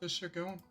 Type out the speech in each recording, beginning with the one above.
this shit going.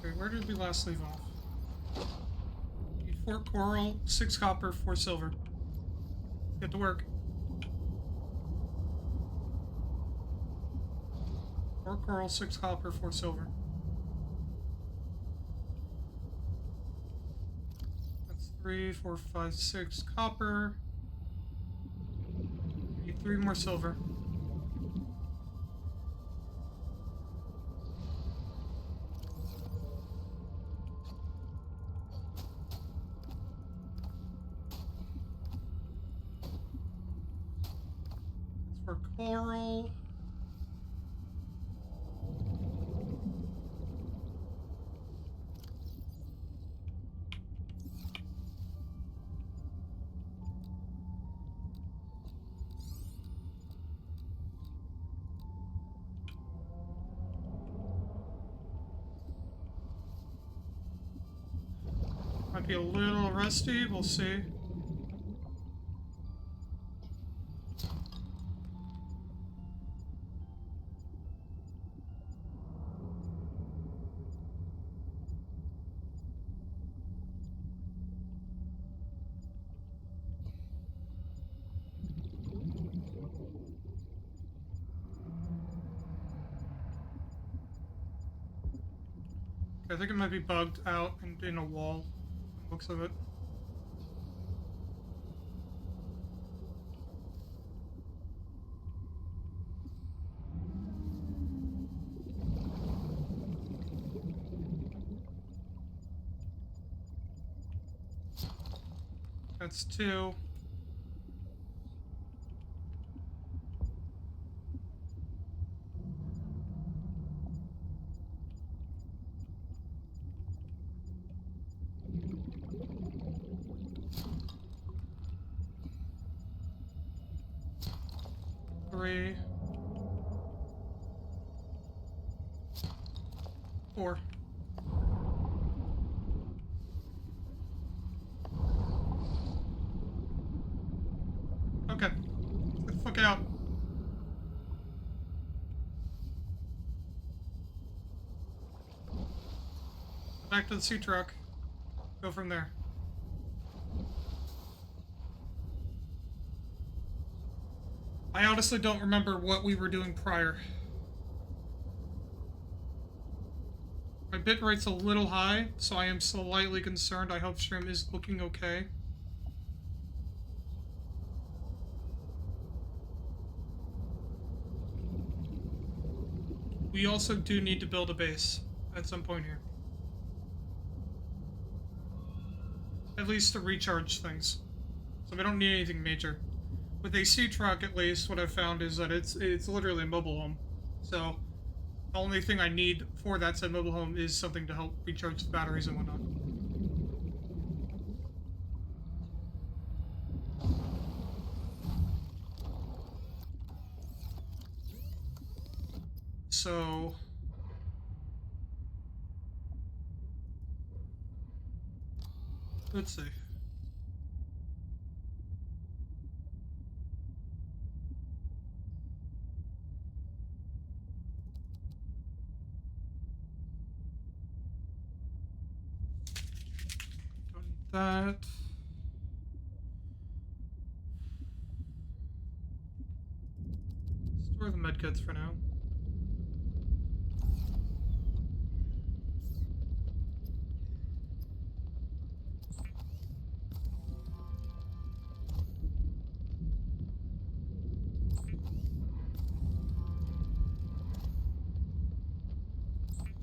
Okay, where did we last leave off? 4 coral, 6 copper, 4 silver. Get to work. 4 coral, 6 copper, 4 silver. That's 3, 4, 5, 6 copper. Need 3 more silver. For coral. Might be a little rusty, we'll see. I think it might be bugged out and in a wall, from the looks of it. That's 2. Three. 4. Okay. Get the fuck out. Back to the sea truck. Go from there. I honestly don't remember what we were doing prior. My bitrate's a little high, so I am slightly concerned. I hope stream is looking okay. We also do need to build a base at some point here. At least to recharge things. So we don't need anything major. With a sea truck, at least, what I've found is that it's literally a mobile home. So the only thing I need for that said mobile home is something to help recharge the batteries and whatnot. So let's see. Don't need that. Store the medkits for now.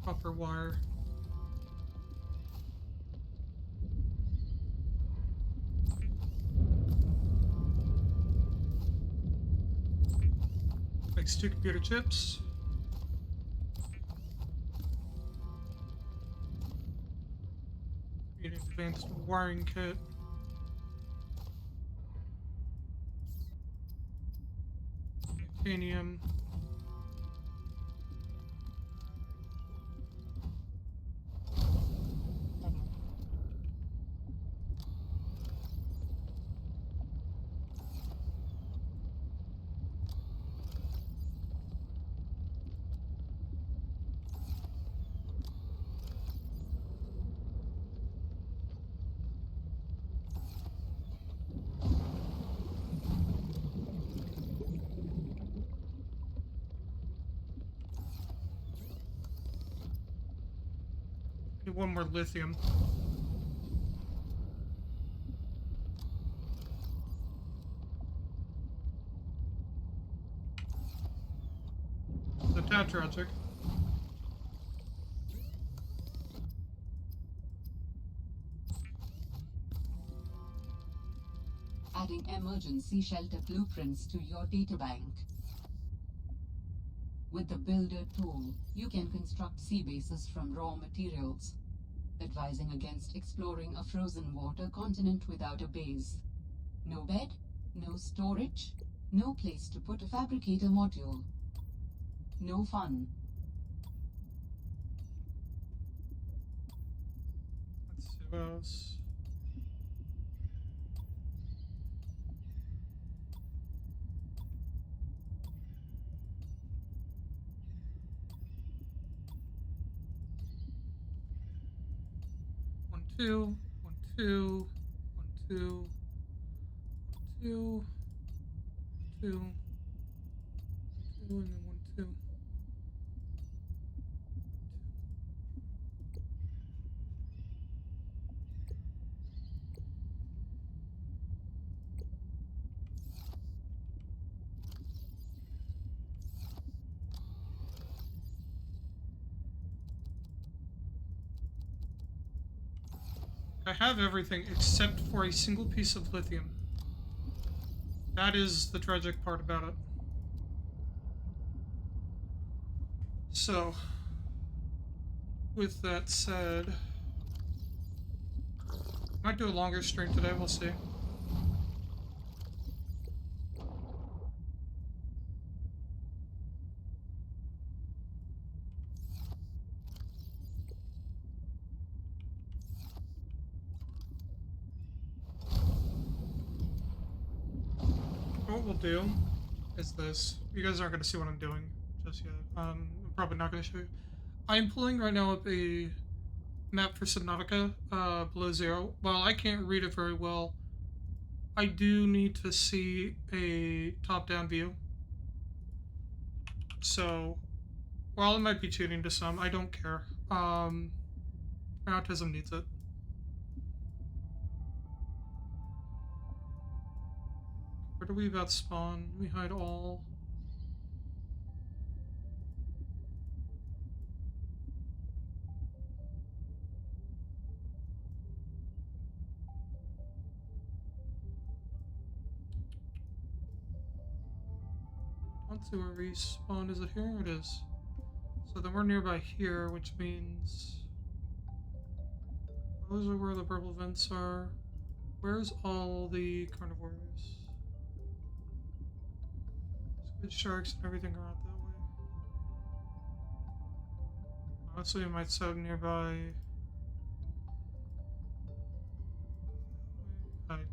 Copper wire. Makes 2 computer chips. Need an advanced wiring kit. Titanium. Need one more lithium. The tad tragic. Adding emergency shelter blueprints to your databank. With the Builder tool, you can construct sea bases from raw materials, advising against exploring a frozen water continent without a base. No bed, no storage, no place to put a fabricator module. No fun. Let's see what else. One, two, one, two, one, two, one, two, two, two, and then 1, 2. I have everything except for a single piece of lithium. That is the tragic part about it. So, with that said, might do a longer stream today, we'll see. What we'll do is this. You guys aren't going to see what I'm doing just yet. I'm probably not going to show you. I'm pulling right now up a map for Subnautica, below zero. While I can't read it very well, I do need to see a top-down view. So, while it might be cheating to some, I don't care. Autism needs it. Where do we about spawn? We hide all. Let's see where we spawn. Is it here? It is. So then we're nearby here, which means those are where the purple vents are. Where's all the carnivores? Squid sharks and everything are out that way. Honestly, I might set nearby. Hide.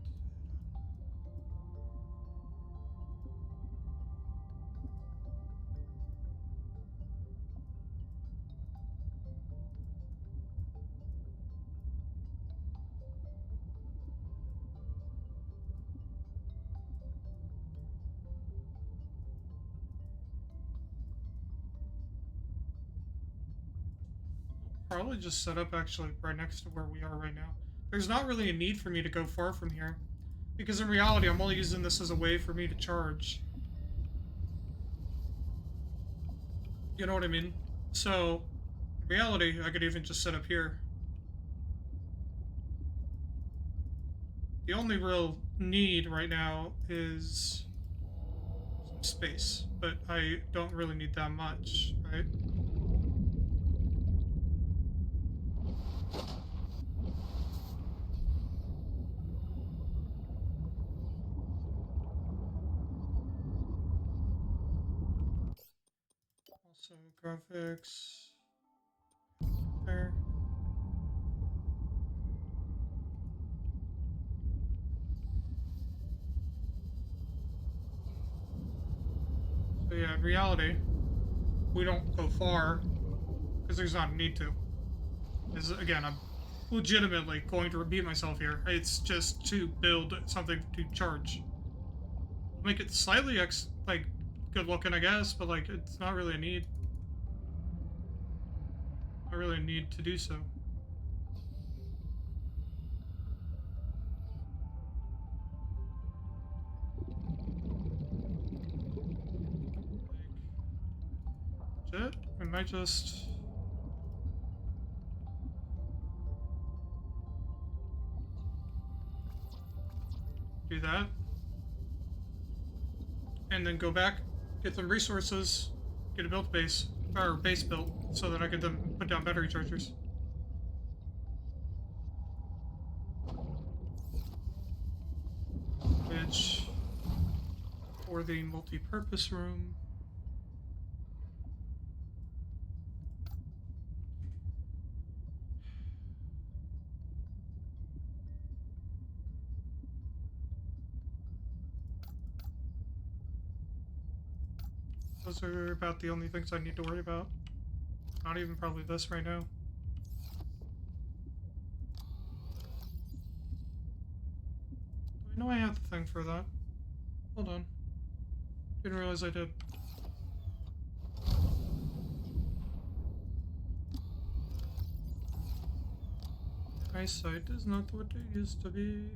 Probably just set up actually right next to where we are right now. There's not really a need for me to go far from here, because in reality I'm only using this as a way for me to charge. You know what I mean? So, in reality, I could even just set up here. The only real need right now is some space, but I don't really need that much, right? Also, graphics there. So yeah, in reality, we don't go far because there's not a need to. Because again, I'm legitimately going to repeat myself here. It's just to build something to charge. We'll make it slightly like good looking, I guess, but like it's not really a need. Not really a need to do so. Like, shit, we might just do that. And then go back, get some resources, get a built base, or base built, so that I could then put down battery chargers. Which, for the multi-purpose room, those are about the only things I need to worry about. Not even probably this right now. I know I have the thing for that. Hold on. Didn't realize I did. My sight is not what it used to be.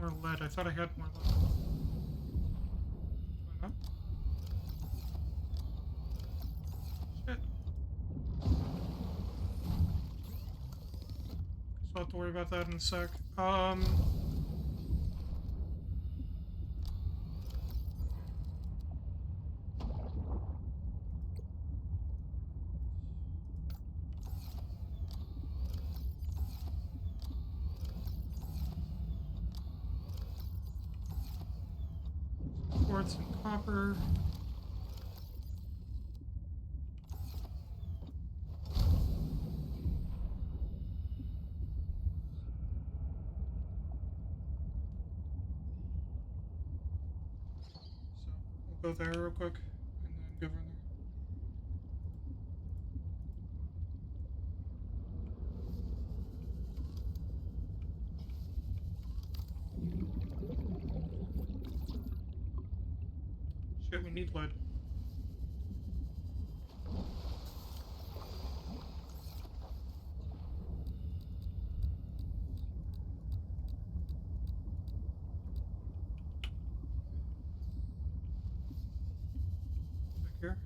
I need more lead. I thought I had more lead. Do I not? Shit. So I'll have to worry about that in a sec. Quartz and copper. go there real quick, and then go from there. Shit, we need lead. Back here.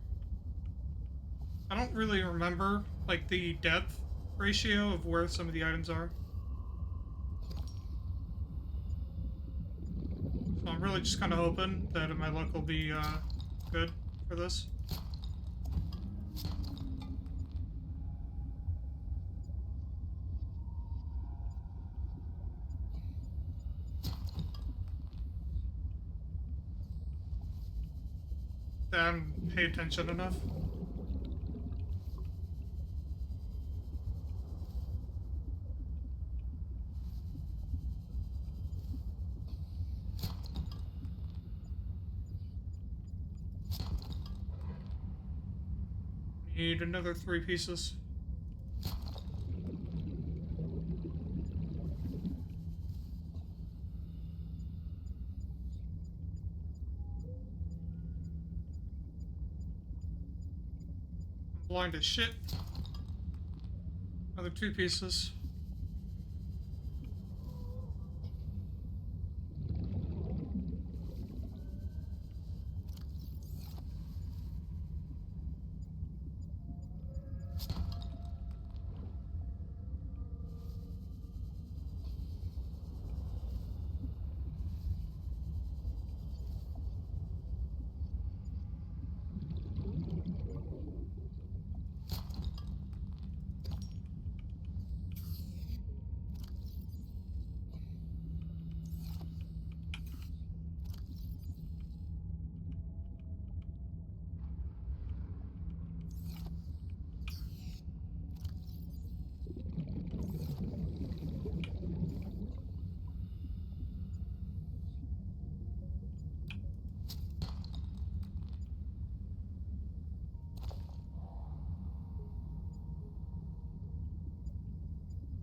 I don't really remember, like, the depth ratio of where some of the items are. So I'm really just kind of hoping that my luck will be good for this. Then pay attention enough. Need another 3 pieces. I'm blind as shit. Another 2 pieces.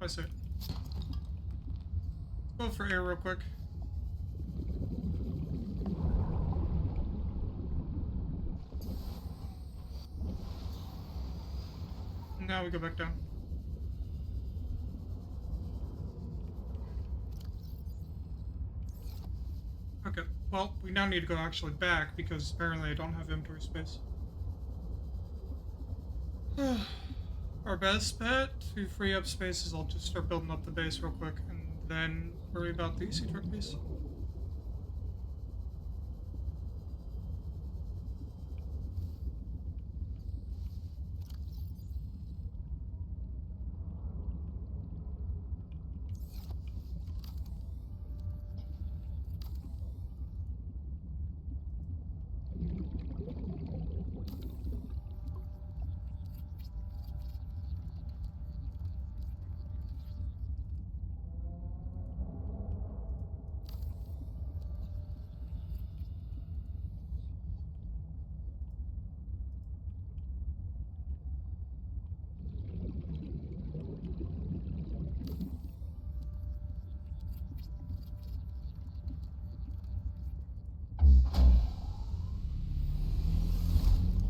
I see. Go for air real quick. Now we go back down. Okay, well, we now need to go actually back because apparently I don't have inventory space. Our best bet to free up space is I'll just start building up the base real quick and then worry about the EC truck piece.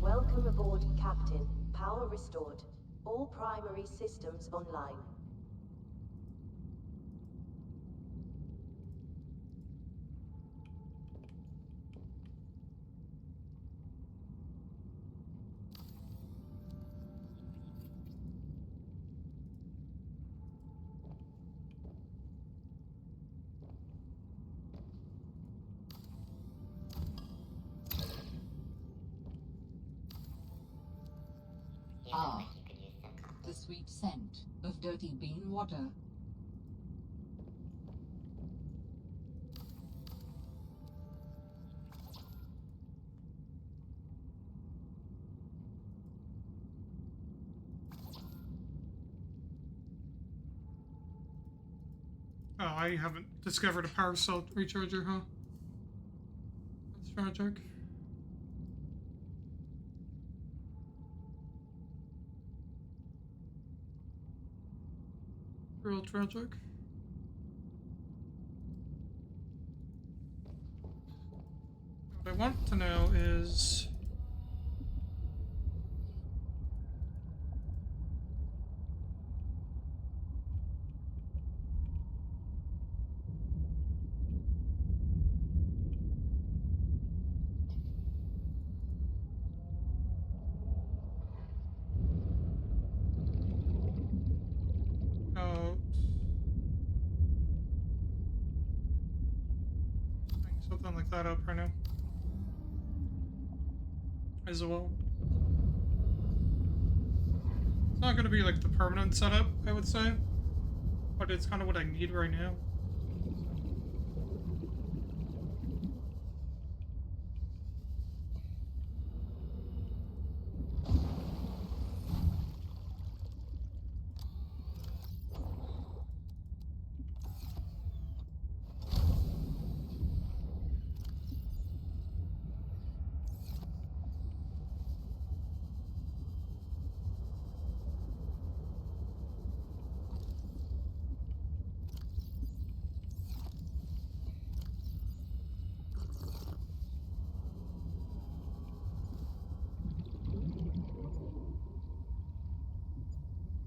Welcome aboard, Captain. Power restored. All primary systems online. Ah, the sweet scent of dirty bean water. Oh, I haven't discovered a power cell recharger, huh? That's tragic. Real tragic. What I want to know is... Oh... Something like that up right now. As well. It's not gonna be like the permanent setup, I would say. But it's kind of what I need right now.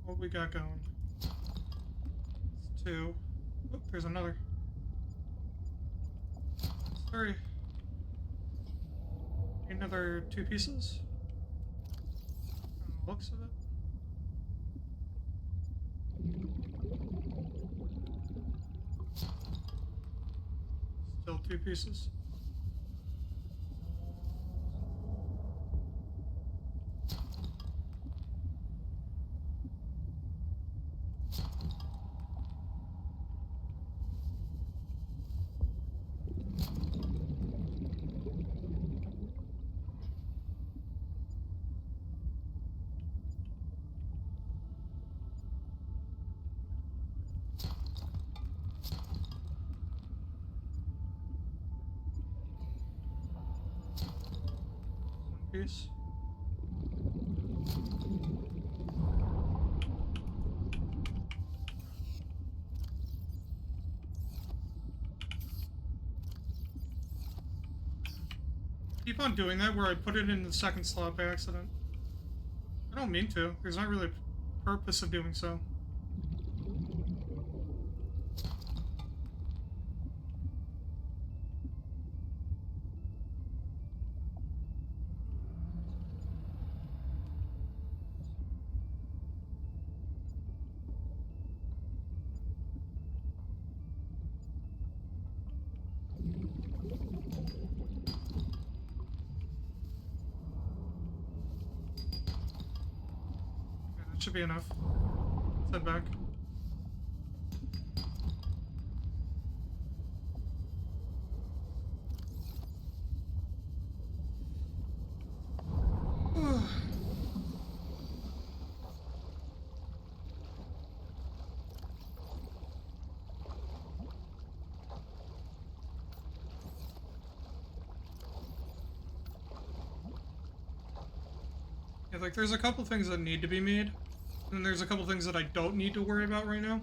What we got going? It's 2. Oh, there's another. Sorry. Another 2 pieces? From the looks of it. Still 2 pieces. Piece. Keep on doing that where I put it in the second slot by accident. I don't mean to. There's not really a purpose of doing so. Should be enough. Let's head back. Yeah, like there's a couple things that need to be made. And there's a couple things that I don't need to worry about right now.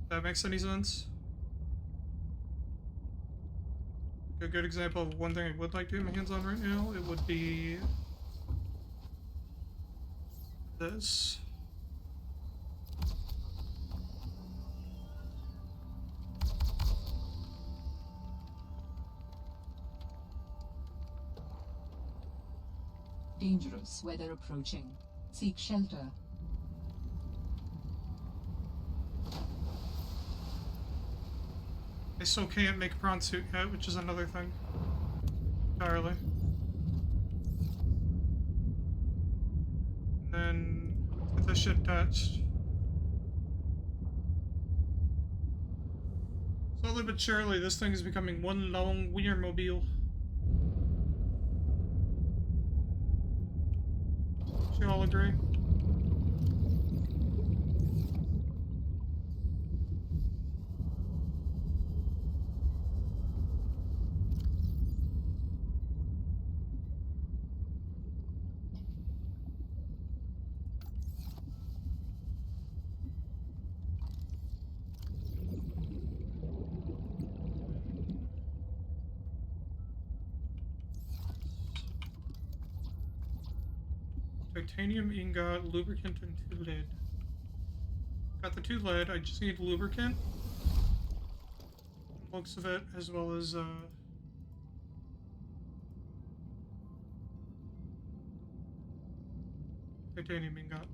That makes any sense? A good example of one thing I would like to get my hands on right now, it would be this. Dangerous weather approaching. Seek shelter. I still can't make a prawn suit yet, which is another thing. Entirely. And then get this shit attached. Slowly but surely, this thing is becoming one long Wienermobile. You all agree? Titanium ingot, lubricant, and 2 lead. Got the 2 lead, I just need lubricant. Looks of it, as well as, titanium ingot.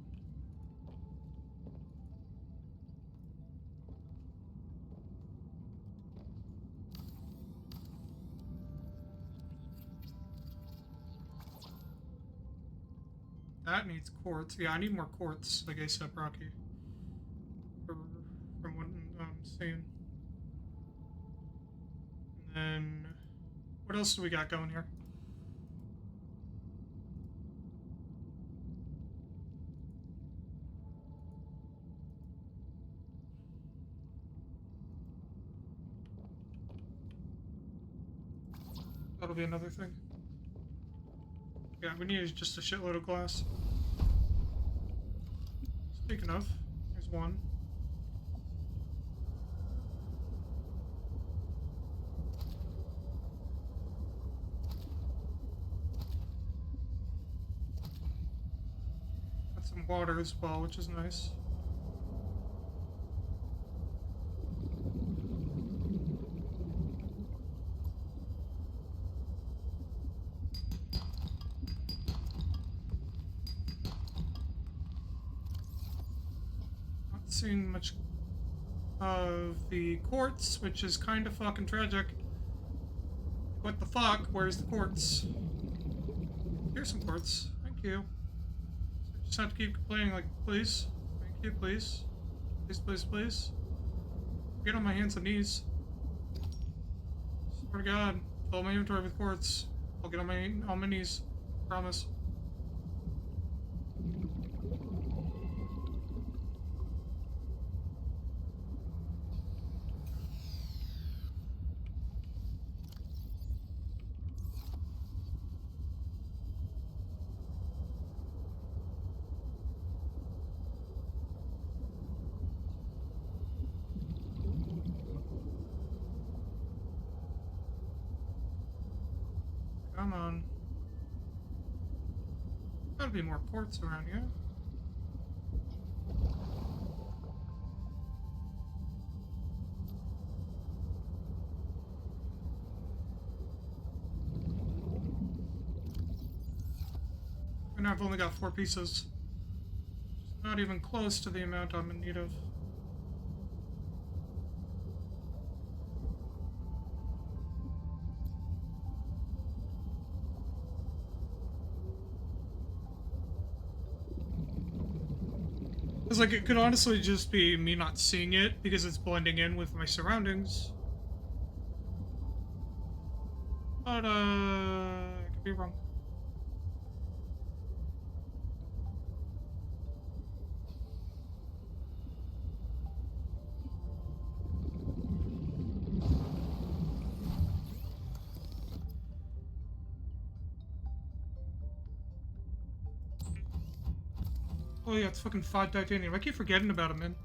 That needs quartz. Yeah, I need more quartz, like I said, Rocky. From what I'm seeing. And then, what else do we got going here? That'll be another thing. Yeah, we need just a shitload of glass. Speaking of, there's one. Got some water as well, which is nice. Seeing much of the quartz, which is kind of fucking tragic. What the fuck? Where's the quartz? Here's some quartz. Thank you. So I just have to keep complaining, like, please. Thank you, please. Please, please, please. Get on my hands and knees. Swear to God. Fill my inventory with quartz. I'll get on my knees. Promise. Come on. Gotta be more quartz around here. And I've only got 4 pieces. Not even close to the amount I'm in need of. Because, like, it could honestly just be me not seeing it because it's blending in with my surroundings. But, I could be wrong. Oh yeah, it's fucking 5 titanium. I keep forgetting about him, man.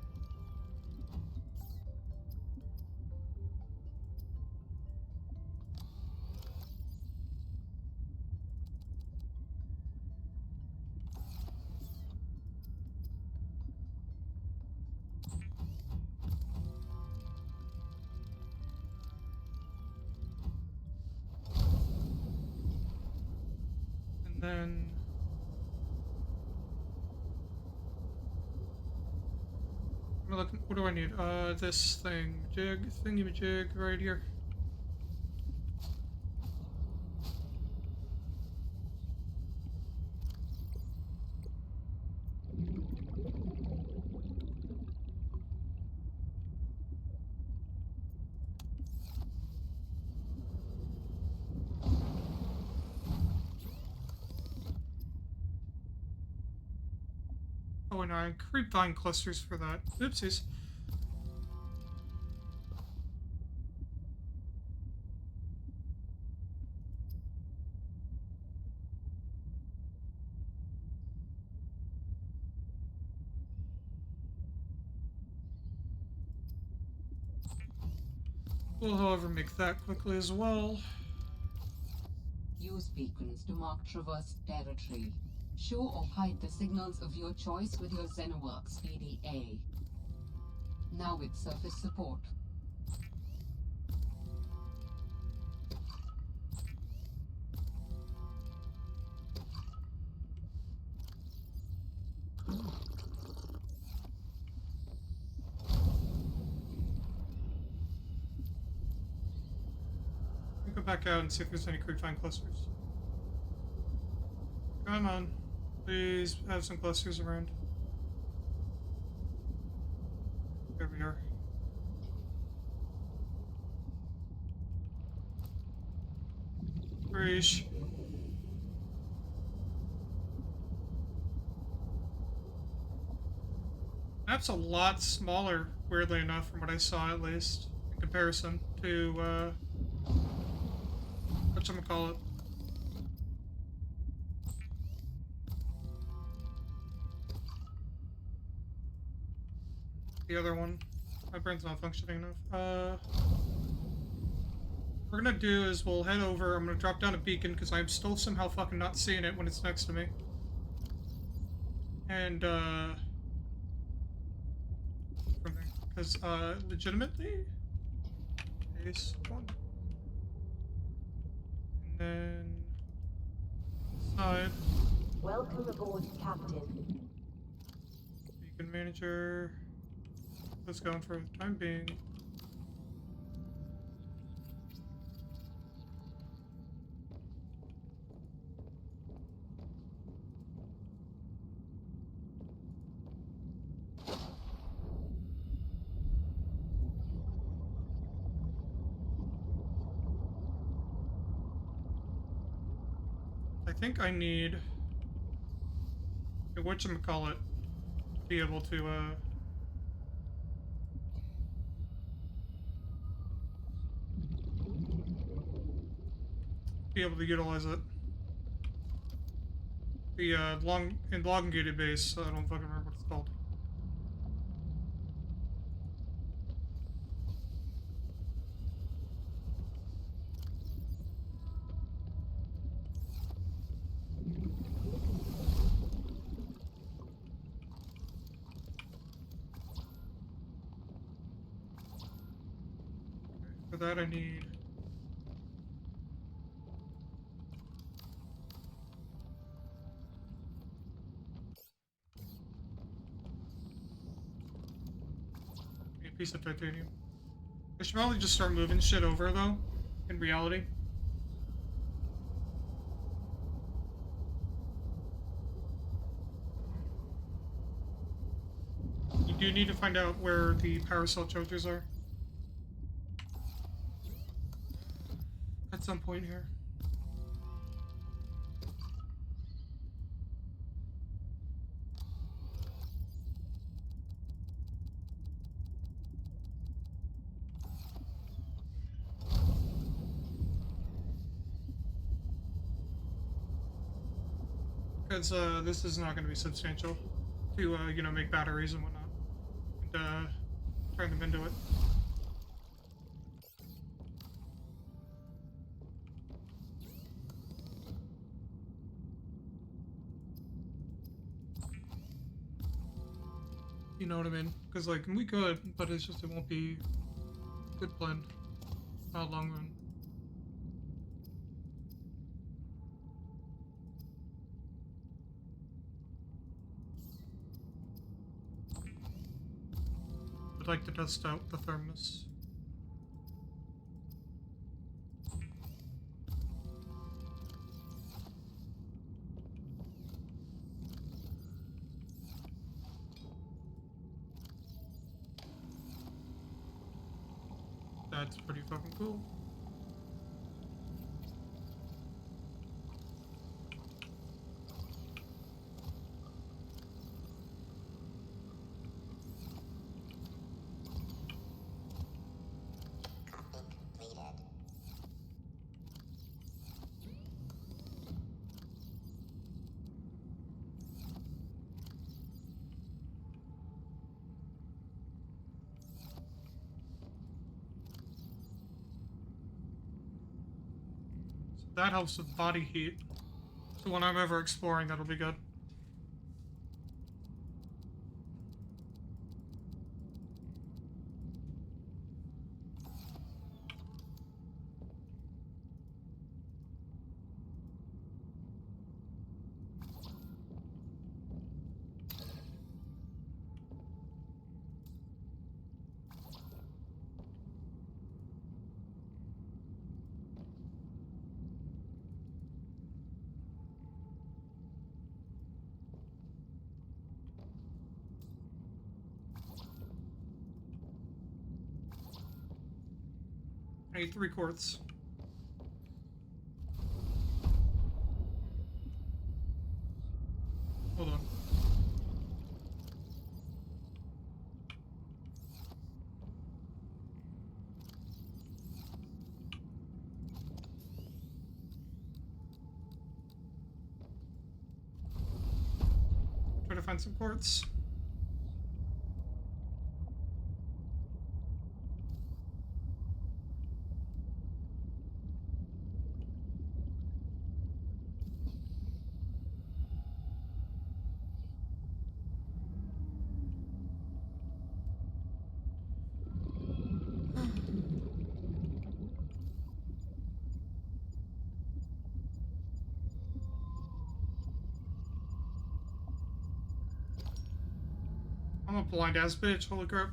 And then... Look, what do I need? This thing. Thingy-majig right here. Oh, and I creep vine clusters for that. Oopsies. We'll, however, make that quickly as well. Use beacons to mark traversed territory. Show or hide the signals of your choice with your Xenoworks PDA. Now with surface support. Let me go back out and see if there's any Crewfine clusters. Come on. Please have some clusters around. There we are. Fresh. Map's a lot smaller, weirdly enough, from what I saw at least, in comparison to, whatchamacallit. The other one. My brain's not functioning enough. What we're gonna do is we'll head over. I'm gonna drop down a beacon because I'm still somehow fucking not seeing it when it's next to me. And, from there. Because, legitimately? Base 1. And then... side. Welcome aboard, Captain. Beacon manager. Let's go for the time being. I think I need a whatchamacallit to be able to, be able to utilize it. The, elongated base, I don't fucking remember what it's called. For that I need... a piece of titanium. I should probably just start moving shit over, though, in reality. You do need to find out where the power cell chargers are. At some point here. Because this is not going to be substantial to, you know, make batteries and whatnot. And, turn them into it. You know what I mean? Because, like, we could, but it's just, it won't be good plan. Not long run. I'd like to test out the thermos. That's pretty fucking cool. That helps with body heat. So when I'm ever exploring, that'll be good. I need 3 quartz. Hold on. Try to find some quartz. I'm a blind ass bitch, holy crap.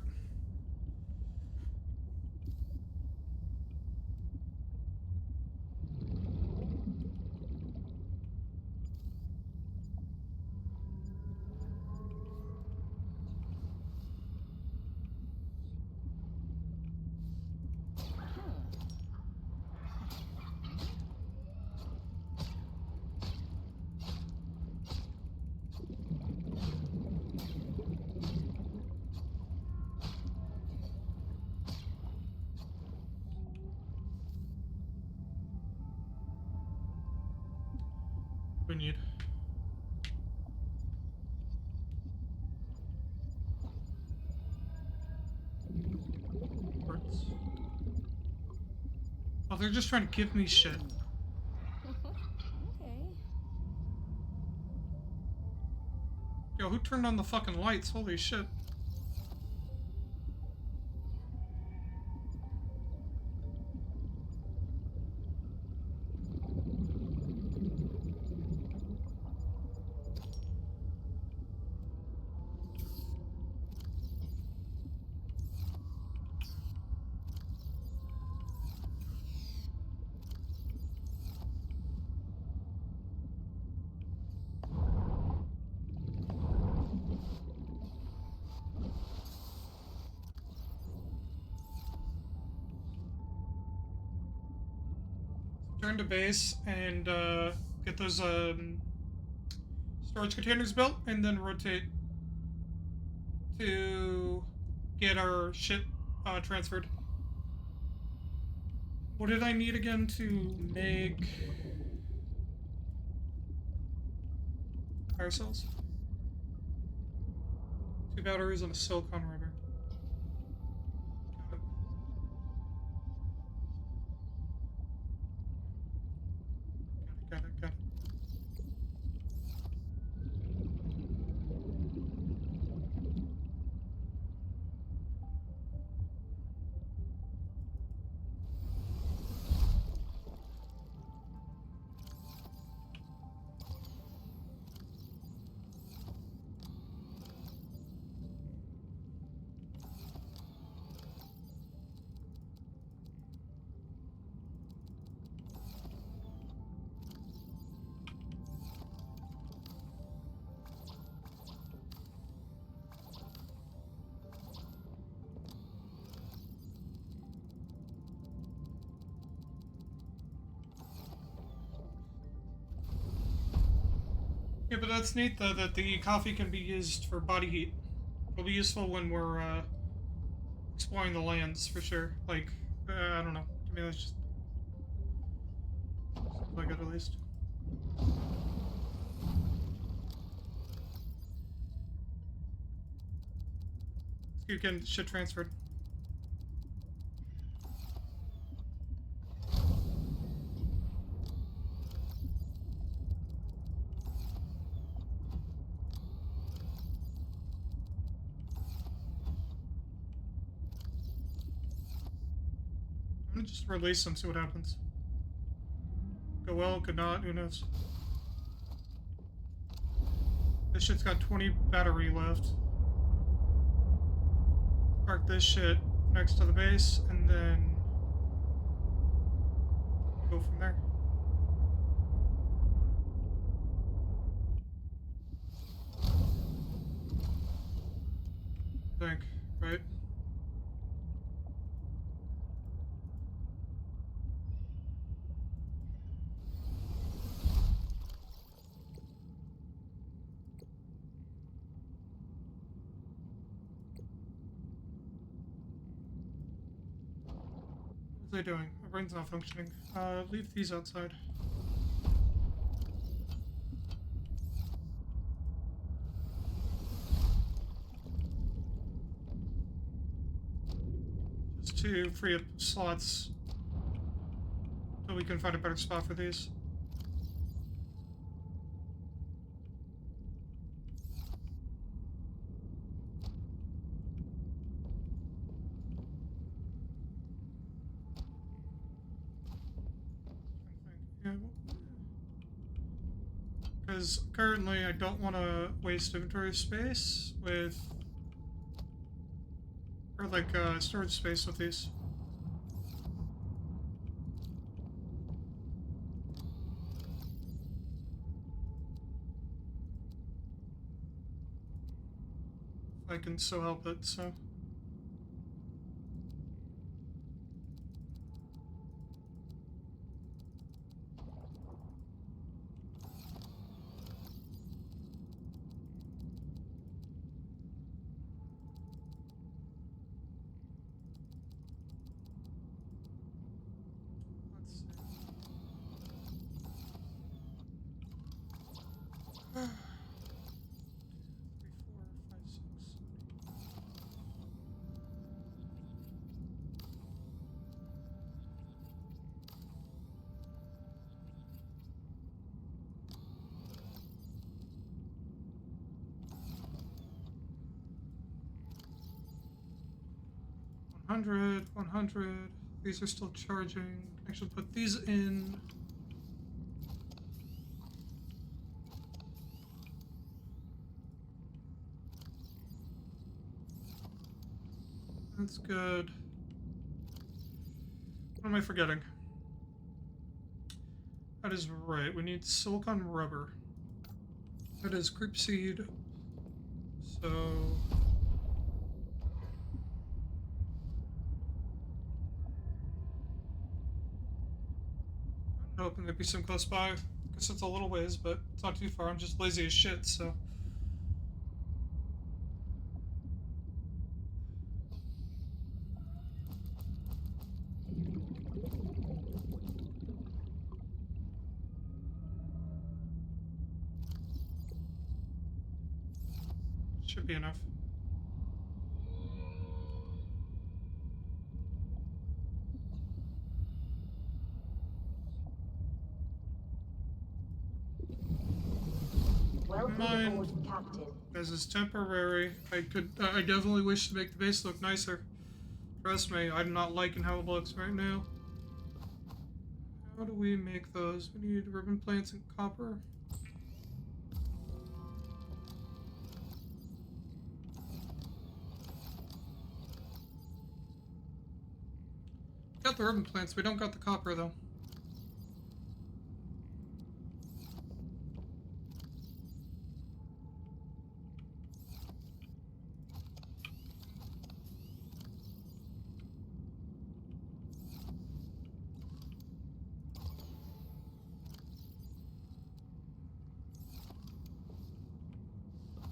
We need. Quartz. Oh, they're just trying to give me shit. Okay. Yo, who turned on the fucking lights? Holy shit. Turn to base and get those storage containers built, and then rotate to get our shit transferred. What did I need again to make fire cells? 2 batteries and a silicon rubber. Got it. Yeah, but that's neat though that the coffee can be used for body heat. It'll be useful when we're exploring the lands for sure. Like, I don't know. To me, that's just like it at least. Let's keep getting shit transferred. I'm gonna just release them, see what happens. Go well, could not, who knows. This shit's got 20 battery left. Park this shit next to the base, and then go from there. I think, right? What are they doing? My brain's not functioning. Leave these outside. Just to free up slots so we can find a better spot for these. Because currently I don't want to waste inventory space with, or like storage space with these. If I can so help it, so. Let's see. 3, 4, 5, 6. 100, 100. These are still charging. Actually, put these in. That's good. What am I forgetting? That is right. We need silicon rubber. That is creep seed. So. I'm hoping there'd be some close by. I guess it's a little ways, but it's not too far. I'm just lazy as shit, so. Should be enough. Welcome Mine. aboard, Captain. This is temporary. I definitely wish to make the base look nicer. Trust me, I'm not liking how it looks right now. How do we make those? We need ribbon plants and copper. Got the ribbon plants, we don't got the copper though.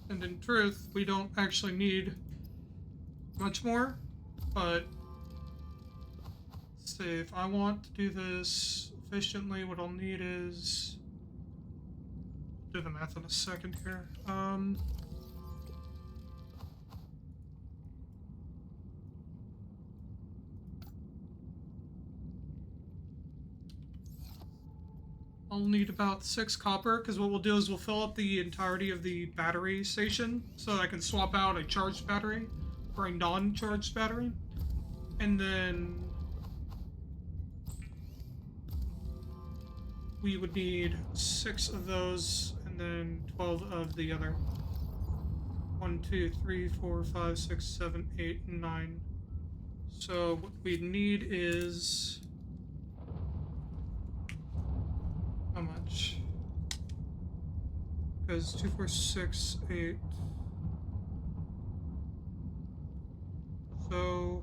And in truth, we don't actually need much more, but let's see, if I want to do this efficiently, what I'll need is, do the math in a second here. I'll need about 6 copper, because what we'll do is we'll fill up the entirety of the battery station so that I can swap out a charged battery for a non-charged battery. And then we would need 6 of those and then 12 of the other. 1, 2, 3, 4, 5, 6, 7, 8, 9. So what we need is... how much? Because 2, 4, 6, 8. So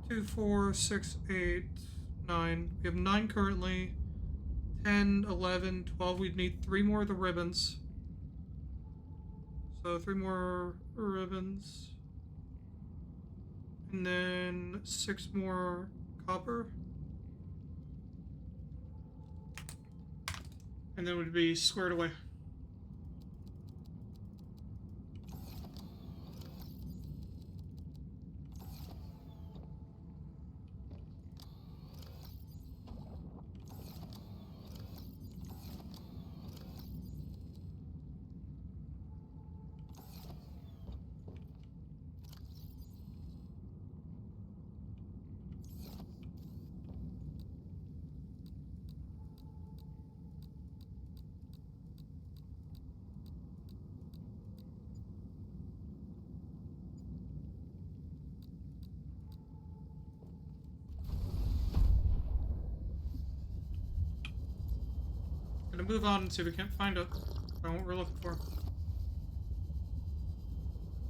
2, 4, 6, 8, 9. We have 9 currently. 10, 11, 12. We'd need 3 more of the ribbons. So 3 more ribbons. And then 6 more copper. And then we'd be squared away. Gonna move on and see if we can't find it. Find what we're looking for.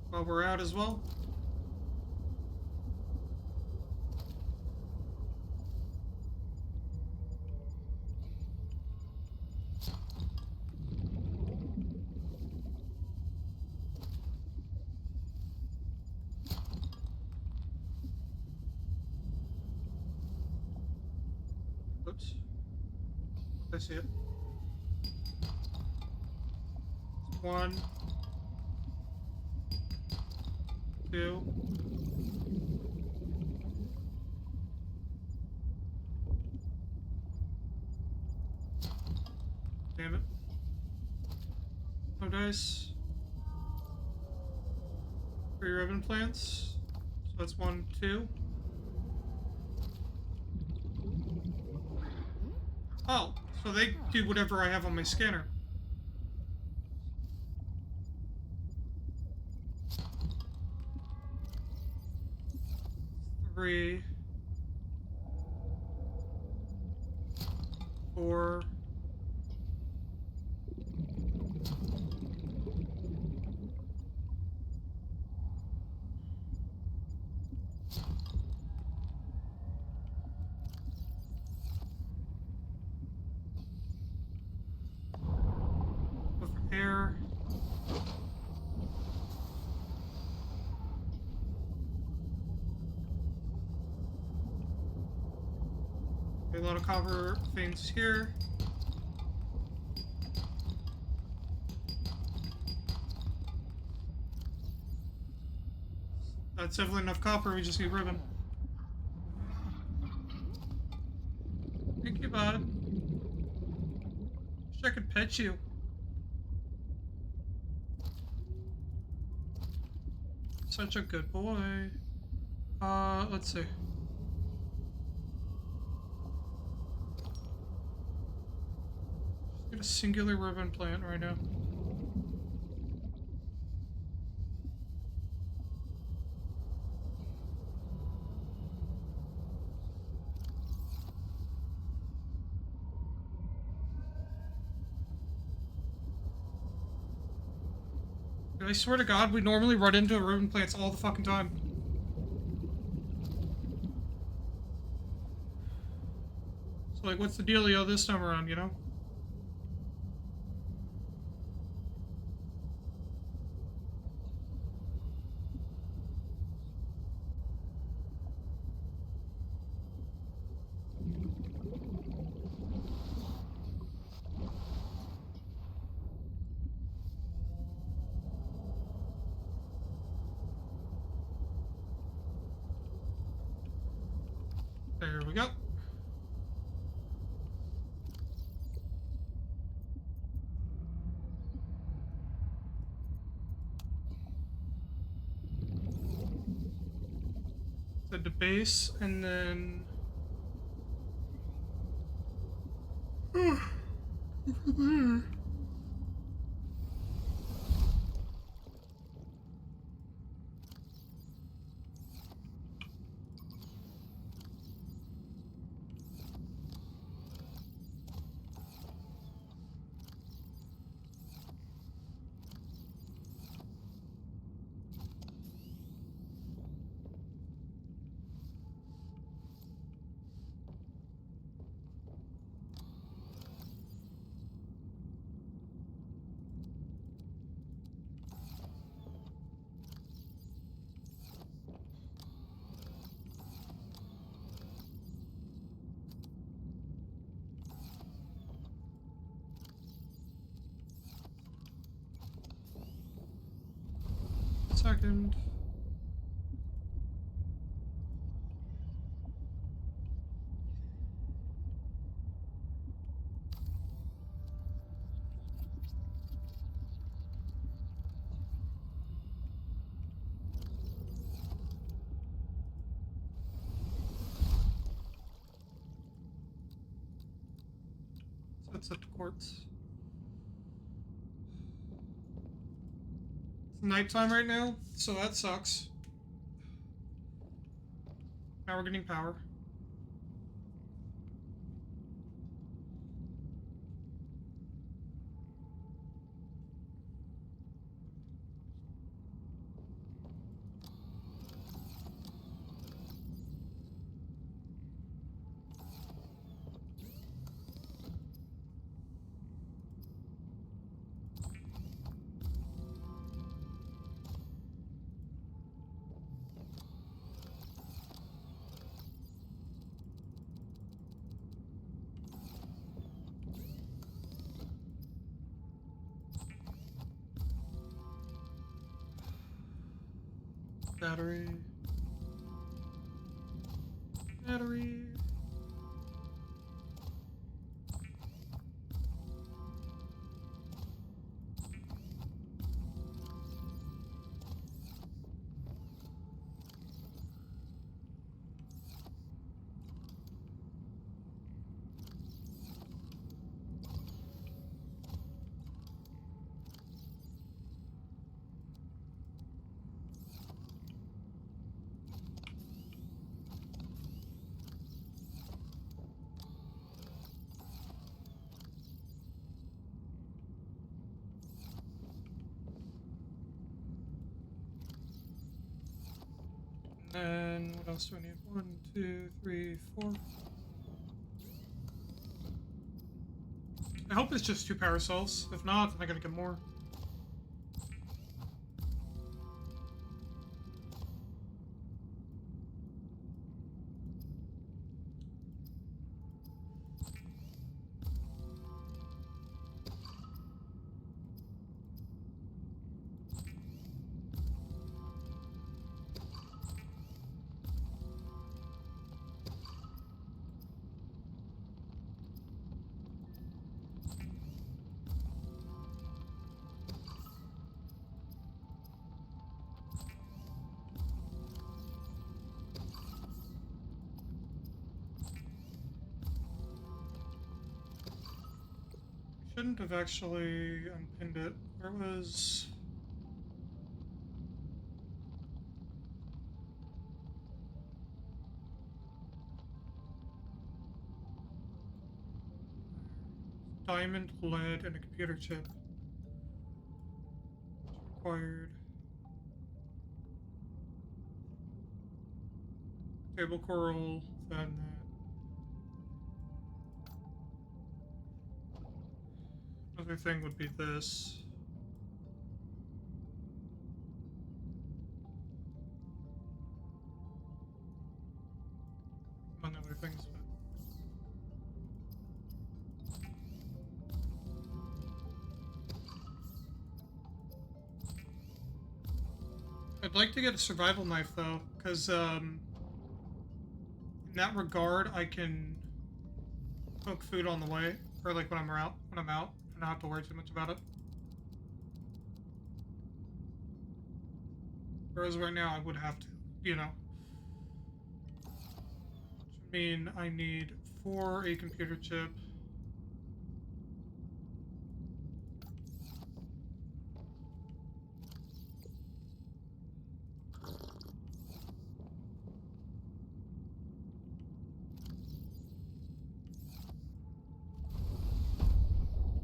While we're out as well. Oops. I see it. One, two, damn it. No dice. 3 ribbon plants. So that's 1, 2. Oh, so they do whatever I have on my scanner. Three, 4, 4 for air. A lot of copper things here. That's definitely enough copper, we just need ribbon. Thank you, bud. Wish I could pet you. Such a good boy. Let's see. Just get a singular ribbon plant right now. I swear to God, we normally run into ribbon plants all the fucking time. So, like, what's the dealio this time around, you know? There we go. The base, and then... second. So it's at the quartz. It's nighttime right now, so that sucks. Now we're getting power. Battery. Battery. And what else do I need? 1, 2, 3, 4. I hope it's just 2 power cells. If not, then I gotta get more. Shouldn't have actually unpinned it. Where was... diamond, lead, and a computer chip. Required. Table coral, then that. Another thing would be this. Among other things, but... I'd like to get a survival knife though, because in that regard I can cook food on the way, or like when I'm out, and I don't have to worry too much about it. Whereas right now I would have to, you know. Which would mean I need 4 a computer chip.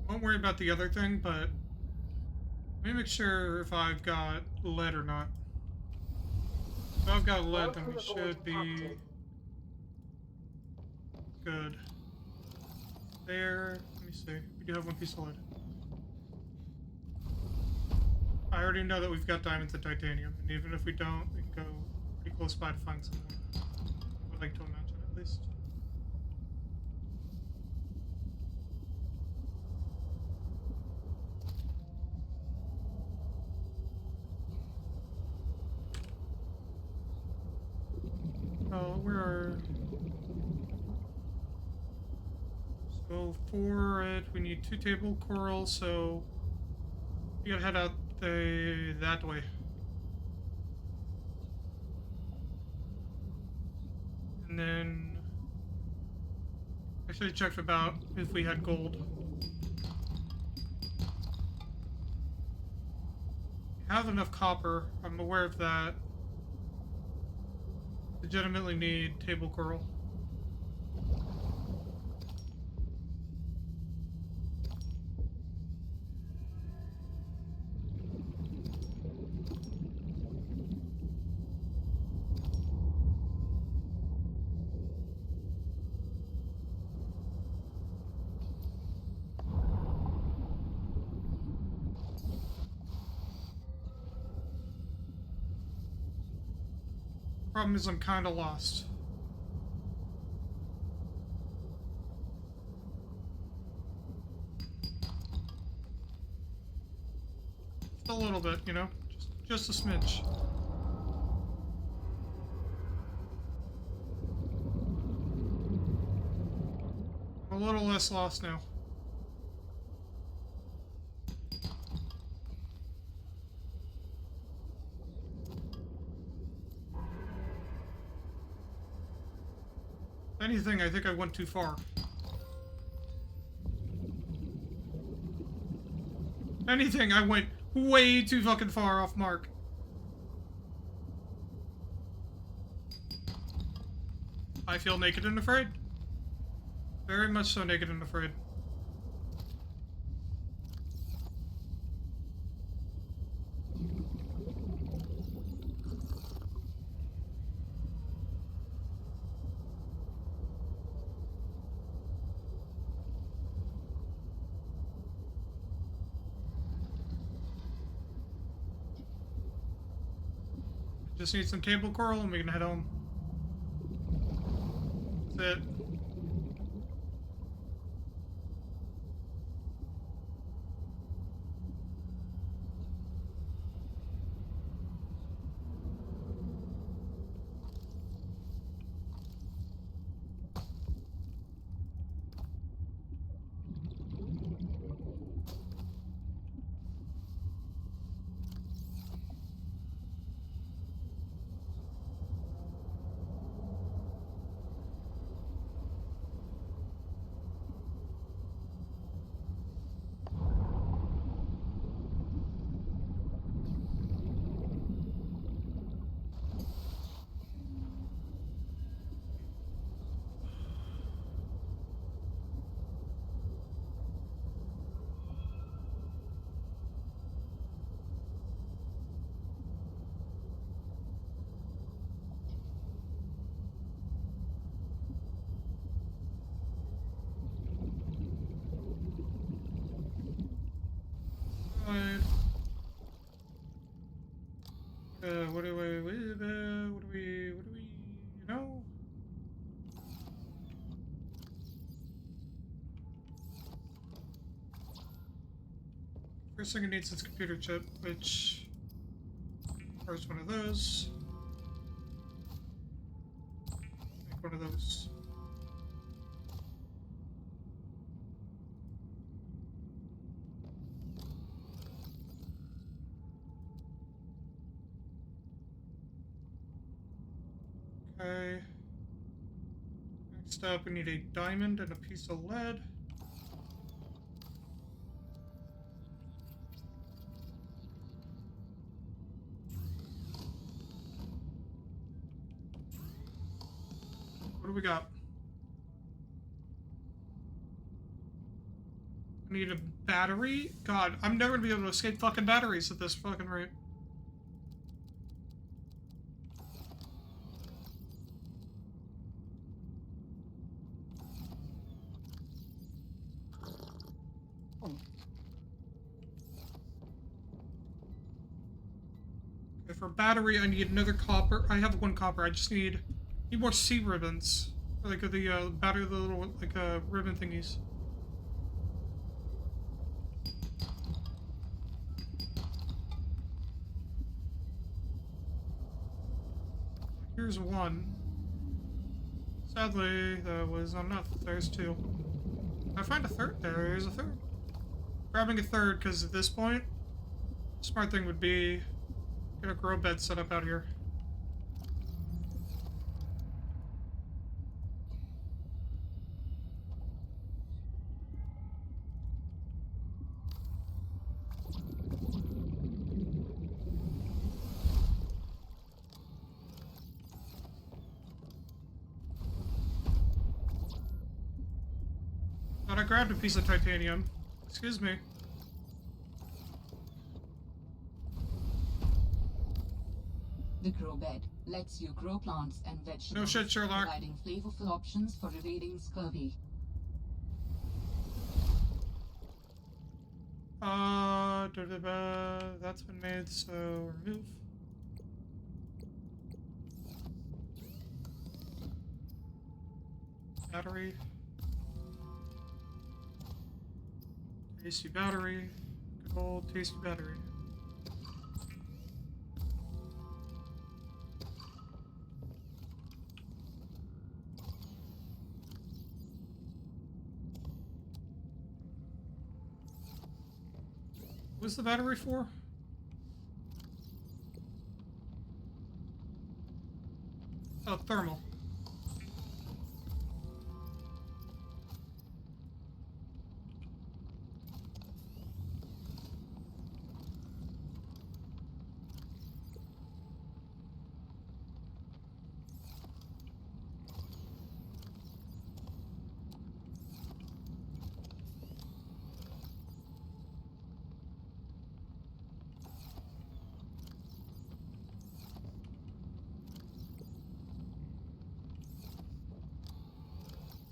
Won't worry about the other thing, but let me make sure if I've got lead or not. If I've got lead, then we should be good. There, let me see. We do have 1 piece of lead. I already know that we've got diamonds and titanium, and even if we don't, we can go pretty close by to find someone. I would like to imagine, at least. where are... So for it, we need 2 table coral, so we gotta head out that way. And then I should have checked about if we had gold. We have enough copper, I'm aware of that. Legitimately need table coral. Problem is I'm kinda lost. Just a little bit, you know? Just a smidge. I'm a little less lost now. If anything, I think I went too far. If anything, I went way too fucking far off mark. I feel naked and afraid. Very much so naked and afraid. Just need some table coral and we can head home. That's it. What do we, you know? First thing it needs is a computer chip, which requires one of those. Make one of those. Okay. Next up, we need a diamond and a piece of lead. What do we got? I need a battery? God, I'm never gonna be able to escape fucking batteries at this fucking rate. Okay, for battery, I need another copper. I have 1 copper. I just need more C ribbons. Like the battery, the little like ribbon thingies. Here's 1. Sadly, that was not enough. There's two. Did I find a third? There's a third. Grabbing a third, because at this point, smart thing would be get a grow bed set up out here. Thought I grabbed a piece of titanium. Excuse me. The grow bed lets you grow plants and vegetables, No shit, Sherlock. providing flavorful options for evading scurvy. That's been made, so remove. Battery. Tasty battery. Good old tasty battery. What's the battery for? Oh, thermal.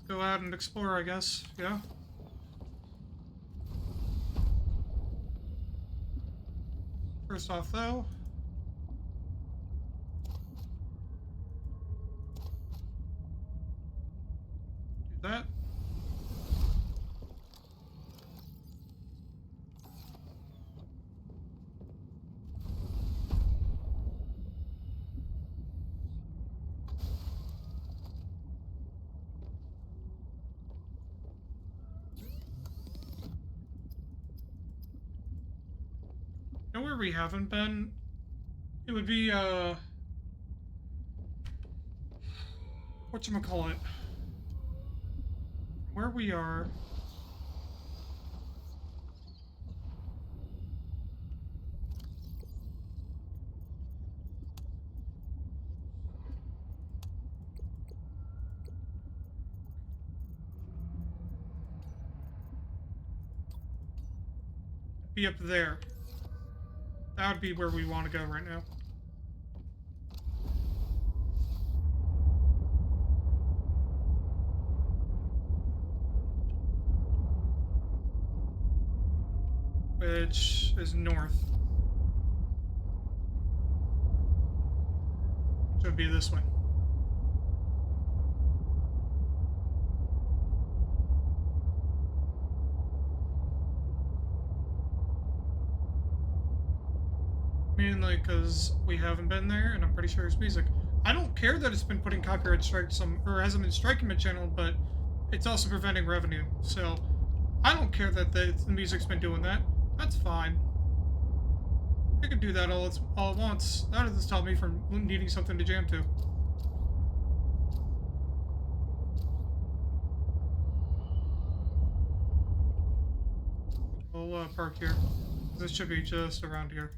Go out and explore, I guess. Yeah. First off, though. Do that. You know where we haven't been? It would be, whatchamacallit? Where we are. Be up there. That would be where we want to go right now. Which is north. Which would be this way. Mainly because we haven't been there, and I'm pretty sure it's music. I don't care that it's been putting copyright strikes or hasn't been striking my channel, but it's also preventing revenue. So I don't care that the music's been doing that. That's fine. I can do that all at once. That doesn't stop me from needing something to jam to. We'll park here. This should be just around here.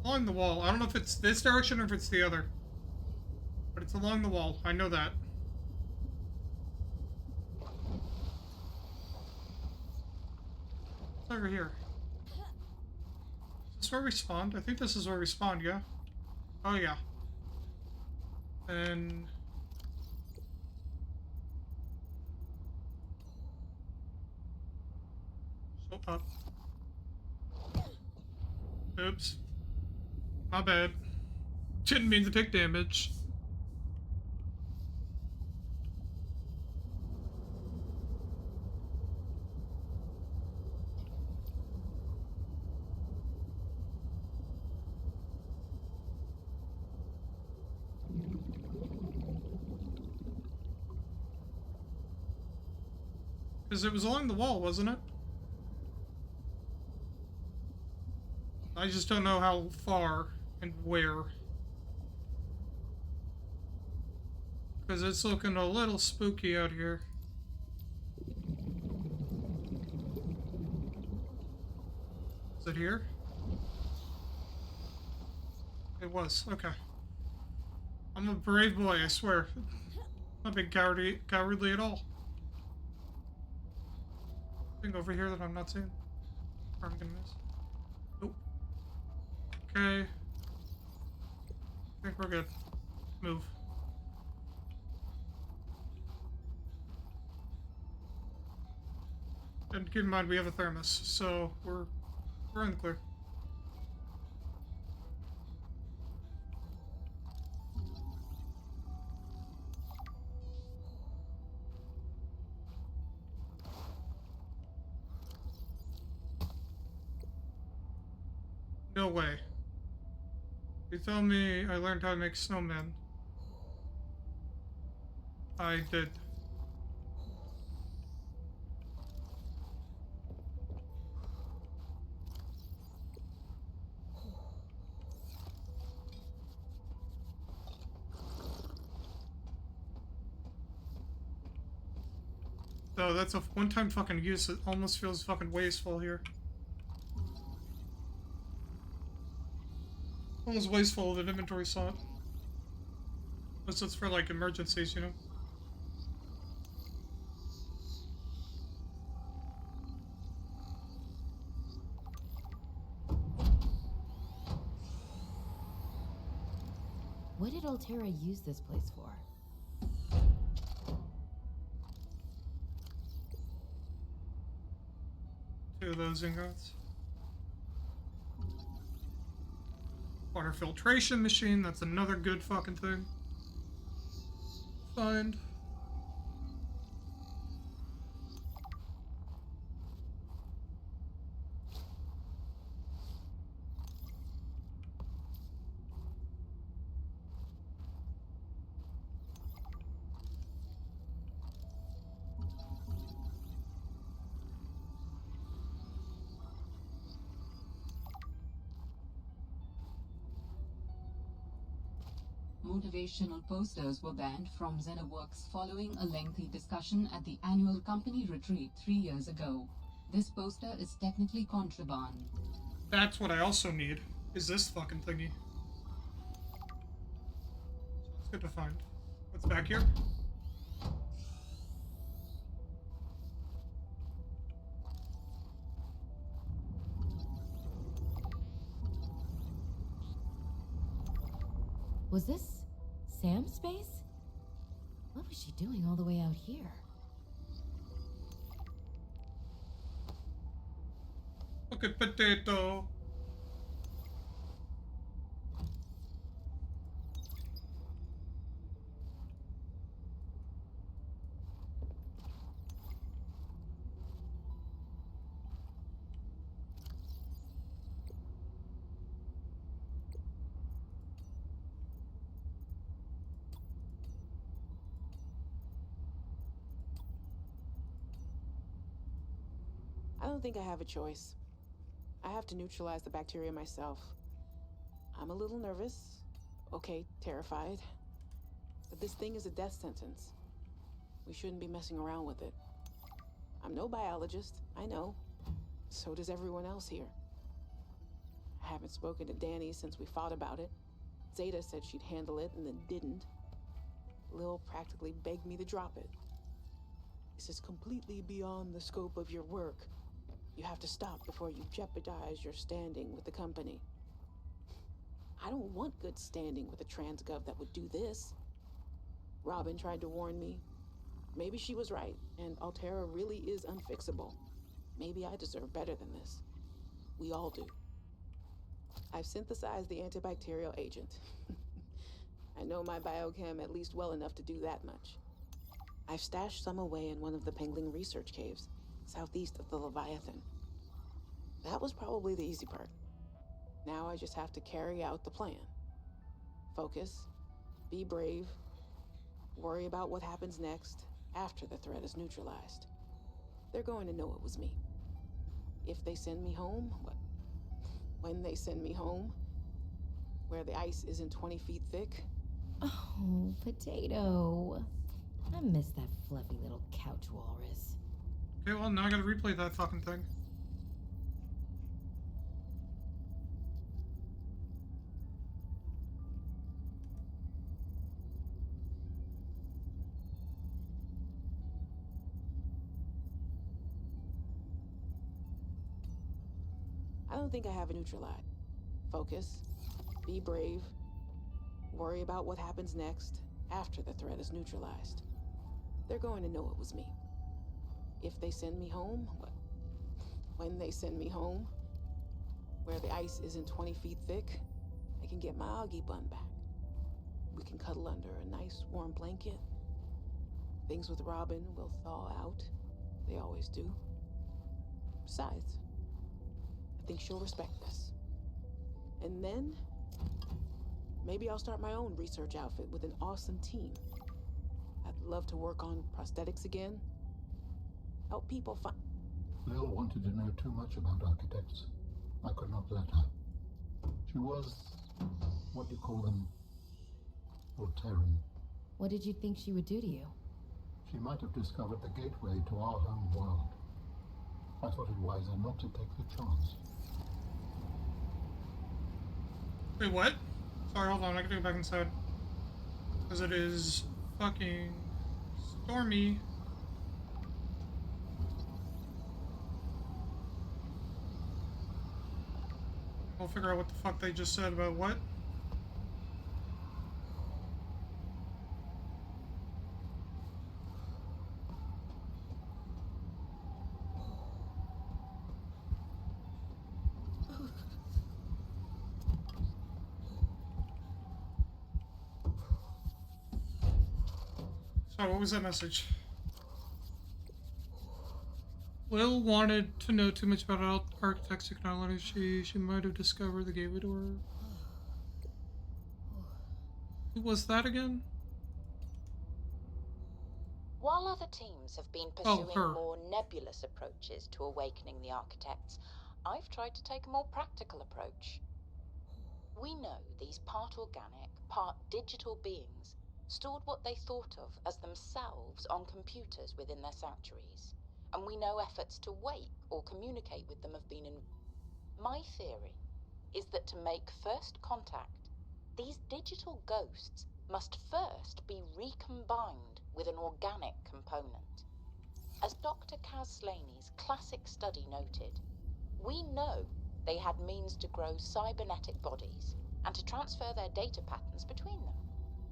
Along the wall. I don't know if it's this direction or if it's the other. But it's along the wall. I know that. It's over here. Is this where we spawned? I think this is where we spawned, yeah? Oh, yeah. And Oh, up. Oops. My bad. Didn't mean to take damage. Because it was along the wall, wasn't it? I just don't know how far and where. Because it's looking a little spooky out here. Is it here? It was. Okay. I'm a brave boy, I swear. Not being cowardly at all. Thing over here that I'm not seeing. Or I'm gonna miss. Nope. Okay. I think we're good. Move. And keep in mind we have a thermos, so we're in the clear. No way. You tell me I learned how to make snowmen. I did. So that's a one-time fucking use. It almost feels fucking wasteful here. Almost wasteful of an inventory slot. Unless it's for like emergencies, you know? What did Altera use this place for? Two of those ingots. Water filtration machine, that's another good fucking thing. Find. Motivational posters were banned from XenoWorks following a lengthy discussion at the annual company retreat 3 years ago. This poster is technically contraband. That's what I also need, is this fucking thingy. It's good to find. What's back here? Was this Sam's space? What was she doing all the way out here? Look at potato. I don't think I have a choice. I have to neutralize the bacteria myself. I'm a little nervous. Okay, terrified. But this thing is a death sentence. We shouldn't be messing around with it. I'm no biologist, I know. So does everyone else here. I haven't spoken to Danny since we fought about it. Zeta said she'd handle it and then didn't. Lil practically begged me to drop it. This is completely beyond the scope of your work. You have to stop before you jeopardize your standing with the company. I don't want good standing with a transgov that would do this. Robin tried to warn me. Maybe she was right, and Altera really is unfixable. Maybe I deserve better than this. We all do. I've synthesized the antibacterial agent. I know my biochem at least well enough to do that much. I've stashed some away in one of the Pengling research caves, southeast of the Leviathan. That was probably the easy part. Now I just have to carry out the plan. Focus, be brave, worry about what happens next after the threat is neutralized. They're going to know it was me. If they send me home, when they send me home, where the ice isn't 20 feet thick. Oh, Potato. I miss that fluffy little couch walrus. Okay, well, now I gotta replay that fucking thing. I don't think I have a neutralized. Focus, be brave, worry about what happens next after the threat is neutralized. They're going to know it was me. If they send me home, when they send me home, where the ice isn't 20 feet thick, I can get my Augie bun back. We can cuddle under a nice warm blanket. Things with Robin will thaw out. They always do. Besides, I think she'll respect this. And then, maybe I'll start my own research outfit with an awesome team. I'd love to work on prosthetics again. Help people find... Lil wanted to know too much about architects. I could not let her. She was, what do you call them? Voltairean. What did you think she would do to you? She might have discovered the gateway to our home world. I thought it wiser not to take the chance. Wait, what? Sorry, hold on, I gotta go back inside. Because it is fucking stormy. We'll figure out what the fuck they just said about what. Sorry, what was that message? Lil wanted to know too much about architect's technology. She might have discovered the gateway to her. Who was that again? While other teams have been Oh, pursuing her. more nebulous approaches to awakening the architects, I've tried to take a more practical approach. We know these part organic, part digital beings stored what they thought of as themselves on computers within their sanctuaries, and we know efforts to wake or communicate with them have been in... My theory is that to make first contact, these digital ghosts must first be recombined with an organic component. As Dr. Kaz Slaney's classic study noted, we know they had means to grow cybernetic bodies and to transfer their data patterns between them.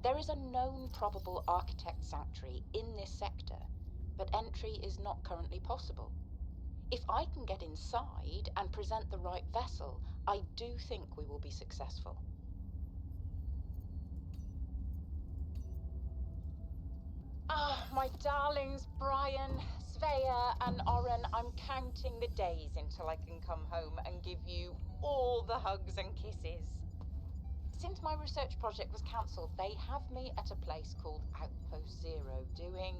There is a known probable architect sanctuary in this sector, but entry is not currently possible. If I can get inside and present the right vessel, I do think we will be successful. Ah, my darlings, Brian, Svea, and Oren, I'm counting the days until I can come home and give you all the hugs and kisses. Since my research project was cancelled, they have me at a place called Outpost Zero, doing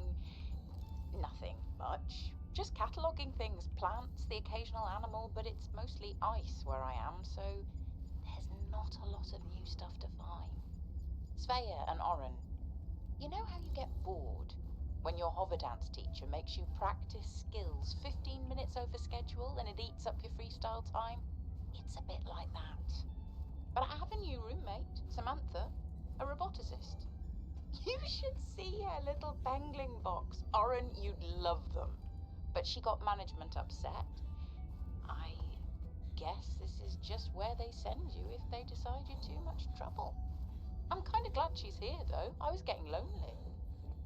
nothing much. Just cataloguing things, plants, the occasional animal, but it's mostly ice where I am, so there's not a lot of new stuff to find. Svea and Oren, you know how you get bored when your hover dance teacher makes you practice skills 15 minutes over schedule and it eats up your freestyle time? It's a bit like that. But I have a new roommate, Samantha, a roboticist. You should see her little Pengling box. Oren, you'd love them. But she got management upset. I guess this is just where they send you if they decide you're too much trouble. I'm kind of glad she's here, though. I was getting lonely.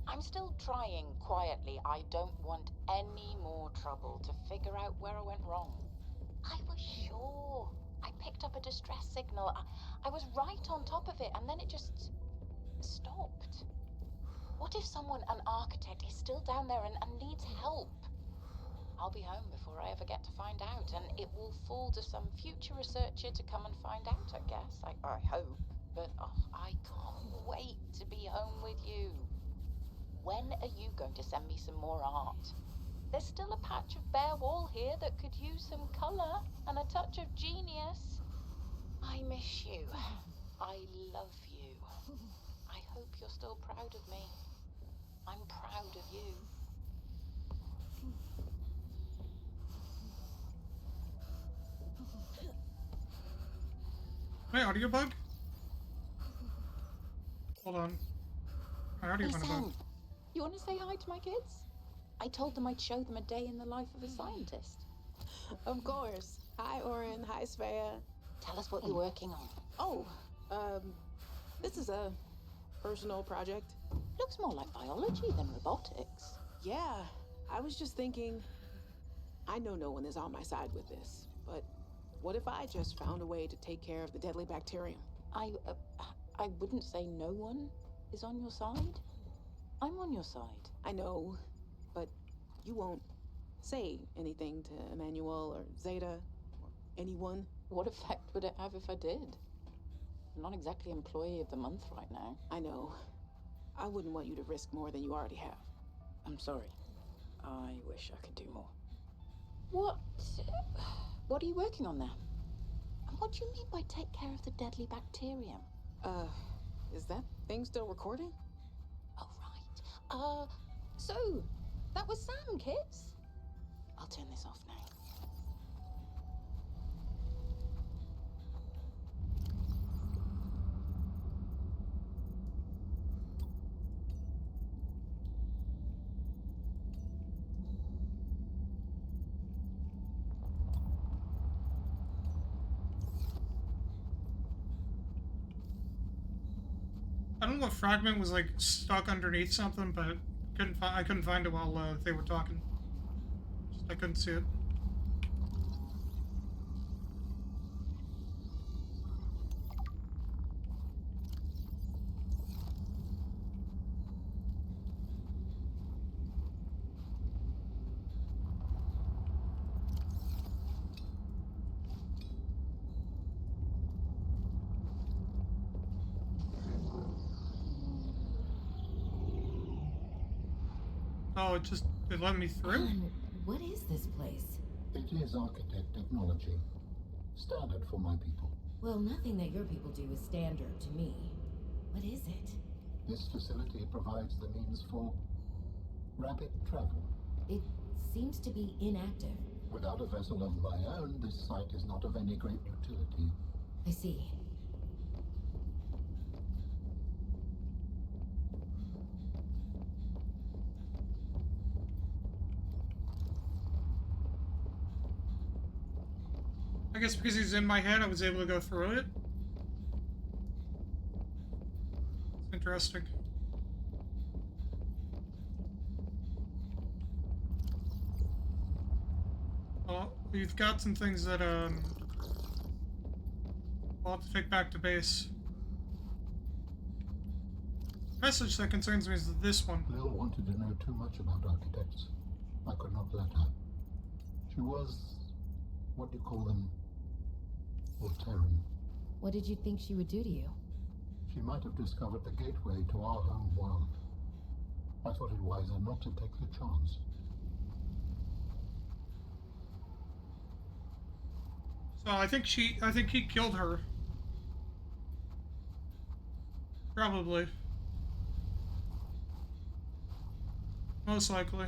I'm still trying quietly. I don't want any more trouble to figure out where I went wrong. I was sure. I picked up a distress signal. I was right on top of it, and then it just stopped. What if someone, an architect, is still down there and needs help? I'll be home before I ever get to find out, and it will fall to some future researcher to come and find out, I guess. I hope. But I can't wait to be home with you. When are you going to send me some more art? There's still a patch of bare wall here that could use some colour and a touch of genius. I miss you. I love you. I hope you're still proud of me. I'm proud of you. My audio bug? Hold on. My audio Hey, went above. Sam, you want to say hi to my kids? I told them I'd show them a day in the life of a scientist. Of course. Hi, Oren. Hi, Svea. Tell us what you're working on. Oh, this is a personal project. Looks more like biology than robotics. Yeah, I was just thinking, I know no one is on my side with this, but what if I just found a way to take care of the deadly bacterium? I wouldn't say no one is on your side. I'm on your side. I know, but you won't say anything to Emmanuel or Zeta or anyone. What effect would it have if I did? I'm not exactly employee of the month right now. I know. I wouldn't want you to risk more than you already have. I'm sorry. I wish I could do more. What are you working on there? And what do you mean by take care of the deadly bacterium? Is that thing still recording? Oh, right. So, that was Sam, kids. I'll turn this off now. I don't know what fragment was like stuck underneath something, but I couldn't find it while they were talking. I couldn't see it. Oh, it let me through? Alan, what is this place? It is architect technology. Standard for my people. Well, nothing that your people do is standard to me. What is it? This facility provides the means for rapid travel. It seems to be inactive. Without a vessel of my own, this site is not of any great utility. I see. I guess because he's in my head, I was able to go through it. It's interesting. Well, we've got some things that, I'll have to take back to base. Message that concerns me is this one. Lil wanted to know too much about architects. I could not let her. She was, what do you call them? Voltairan. What did you think she would do to you? She might have discovered the gateway to our home world. I thought it wiser not to take the chance. So I think he killed her. Probably. Most likely.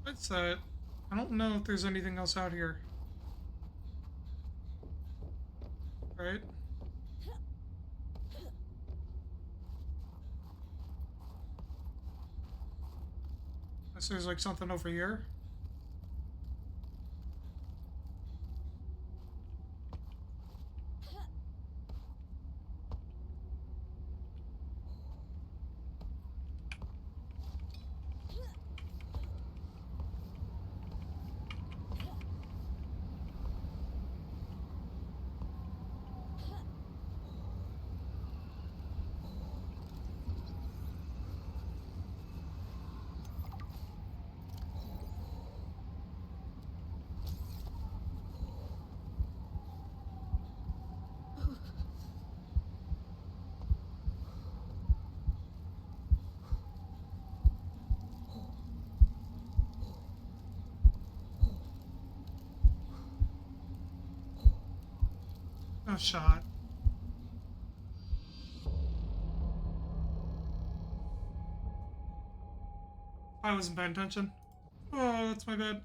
Besides that, I don't know if there's anything else out here. Right? Unless there's like something over here. No shot. I wasn't paying attention. Oh, that's my bad.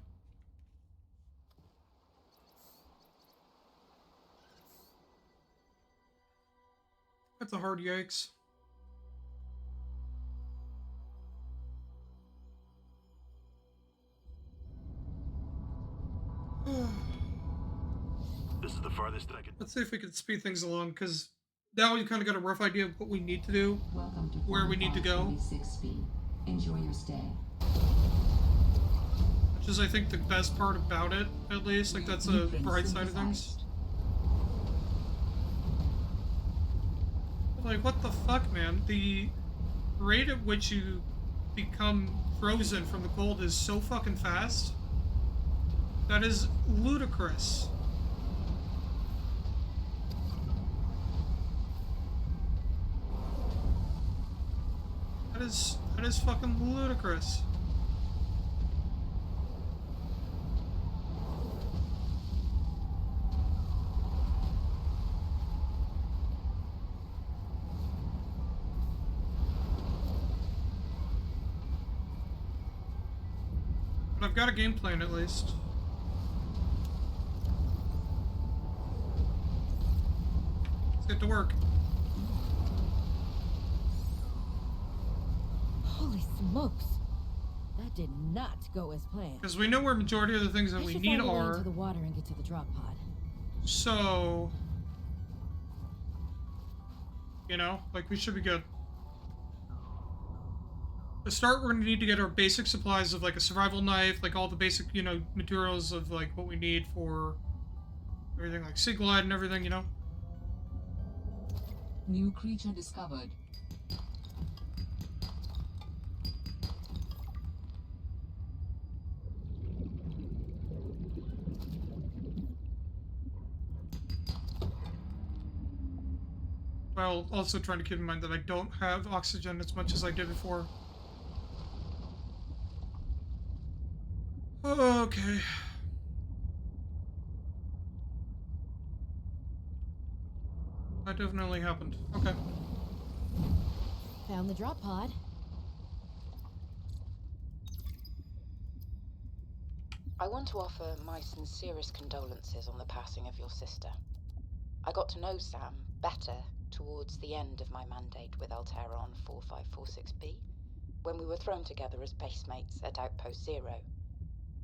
That's a hard yikes. This is the farthest that I could. Let's see if we can speed things along, because now we kind of got a rough idea of what we need to do. Welcome to Where we need to go. 46B. Enjoy your stay. Which is, I think, the best part about it, at least. Like, that's a Blueprint bright side of things. synthesized. Like, what the fuck, man? The rate at which you become frozen from the cold is so fucking fast. That is ludicrous. That is fucking ludicrous. But I've got a game plan at least. Let's get to work. Holy smokes! That did not go as planned. Because we know where majority of the things that I we should need find a way are. into the water and get to the drop pod. So, you know, like, we should be good. To start, we're gonna need to get our basic supplies of, like, a survival knife, like, all the basic, you know, materials of, like, what we need for everything, like sea glide and everything, you know? New creature discovered. While also trying to keep in mind that I don't have oxygen as much as I did before. Okay. That definitely happened. Okay. Found the drop pod. I want to offer my sincerest condolences on the passing of your sister. I got to know Sam better towards the end of my mandate with Altera on 4546B, when we were thrown together as basemates at Outpost Zero.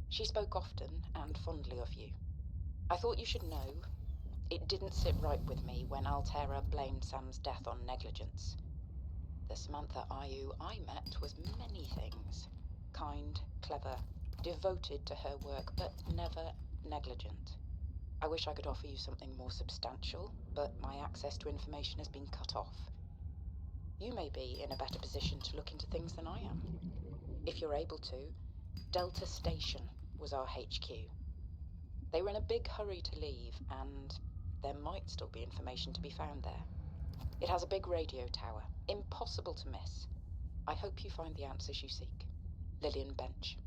She spoke often and fondly of you. I thought you should know, it didn't sit right with me when Altera blamed Sam's death on negligence. The Samantha Ayu I met was many things. Kind, clever, devoted to her work, but never negligent. I wish I could offer you something more substantial, but my access to information has been cut off. You may be in a better position to look into things than I am. If you're able to, Delta Station was our HQ. They were in a big hurry to leave, and there might still be information to be found there. It has a big radio tower, impossible to miss. I hope you find the answers you seek. Lillian Bench.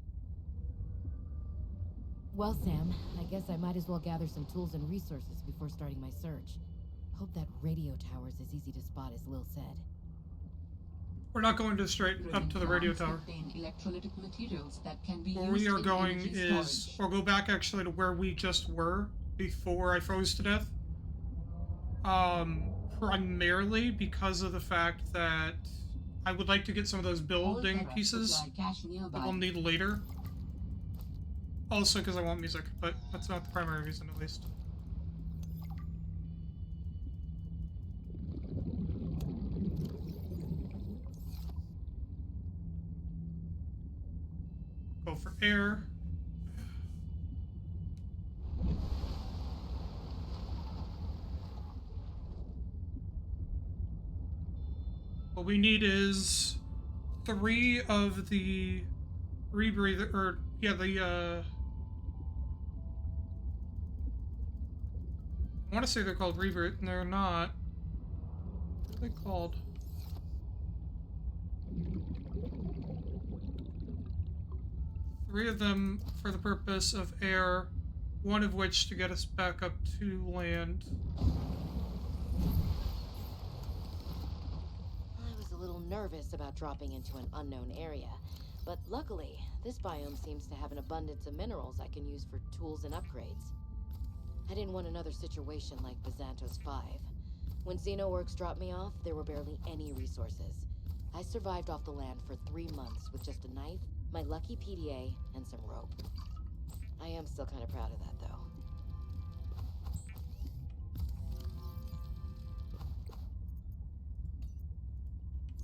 Well, Sam, I guess I might as well gather some tools and resources before starting my search. Hope that radio tower's as easy to spot as Lil said. We're not going to straight up to the radio tower. Contain electrolytic materials that can be Where we used are in going energy is, storage. or go back actually to where we just were before I froze to death. Primarily because of the fact that I would like to get some of those building Altera pieces supply cache that nearby. we'll need later. Also because I want music, but that's not the primary reason, at least. Go for air. What we need is 3 of the rebreather, or yeah, the I want to say they're called rebreather, and they're not. What are they called? Three of them for the purpose of air, one of which to get us back up to land. I was a little nervous about dropping into an unknown area, but luckily, this biome seems to have an abundance of minerals I can use for tools and upgrades. I didn't want another situation like Byzantos 5. When Xenoworks dropped me off, there were barely any resources. I survived off the land for 3 months with just a knife, my lucky PDA, and some rope. I am still kind of proud of that, though.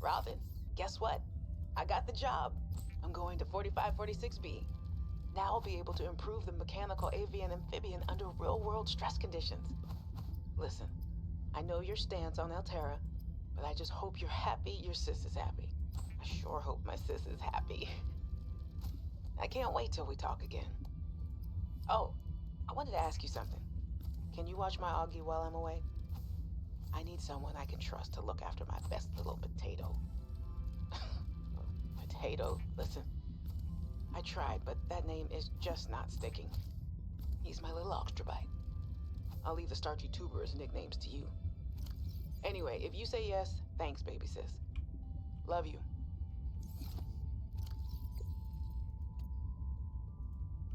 Robin, guess what? I got the job. I'm going to 4546B. Now I'll be able to improve the mechanical avian amphibian under real-world stress conditions. Listen, I know your stance on Alterra, but I just hope you're happy your sis is happy. I sure hope my sis is happy. I can't wait till we talk again. Oh, I wanted to ask you something. Can you watch my Augie while I'm away? I need someone I can trust to look after my best little potato. Potato, listen. I tried, but that name is just not sticking. He's my little Oxtrabite. I'll leave the starchy tuberous nicknames to you. Anyway, if you say yes, thanks, baby sis. Love you.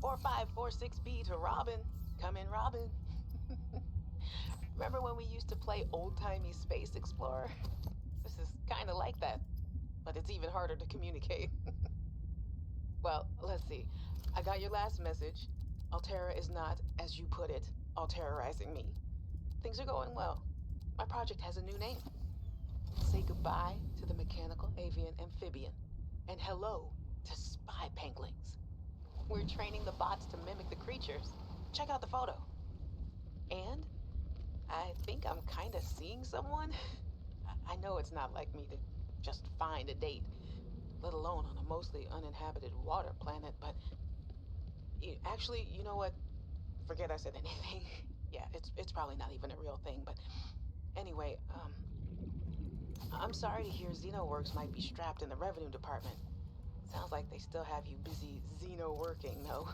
4546B to Robin. Come in, Robin. Remember when we used to play old-timey Space Explorer? This is kind of like that, but it's even harder to communicate. Well, let's see. I got your last message. Alterra is not, as you put it, alterrorizing me. Things are going well. My project has a new name. Say goodbye to the mechanical avian amphibian, and hello to spy penguins. We're training the bots to mimic the creatures. Check out the photo. And I think I'm kind of seeing someone. I know it's not like me to just find a date, let alone on a mostly uninhabited water planet, but actually, you know what? Forget I said anything. Yeah, it's probably not even a real thing, but anyway, I'm sorry to hear Xenoworks might be strapped in the revenue department. Sounds like they still have you busy Xeno-working, though.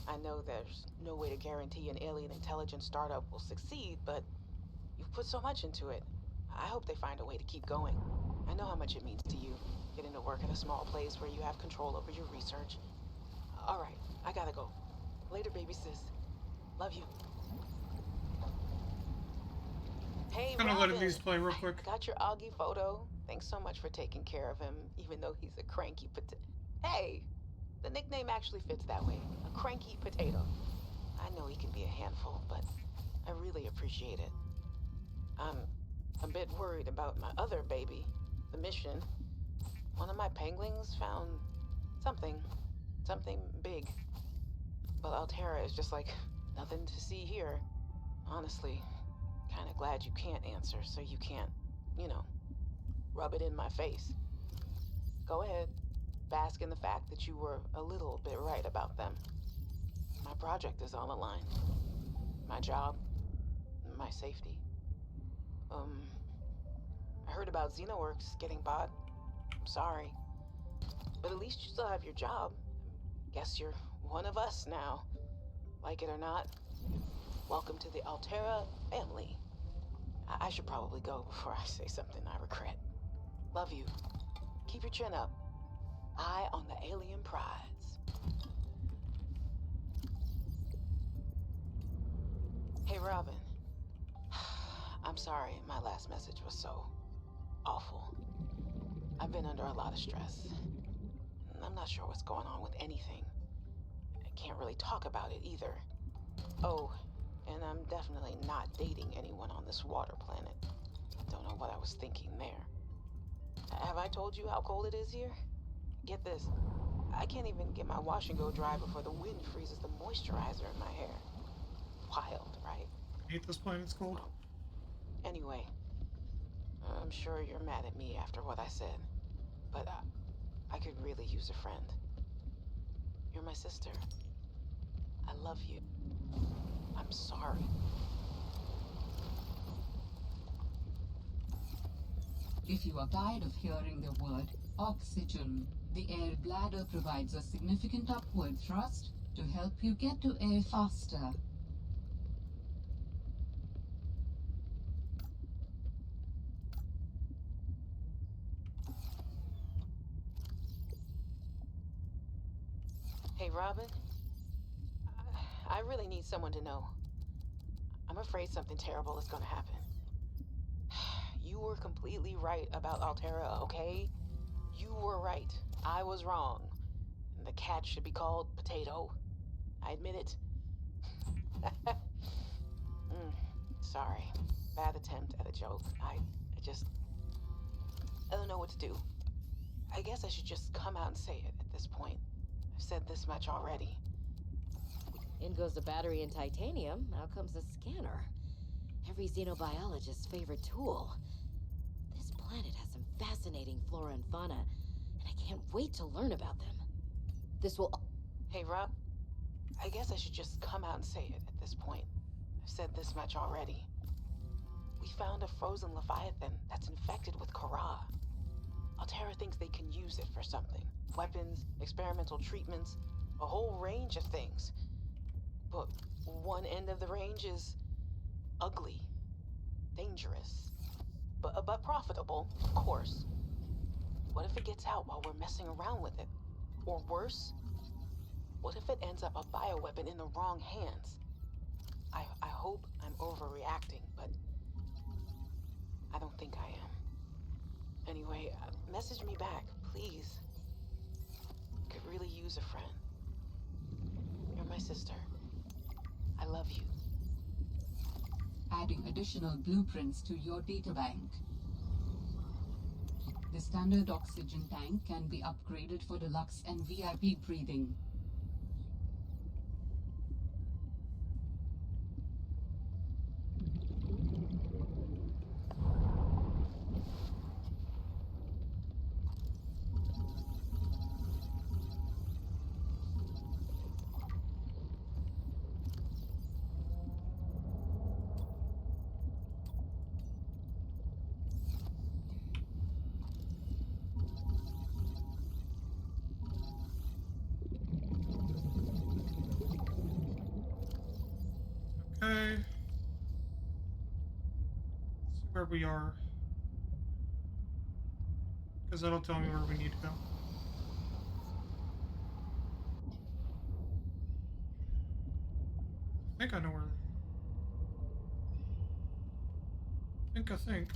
I know there's no way to guarantee an alien intelligence startup will succeed, but you've put so much into it. I hope they find a way to keep going. I know how much it means to you, getting to work at a small place where you have control over your research. All right, I gotta go. Later, baby sis. Love you. Hey, I'm gonna Robin. let these play real quick. Got your Augie photo. Thanks so much for taking care of him, even though he's a cranky Hey, the nickname actually fits that way. A cranky potato. I know he can be a handful, but I really appreciate it. I'm a bit worried about my other baby, the mission. One of my penguins found something big. But Alterra is just like nothing to see here. Honestly, kind of glad you can't answer so you can't, rub it in my face. Go ahead, bask in the fact that you were a little bit right about them. My project is on the line. My job, my safety. I heard about Xenoworks getting bought. I'm sorry. But at least you still have your job. Guess you're one of us now. Like it or not, welcome to the Alterra family. I should probably go before I say something I regret. Love you. Keep your chin up. Eye on the alien prize. Hey, Robin. I'm sorry my last message was so awful. I've been under a lot of stress. I'm not sure what's going on with anything. I can't really talk about it either. Oh, and I'm definitely not dating anyone on this water planet. Don't know what I was thinking there. Have I told you how cold it is here? Get this. I can't even get my wash and go dry before the wind freezes the moisturizer in my hair. Wild, right? I hate this planet's cold. Anyway, I'm sure you're mad at me after what I said, but I could really use a friend. You're my sister. I love you. I'm sorry. If you are tired of hearing the word oxygen, the air bladder provides a significant upward thrust to help you get to air faster. Hey, Robin. I really need someone to know. I'm afraid something terrible is gonna happen. You were completely right about Altera, okay? You were right. I was wrong. The cat should be called Potato. I admit it. Sorry. Bad attempt at a joke. I don't know what to do. I guess I should just come out and say it at this point. I've said this much already. In goes the battery and titanium, out comes a scanner. Every xenobiologist's favorite tool. This planet has some fascinating flora and fauna, and I can't wait to learn about them. This will... Hey, Rob. I guess I should just come out and say it at this point. I've said this much already. We found a frozen Leviathan that's infected with Kara. Altera thinks they can use it for something. Weapons, experimental treatments, a whole range of things. But one end of the range is ugly, dangerous, but profitable, of course. What if it gets out while we're messing around with it? Or worse, what if it ends up a bioweapon in the wrong hands? I hope I'm overreacting, but I don't think I am. Anyway, message me back, please. Could really use a friend. You're my sister. I love you. Adding additional blueprints to your databank. The standard oxygen tank can be upgraded for deluxe and VIP breathing. Okay. Let's see where we are. Because that'll tell me where we need to go. I think I know where. I think.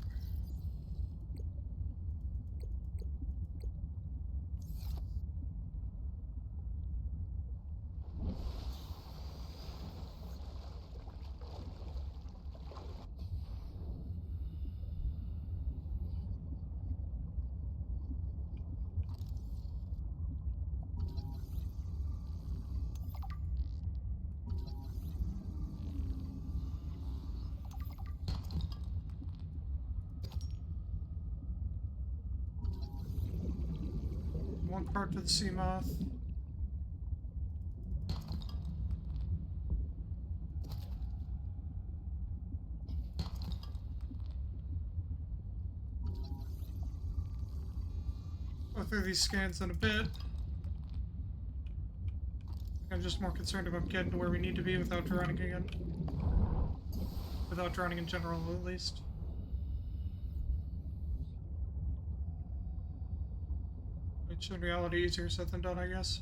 One part to the sea moth. Go through these scans in a bit. I'm just more concerned about getting to where we need to be without drowning again. Without drowning in general, at least. Which in reality easier said than done, I guess.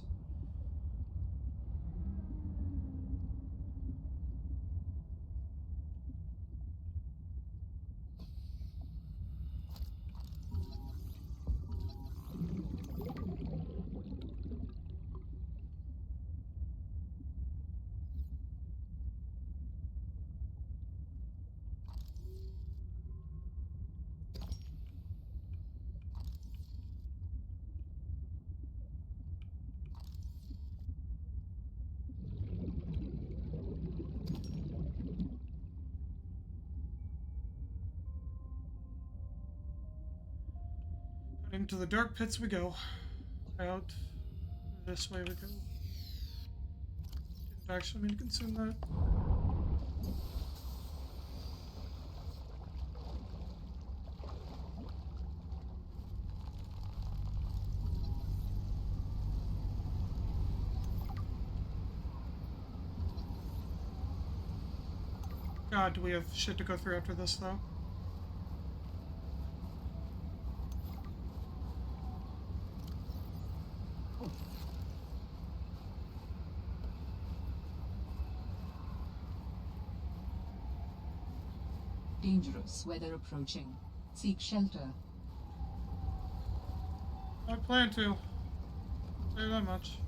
Into the dark pits we go. Out this way we go. Didn't actually mean to consume that. God, do we have shit to go through after this, though? Dangerous weather approaching. Seek shelter. I plan to. Say that much.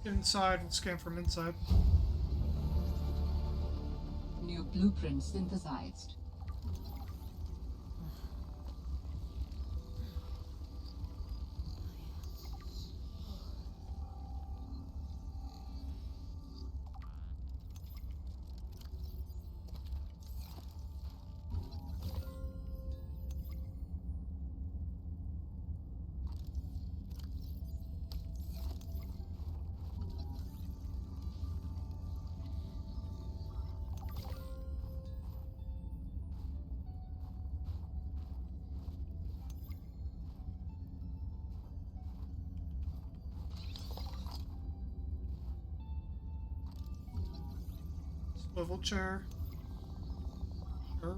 Get inside and scan from inside. New blueprint synthesized. Swivel chair. Sure.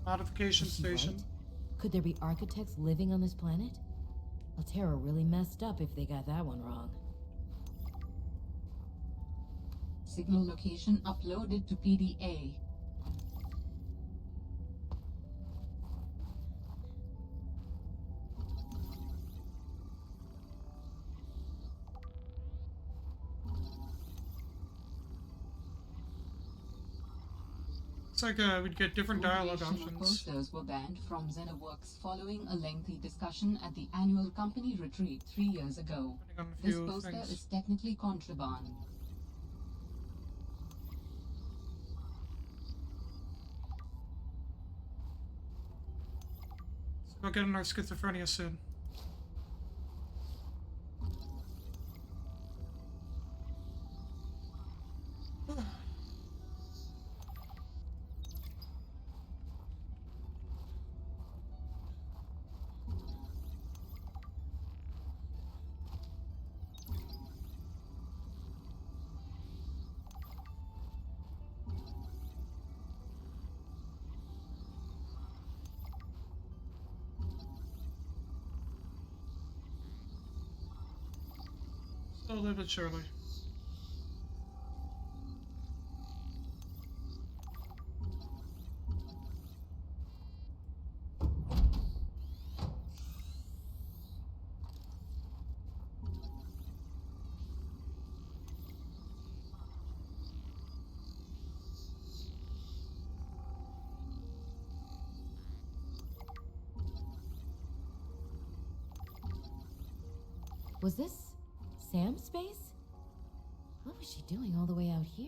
Modification Was she station. right? Could there be architects living on this planet? Altera really messed up if they got that one wrong. Signal location uploaded to PDA. Looks like we'd get different dialogue Recreational options. posters were banned from Xenoworks following a lengthy discussion at the annual company retreat 3 years ago. Depending on a This few poster things. is technically contraband. So we'll get in our schizophrenia soon. Slowly but surely. Was this Sam's space? What was she doing all the way out here?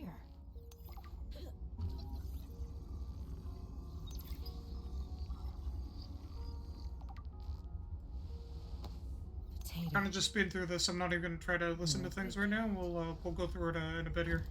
Potato. Kind of just speed through this. I'm not even gonna try to listen to things right now. We'll go through it in a bit here.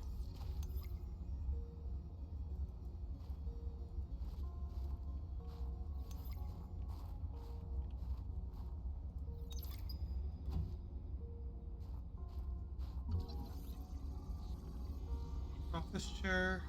Off this chair.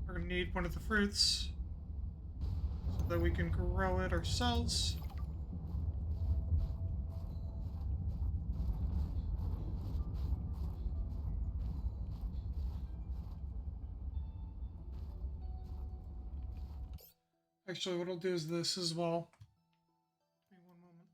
We're gonna need one of the fruits so that we can grow it ourselves. Actually, what I'll do is this as well. Give me one moment.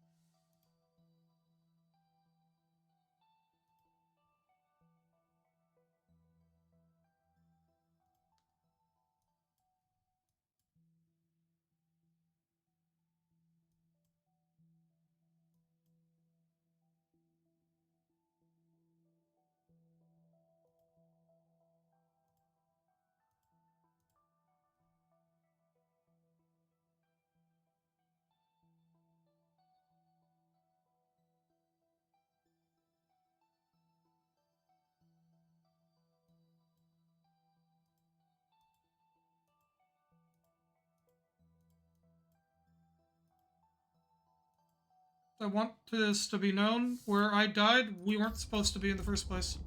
I want this to be known. Where I died, we weren't supposed to be in the first place.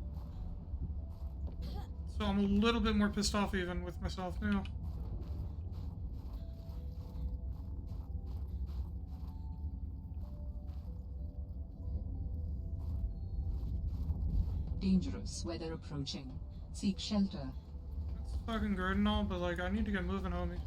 So I'm a little bit more pissed off even with myself now. Dangerous weather approaching. Seek shelter. It's fucking good and all, but like, I need to get moving, homie.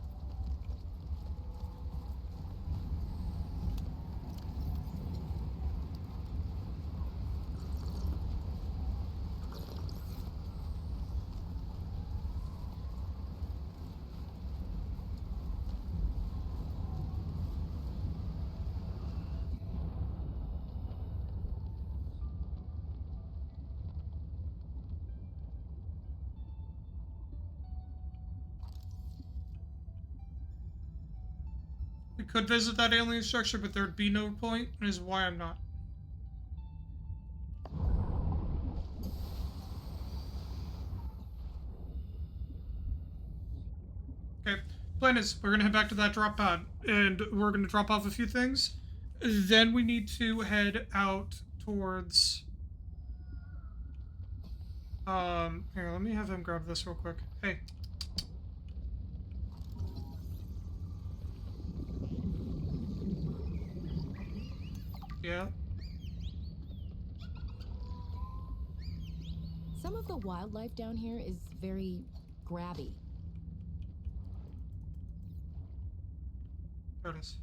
We could visit that alien structure, but there'd be no point, and is why I'm not. Okay, plan is we're gonna head back to that drop pod, and we're gonna drop off a few things. Then we need to head out towards. Here, let me have him grab this real quick. Hey. Yeah. Some of the wildlife down here is very grabby. There it is.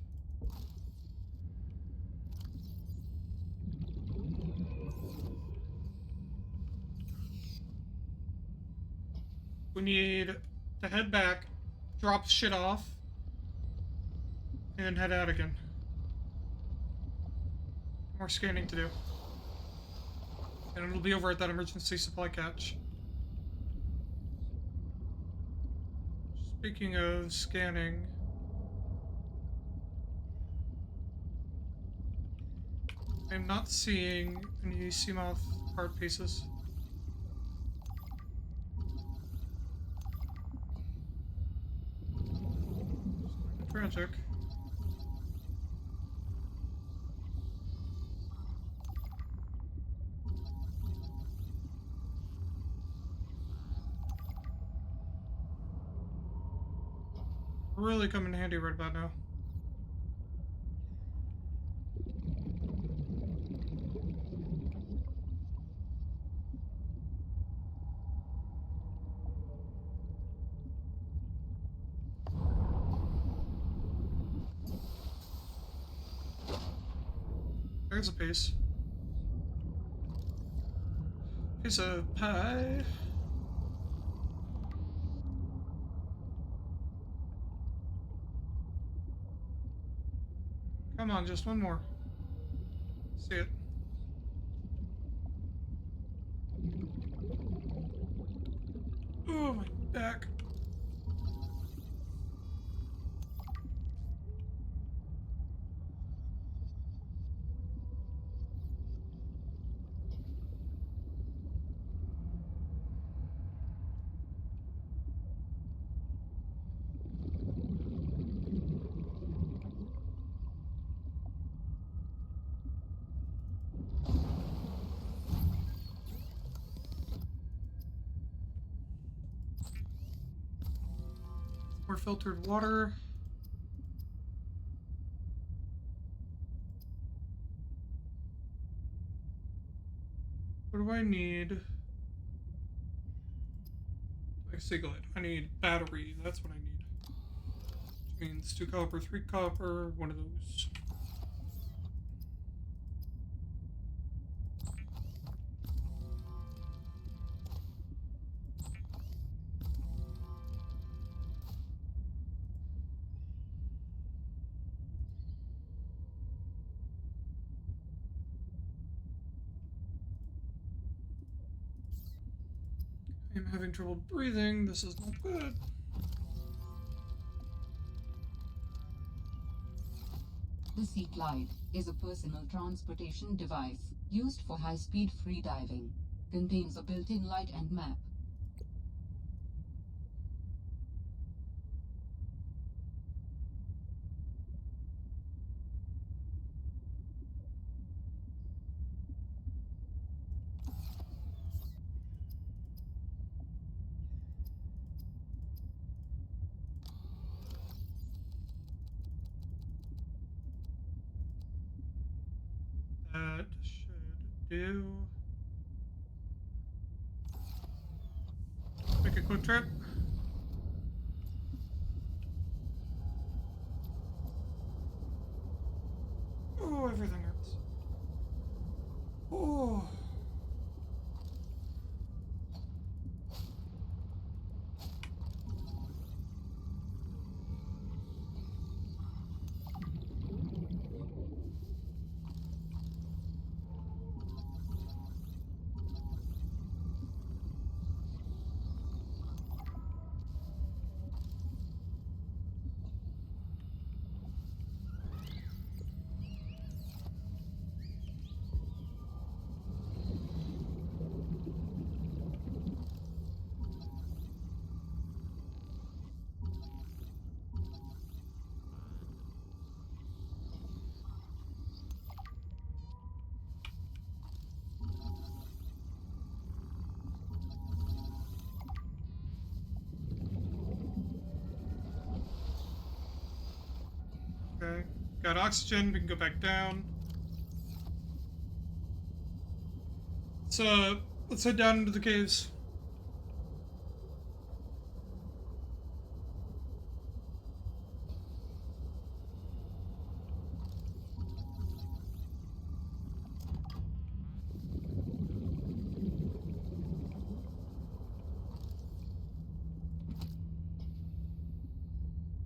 We need to head back, drop shit off, and head out again. More scanning to do. And it'll be over at that emergency supply catch. Speaking of scanning... I'm not seeing any Seamoth part pieces. Tragic. Really come in handy right about now. There's a piece. Piece of pie. Come on, just one more. See it. Oh, my back. More filtered water. What do I need? Like Siglet. I need battery. That's what I need. Which means 2 copper, 3 copper, one of those. I'm having trouble breathing. This is not good. The Sea Glide is a personal transportation device used for high-speed freediving. Contains a built-in light and map. do. Make a quick trip. Oh, everything hurts. Oh. Okay. Got oxygen, we can go back down. Let's head down into the caves.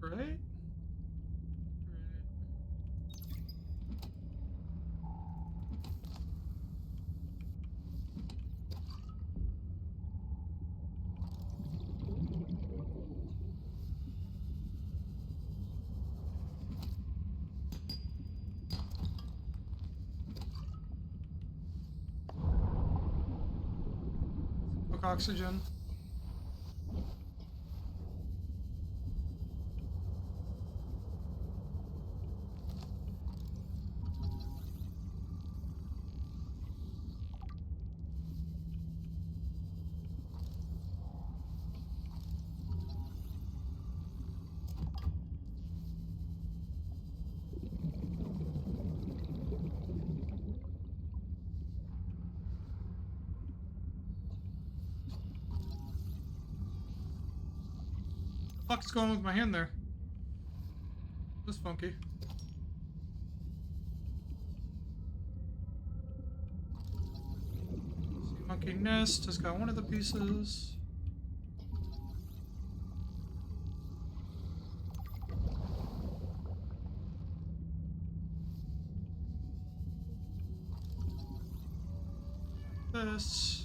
Right? Quick oxygen. What's going on with my hand there? That's funky. Sea monkey nest has got one of the pieces. This.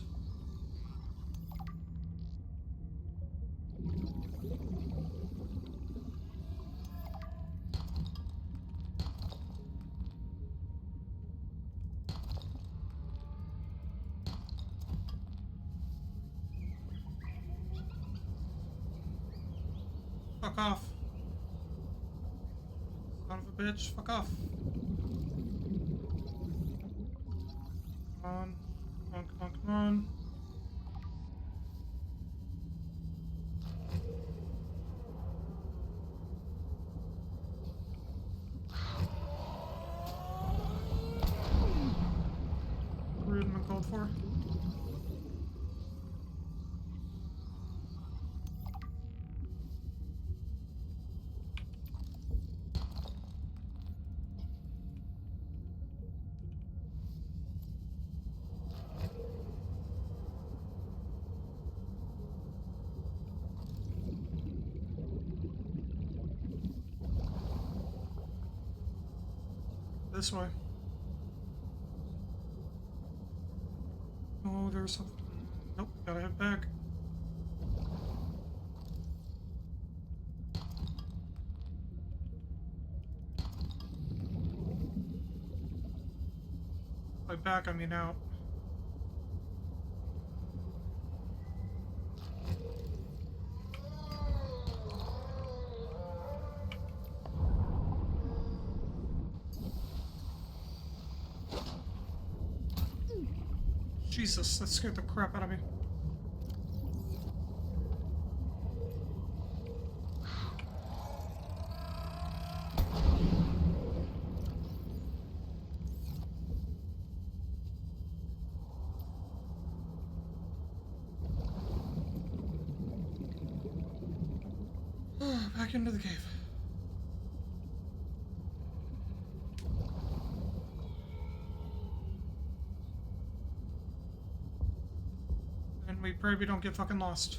Fuck off. Son of a bitch, fuck off. Come on. Come on, come on, come on. Rude and uncalled for. This way. Oh, there's something. Nope, gotta head back. By back, I mean out. Jesus, that scared the crap out of me. Back into the cave. And we pray we don't get fucking lost.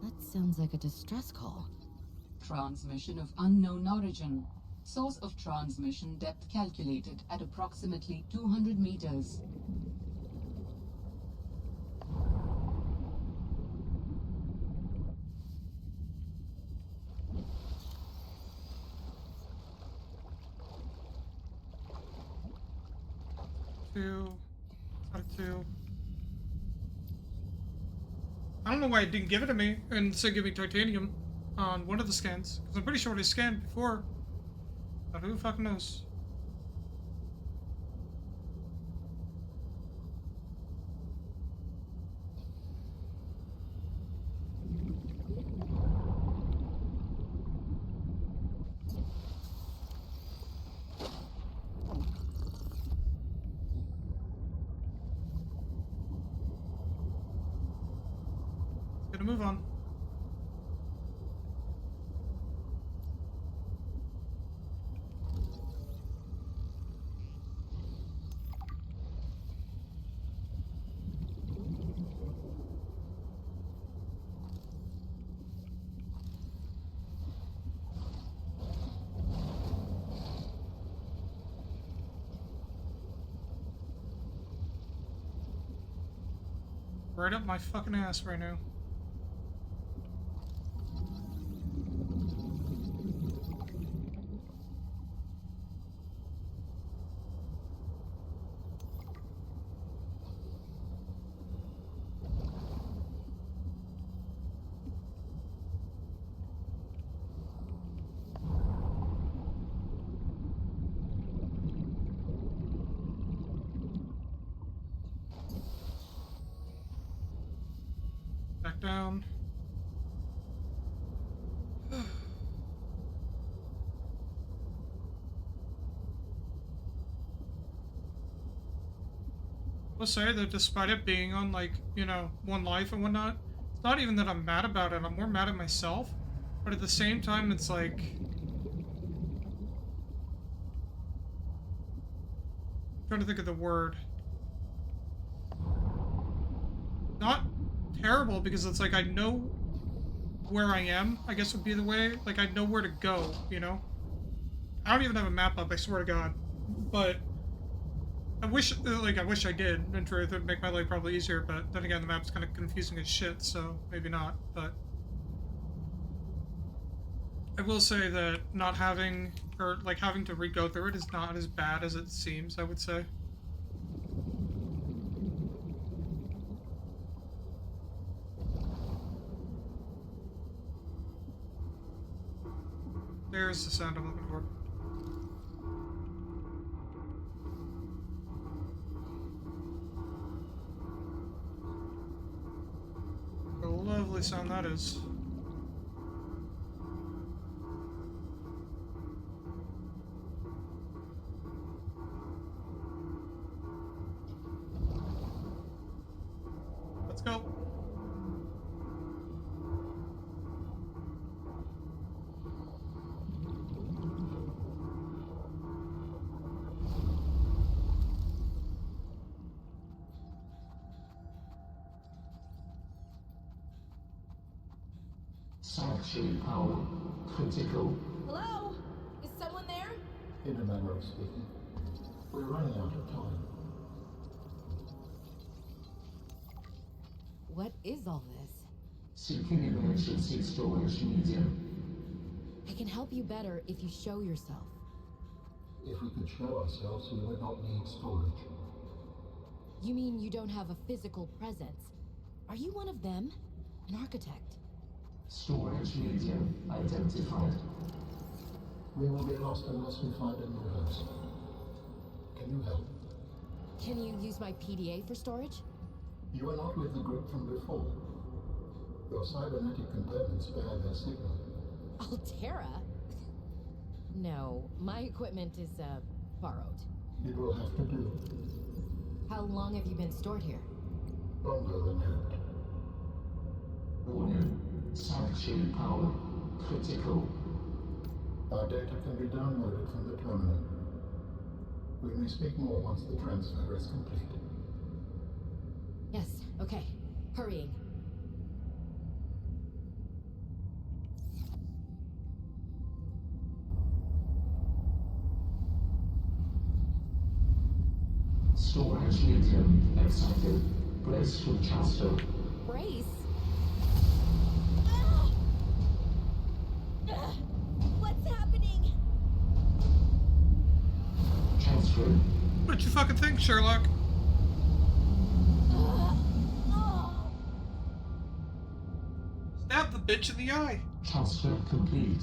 That sounds like a distress call. Transmission of unknown origin. Source of transmission depth calculated at approximately 200 meters. Two. Out of two. I don't know why it didn't give it to me and said give me titanium on one of the scans. Because I'm pretty sure I scanned before. But who fucking knows? Gonna move on. Right up my fucking ass right now. Back down. I'll say that despite it being on, like, you know, one life and whatnot, it's not even that I'm mad about it, I'm more mad at myself. But at the same time, it's like... I'm trying to think of the word. Not terrible, because it's like I know where I am, I guess would be the way. Like, I know where to go, you know? I don't even have a map up, I swear to God. But I wish I did. In truth, it would make my life probably easier, but then again, the map's kind of confusing as shit, so maybe not, but... I will say that not having, or, like, having to re-go through it is not as bad as it seems, I would say. There's the sound I'm looking for. What a lovely sound that is. Let's go. Sanctuary power critical. Hello? Is someone there? In a manner of speaking. We're running out of time. What is all this? Seeking emergency storage medium. I can help you better if you show yourself. If we could show ourselves, we would not need storage. You mean you don't have a physical presence? Are you one of them? An architect? Storage medium identified. We will be lost unless we find a new host. Can you help? Can you use my PDA for storage? You are not with the group from before. Your cybernetic components bear their signal. Altera? No, my equipment is, borrowed. It will have to do. How long have you been stored here? Longer than hoped. Warning. Sanctuary power critical. Our data can be downloaded from the terminal. We may speak more once the transfer is complete. Yes, okay. Hurrying. Storage medium excited. Brace for transfer. Brace? What's happening? Transfer. What did you fucking think, Sherlock? Stab the bitch in the eye. Transfer complete.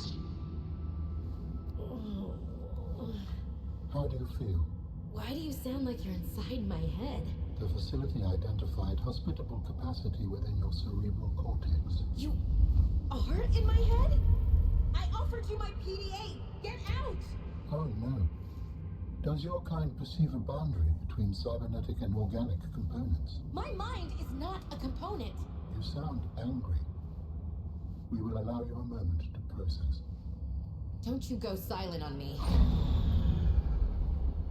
How do you feel? Why do you sound like you're inside my head? The facility identified hospitable capacity within your cerebral cortex. You are in my head? I offered you my PDA. Get out! Oh no. Does your kind perceive a boundary between cybernetic and organic components? My mind is not a component. You sound angry. We will allow you a moment to process. Don't you go silent on me.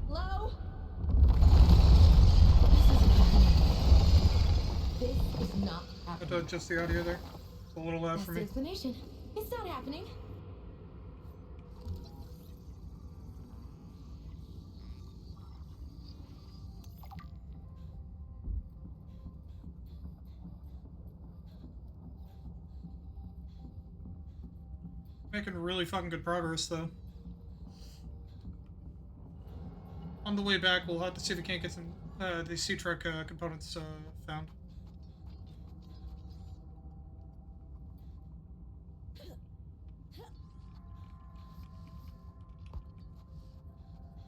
Hello? This is not I happening. did just the audio there. It's a little loud That's for the me. explanation. It's not happening. Making really fucking good progress, though. On the way back, we'll have to see if we can't get some the C-Trek components found.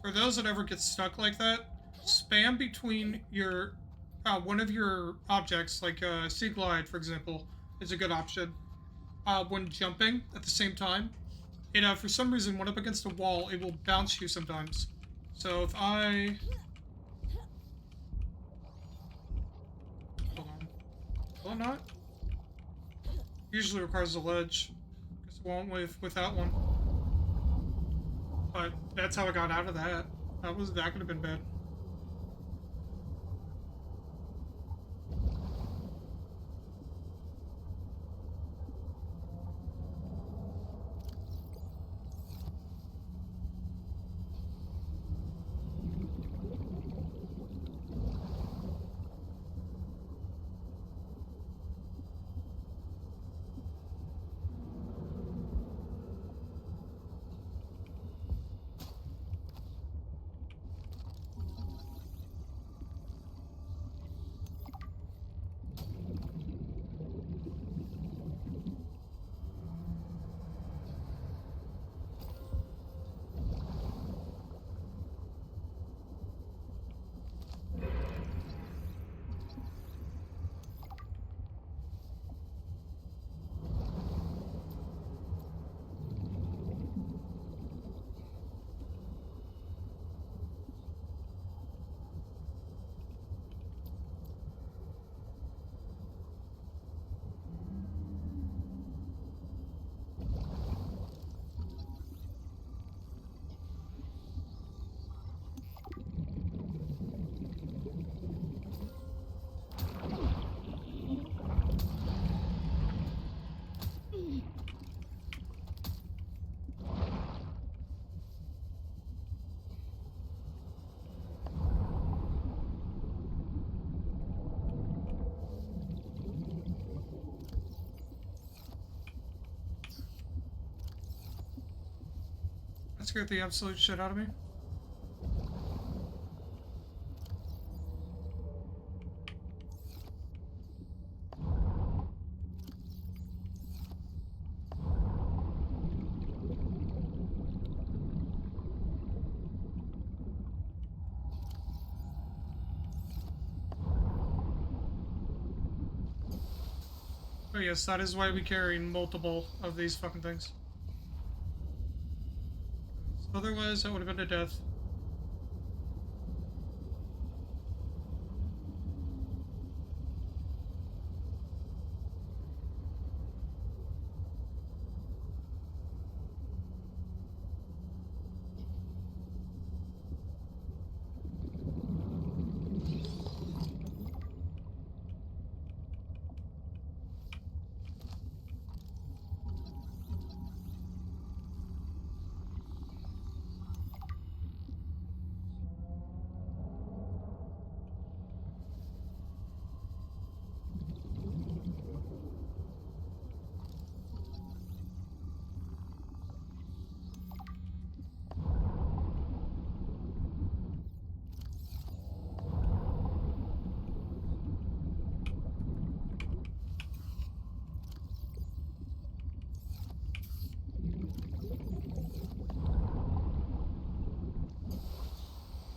For those that ever get stuck like that, spam between your one of your objects, like Sea Glide, for example, is a good option. When jumping at the same time, it for some reason, when up against a wall, it will bounce you sometimes. So if I... Hold on. Will it not? Usually requires a ledge. Guess it won't with that one. But that's how I got out of that. That could have been bad. That scared the absolute shit out of me. Oh yes, that is why we carry multiple of these fucking things. Otherwise, that would have been a death.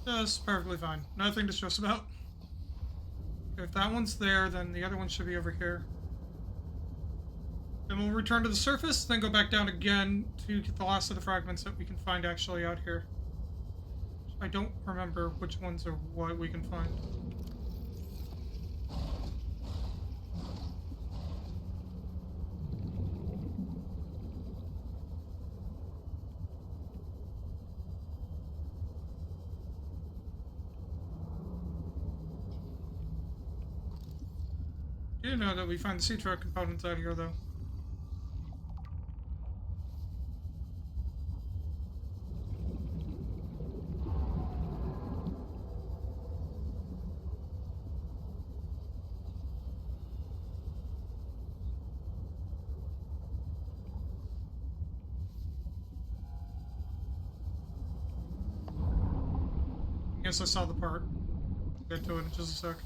That's perfectly fine. Nothing to stress about. If that one's there, then the other one should be over here. Then we'll return to the surface, then go back down again to get the last of the fragments that we can find actually out here. I don't remember which ones are what we can find. You know that we find the C-Truck components out here, though. I guess I saw the part. I'll get to it in just a sec.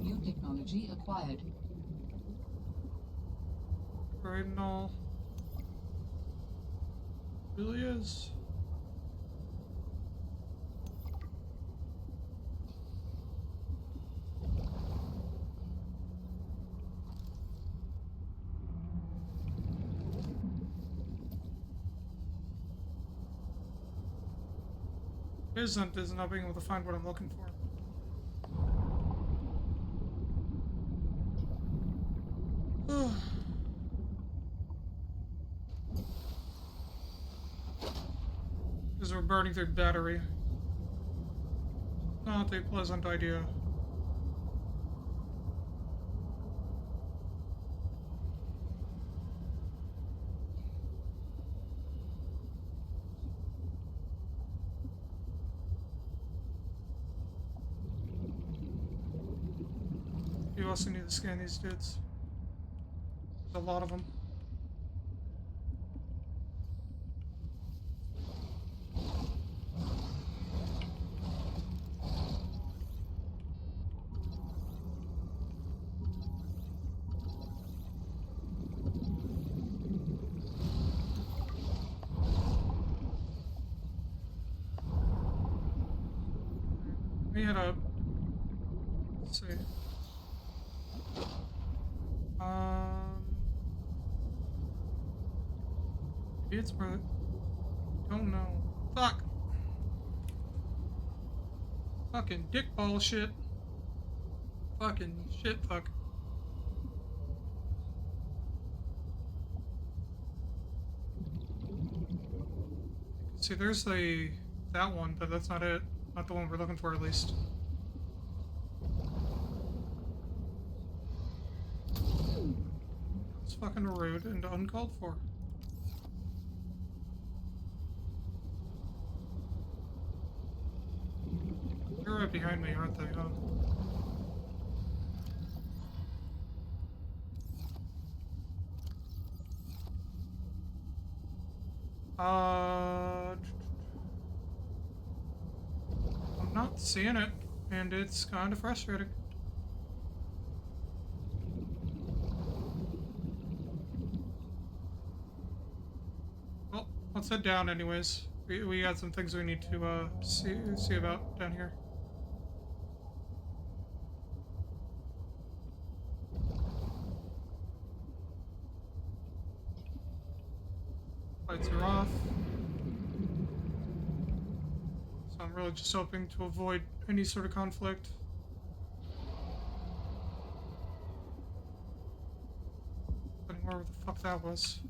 New technology acquired. Great and all. Really is. Is not being able to find what I'm looking for. Because we're burning through battery. Not a pleasant idea. You also need to scan these dudes. There's a lot of them. We had a... Let's see. Maybe it's for... Don't know. Fuck! Fucking dickball shit. Fucking shit fuck. See, there's that one, but that's not it. Not the one we're looking for, at least. It's fucking rude and uncalled for. They're right behind me, aren't they? Huh? I'm not seeing it, and it's kind of frustrating. Well, let's head down anyways. We got some things we need to see about down here. Lights are off. So I'm really just hoping to avoid any sort of conflict. Wherever the fuck that was.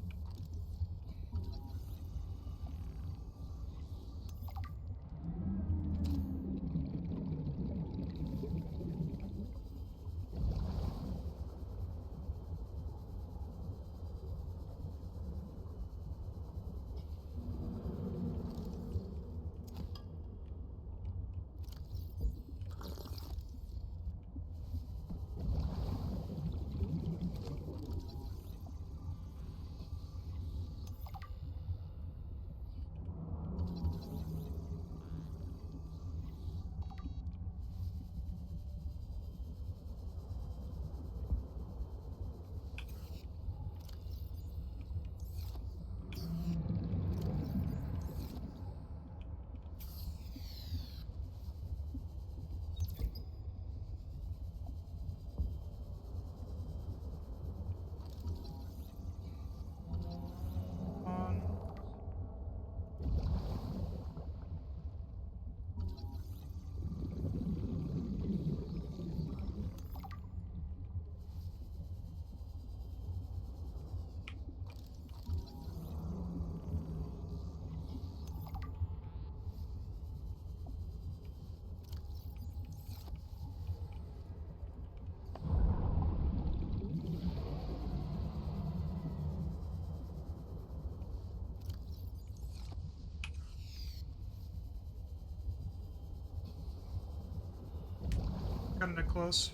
Kinda close.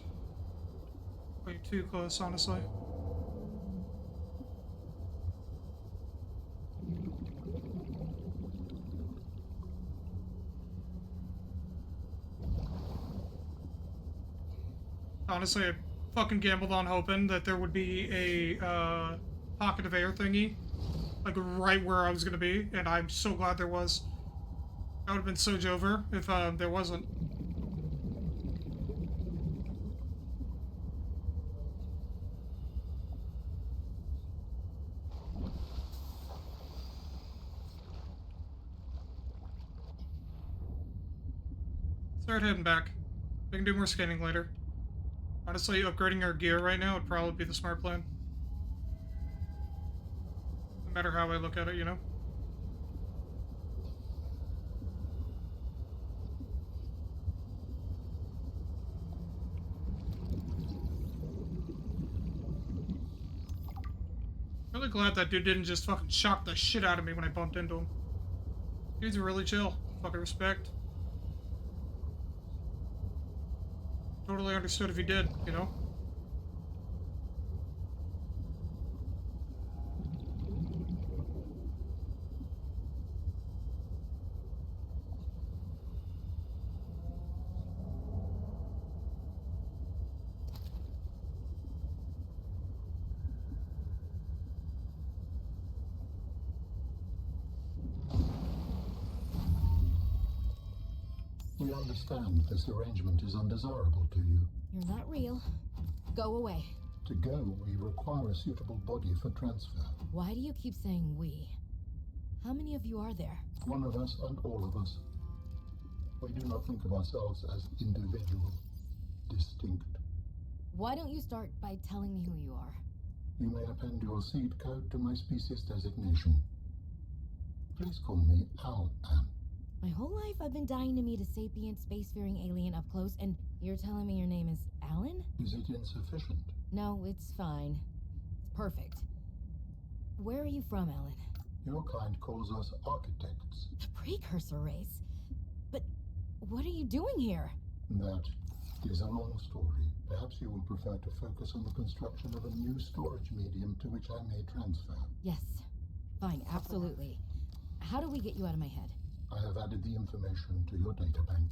Way too close, honestly. Honestly, I fucking gambled on hoping that there would be a pocket of air thingy, like right where I was gonna be, and I'm so glad there was. That would have been so Jover if there wasn't. Start heading back. We can do more scanning later. Honestly, upgrading our gear right now would probably be the smart plan. No matter how I look at it, you know? Really glad that dude didn't just fucking shock the shit out of me when I bumped into him. Dude's really chill. Fucking respect. Totally understood if he did, you know? We understand this arrangement is undesirable to you. You're not real. Go away. To go, we require a suitable body for transfer. Why do you keep saying we? How many of you are there? One of us and all of us. We do not think of ourselves as individual, distinct. Why don't you start by telling me who you are? You may append your seed code to my species designation. Please call me Al-An. My whole life I've been dying to meet a sapient spacefaring alien up close, and you're telling me your name is Alan? Is it insufficient? No, it's fine. It's perfect. Where are you from, Alan? Your kind calls us architects. The precursor race? But what are you doing here? That is a long story. Perhaps you will prefer to focus on the construction of a new storage medium to which I may transfer. Yes. Fine, absolutely. How do we get you out of my head? I have added the information to your databank.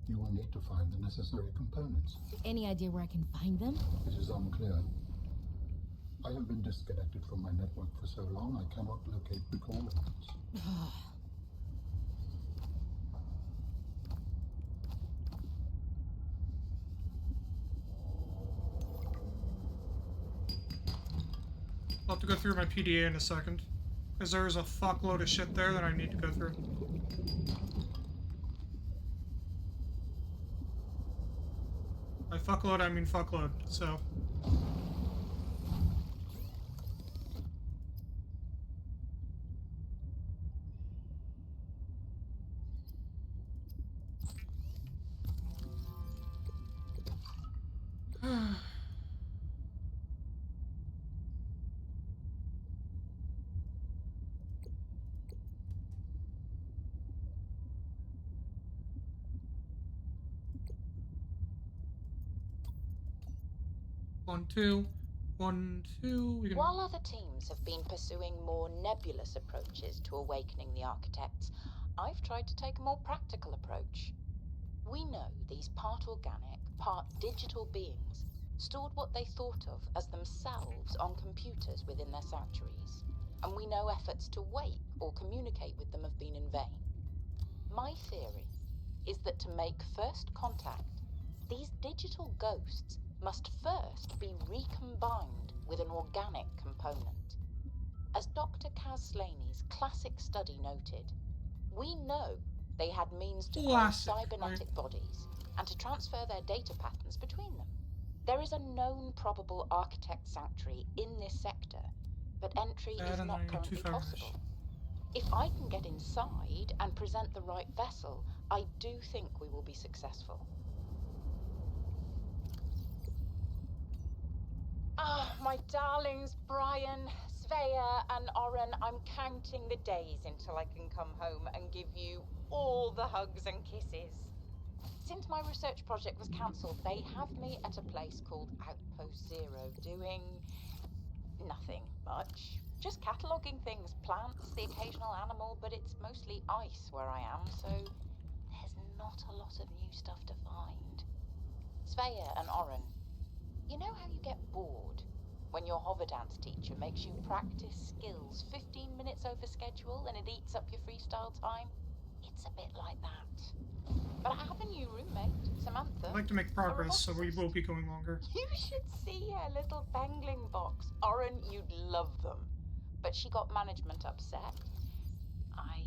You will need to find the necessary components. Any idea where I can find them? It is unclear. I have been disconnected from my network for so long I cannot locate the coordinates. I'll have to go through my PDA in a second. Because there's a fuckload of shit there that I need to go through. By fuckload, I mean fuckload, so... One, two. We can... While other teams have been pursuing more nebulous approaches to awakening the architects, I've tried to take a more practical approach. We know these part organic, part digital beings stored what they thought of as themselves on computers within their sanctuaries, and we know efforts to wake or communicate with them have been in vain. My theory is that to make first contact, these digital ghosts must first be recombined with an organic component. As Dr. Kaz Slaney's classic study noted, we know they had means to grow cybernetic bodies and to transfer their data patterns between them. There is a known probable architect sanctuary in this sector, but entry is not currently possible. If I can get inside and present the right vessel, I do think we will be successful. Ah, my darlings, Brian, Svea, and Oren, I'm counting the days until I can come home and give you all the hugs and kisses. Since my research project was cancelled, they have me at a place called Outpost Zero, doing nothing much. Just cataloguing things, plants, the occasional animal, but it's mostly ice where I am, so there's not a lot of new stuff to find. Svea and Oren, you know how you get bored when your hover dance teacher makes you practice skills 15 minutes over schedule and it eats up your freestyle time? It's a bit like that. But I have a new roommate, Samantha. I'd like to make progress, so we will be going longer. You should see her little bangling box. Oren, you'd love them. But she got management upset. I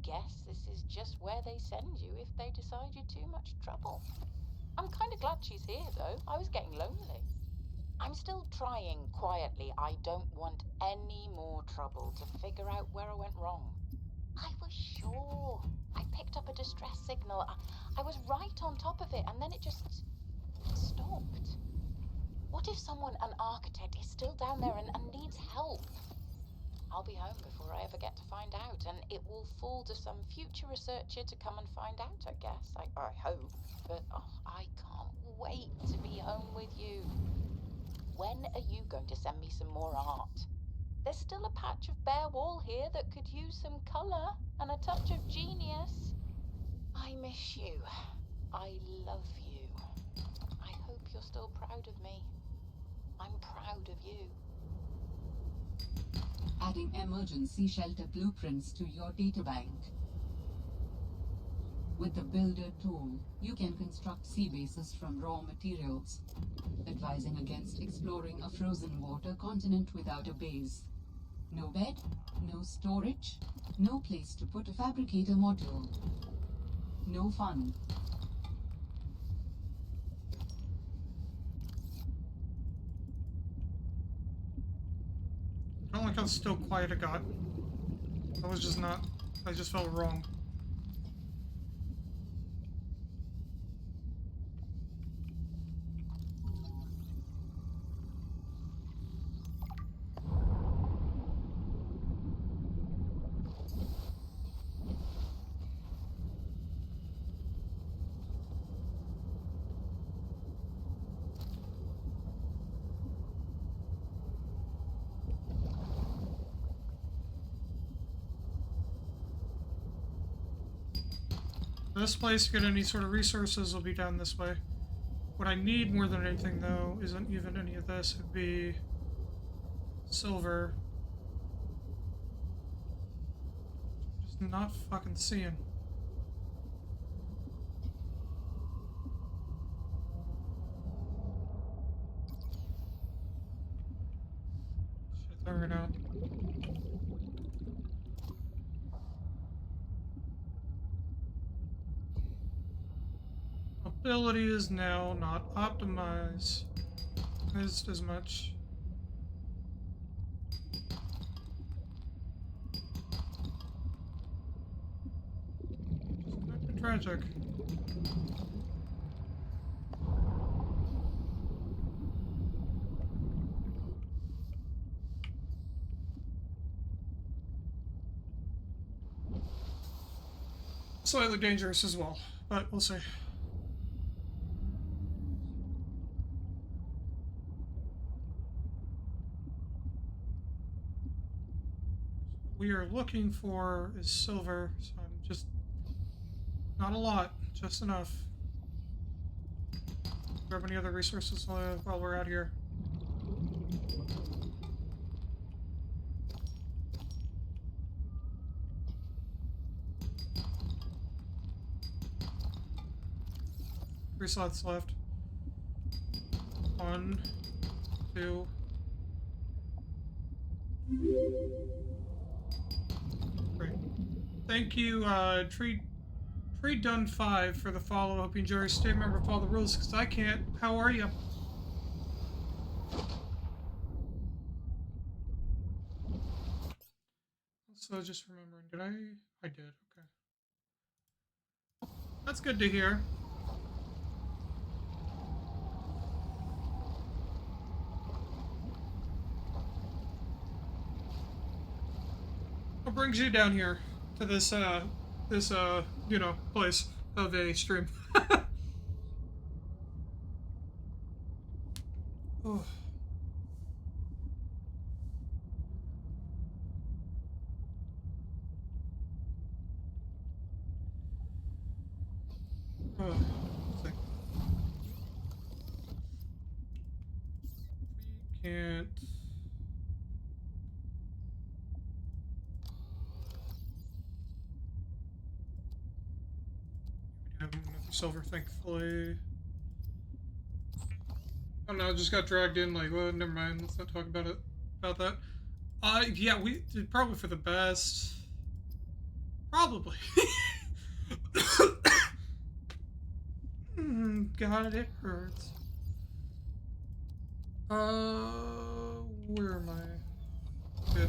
guess this is just where they send you if they decide you're too much trouble. I'm kind of glad she's here, though. I was getting lonely. I'm still trying quietly. I don't want any more trouble to figure out where I went wrong. I was sure. I picked up a distress signal. I was right on top of it, and then it just stopped. What if someone, an architect, is still down there and needs help? I'll be home before I ever get to find out, and it will fall to some future researcher to come and find out, I guess. I hope. But I can't wait to be home with you. When are you going to send me some more art? There's still a patch of bare wall here that could use some colour and a touch of genius. I miss you. I love you. I hope you're still proud of me. I'm proud of you. Adding emergency shelter blueprints to your databank. With the Builder tool, you can construct sea bases from raw materials, advising against exploring a frozen water continent without a base. No bed, no storage, no place to put a fabricator module. No fun. I don't like how still quiet it got. I was just not... I just felt wrong. This place to get any sort of resources will be down this way. What I need more than anything, though, isn't even any of this. It'd be silver. Just not fucking seeing. Shit, there we go. Ability is now not optimized as much. Just tragic. Slightly dangerous as well, but we'll see. We are looking for is silver, so I'm just not a lot, just enough. Grab any other resources while we're out here. Three slots left. 1, 2. Great. Thank you, Tree Done 5 for the follow. Hope you enjoy your stay. Remember to follow the rules, because I can't. How are you? Also, just remembering, did I did, okay. That's good to hear. What brings you down here to this, you know, place of a stream? Oh. Oh. Let's see. We can't. We have another silver, thankfully. Oh no, I just got dragged in, like, well, never mind, let's not talk about it, about that. Yeah, we did probably for the best. Probably. God, it hurts. Where am I? Yeah.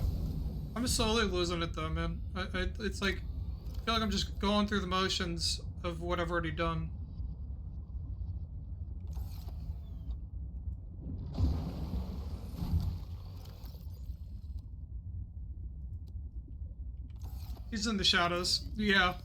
I'm slowly losing it though, man. It's like, I feel like I'm just going through the motions of what I've already done. He's in the shadows. Yeah.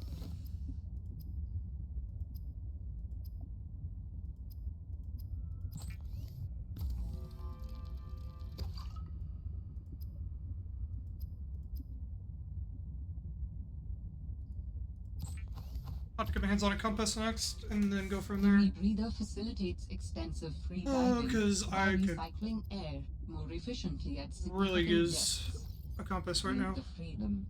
I'll have to get my hands on a compass next, and then go from there. Rebreather facilitates extensive free Oh, diving because I while could recycling air more efficiently at really significant use depths. a compass right With now. the freedom.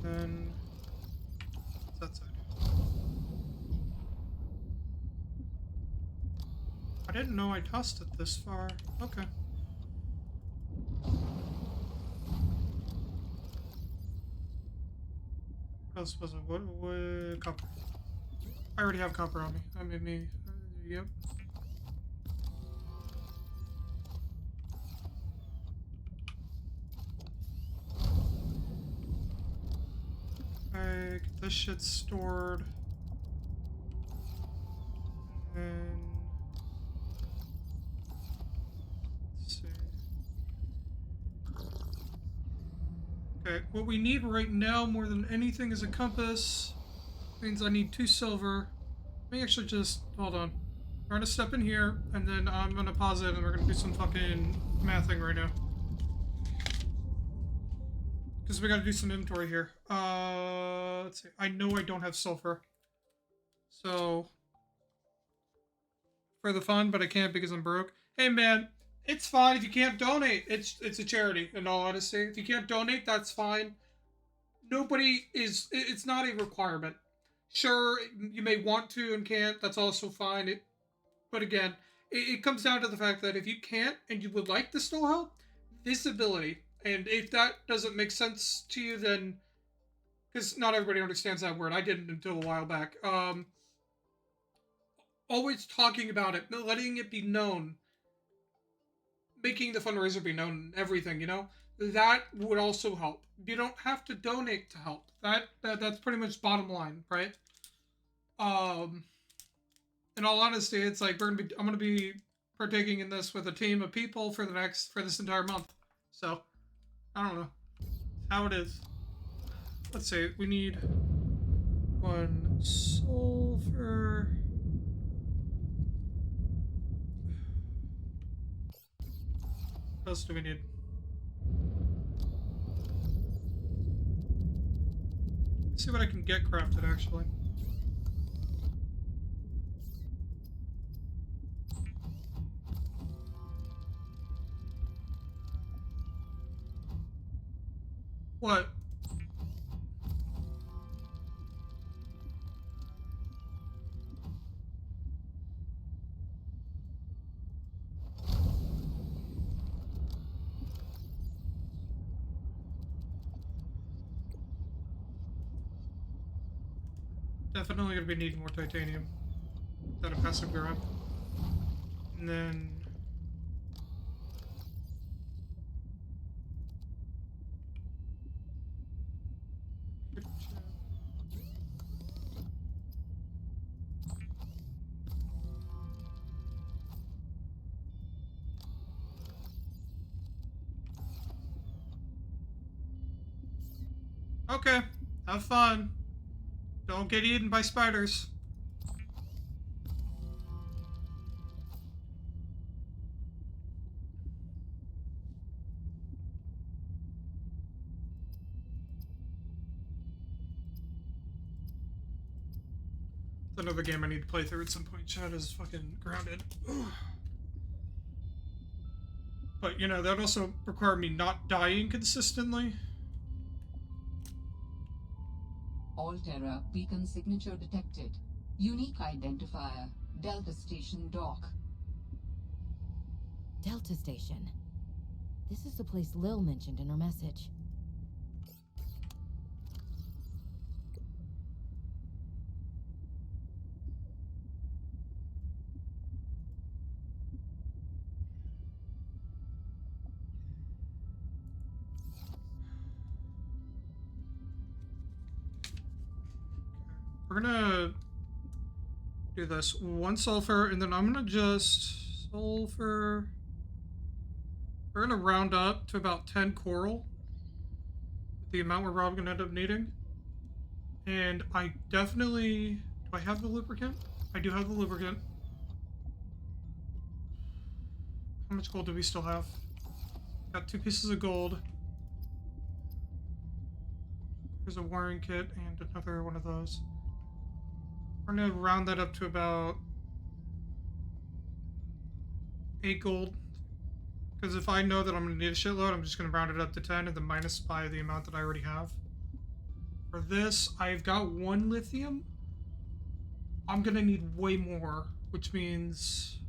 Then what's that side? I didn't know I tossed it this far. Okay. What else was it? What copper? I already have copper on me. I mean, yep. Okay, get this shit stored. And then let's see. Okay, what we need right now more than anything is a compass. Means I need 2 silver. Let me actually just, hold on. We're gonna step in here, and then I'm gonna pause it, and we're gonna do some fucking mathing right now. Because we gotta do some inventory here. Let's see. I know I don't have sulfur. So, for the fun, but I can't because I'm broke. Hey man, it's fine if you can't donate. It's a charity, in all honesty. If you can't donate, that's fine. It's not a requirement. Sure, you may want to and can't, that's also fine. But again, it comes down to the fact that if you can't and you would like to still help, visibility. And if that doesn't make sense to you, then, because not everybody understands that word. I didn't until a while back. Always talking about it, letting it be known, making the fundraiser be known, everything, you know? That would also help. You don't have to donate to help. That's pretty much bottom line, right? In all honesty, it's like I'm gonna be partaking in this with a team of people for this entire month. So, I don't know. How it is. Let's see, we need 1 sulfur. What else do we need? Let's see what I can get crafted, actually. What? Definitely gonna be needing more titanium. That a passive grab. And then okay, have fun. Don't get eaten by spiders. It's another game I need to play through at some point. Chat is fucking grounded. But, you know, that also required me not dying consistently. Alterra beacon signature detected. Unique identifier. Delta Station dock. Delta Station. This is the place Lil mentioned in her message. We're gonna do this. 1 sulfur, and then I'm gonna just sulfur. We're gonna round up to about 10 coral. The amount we're probably gonna end up needing. And I definitely... Do I have the lubricant? I do have the lubricant. How much gold do we still have? Got 2 pieces of gold. There's a wiring kit and another one of those. We're gonna round that up to about 8 gold. Because if I know that I'm gonna need a shitload, I'm just gonna round it up to 10 and then minus by the amount that I already have. For this, I've got 1 lithium. I'm gonna need way more, which means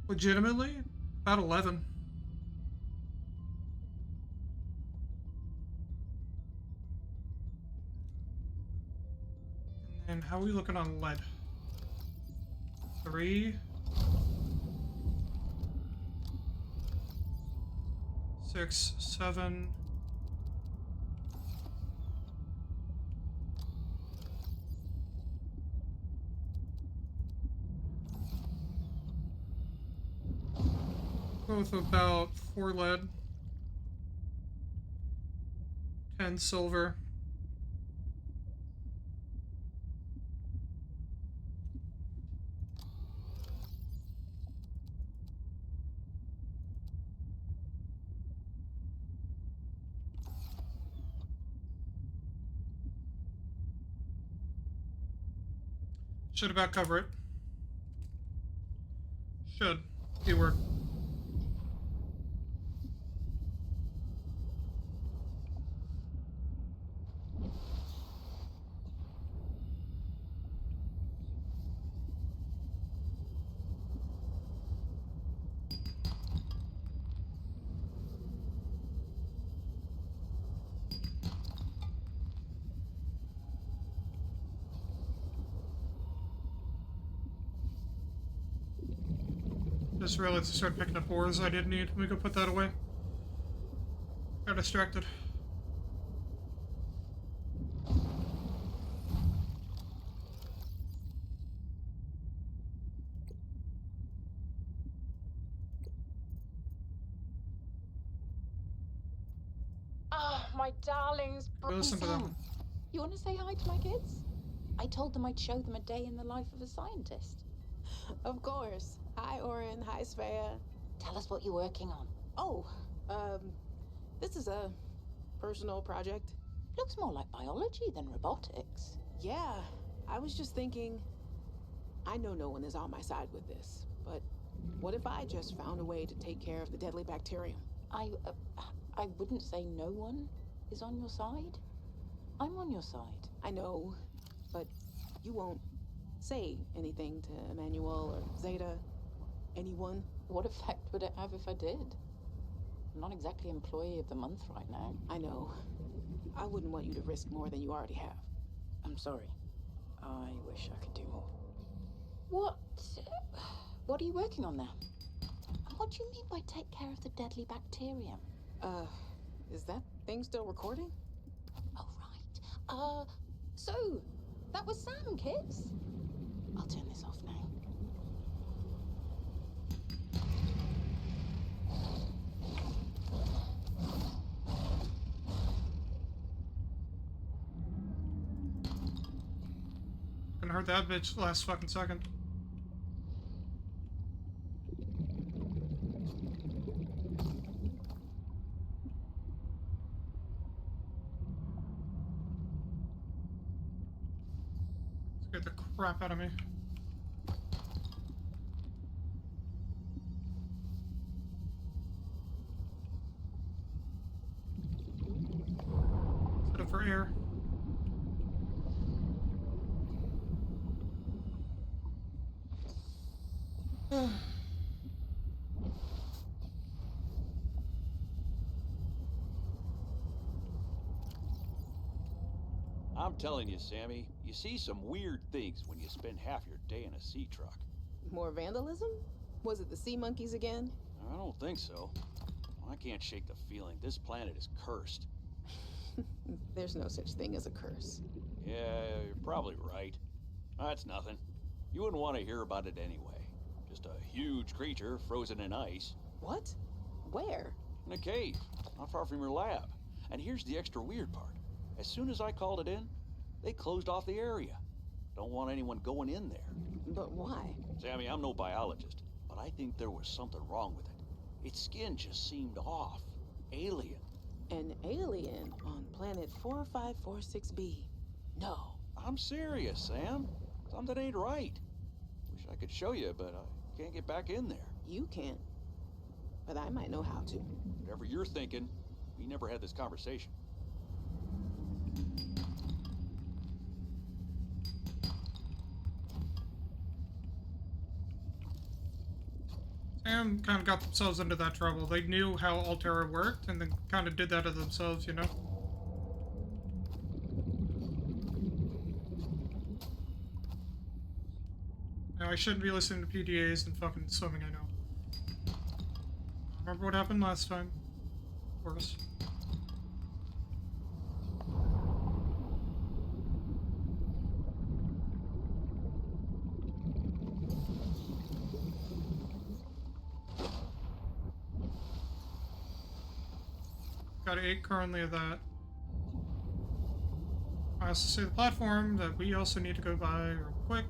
legitimately about 11. And how are we looking on lead? 3. 6, 7. Go with about 4 lead. and silver. Should about cover it. Should. Keyword. Just realized I started picking up ores I didn't need. Let me go put that away. Got distracted. Ah, my darlings. Listen to Sam, them. you want to say hi to my kids? I told them I'd show them a day in the life of a scientist. Of course. Hi, Oren. Hi, Svea. Tell us what you're working on. Oh, this is a personal project. Looks more like biology than robotics. Yeah, I was just thinking, I know no one is on my side with this, but what if I just found a way to take care of the deadly bacterium? I wouldn't say no one is on your side. I'm on your side. I know, but you won't say anything to Emmanuel or Zeta, anyone? What effect would it have if I did? I'm not exactly employee of the month right now. I know. I wouldn't want you to risk more than you already have. I'm sorry. I wish I could do more. What are you working on now? And what do you mean by take care of the deadly bacterium? Is that thing still recording? Oh, right. So, that was Sam, kids. I'll turn this off now. Couldn't hurt that bitch last fucking second. Scared the crap out of me. Set up for air. I'm telling you, Sammy, you see some weird things when you spend half your day in a sea truck. More vandalism? Was it the sea monkeys again? I don't think so. I can't shake the feeling this planet is cursed. There's no such thing as a curse. Yeah, you're probably right. That's nothing. You wouldn't want to hear about it anyway. Just a huge creature frozen in ice. What? Where? In a cave, not far from your lab. And here's the extra weird part. As soon as I called it in, they closed off the area. Don't want anyone going in there. But why? Sammy, I'm no biologist, but I think there was something wrong with it. Its skin just seemed off. Alien. An alien on planet 4546b. No. I'm serious, Sam. Something ain't right. Wish I could show you, but I can't get back in there. You can't. But I might know how to. Whatever you're thinking, we never had this conversation. Sam kind of got themselves into that trouble. They knew how Altera worked, and then kind of did that to themselves, you know? Now, I shouldn't be listening to PDAs and fucking swimming, I know. Remember what happened last time? Of course. Got 8 currently of that. I also see the platform that we also need to go by real quick.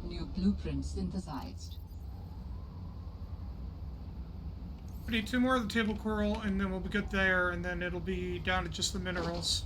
New blueprint synthesized. We need 2 more of the table coral, and then we'll be good there, and then it'll be down to just the minerals.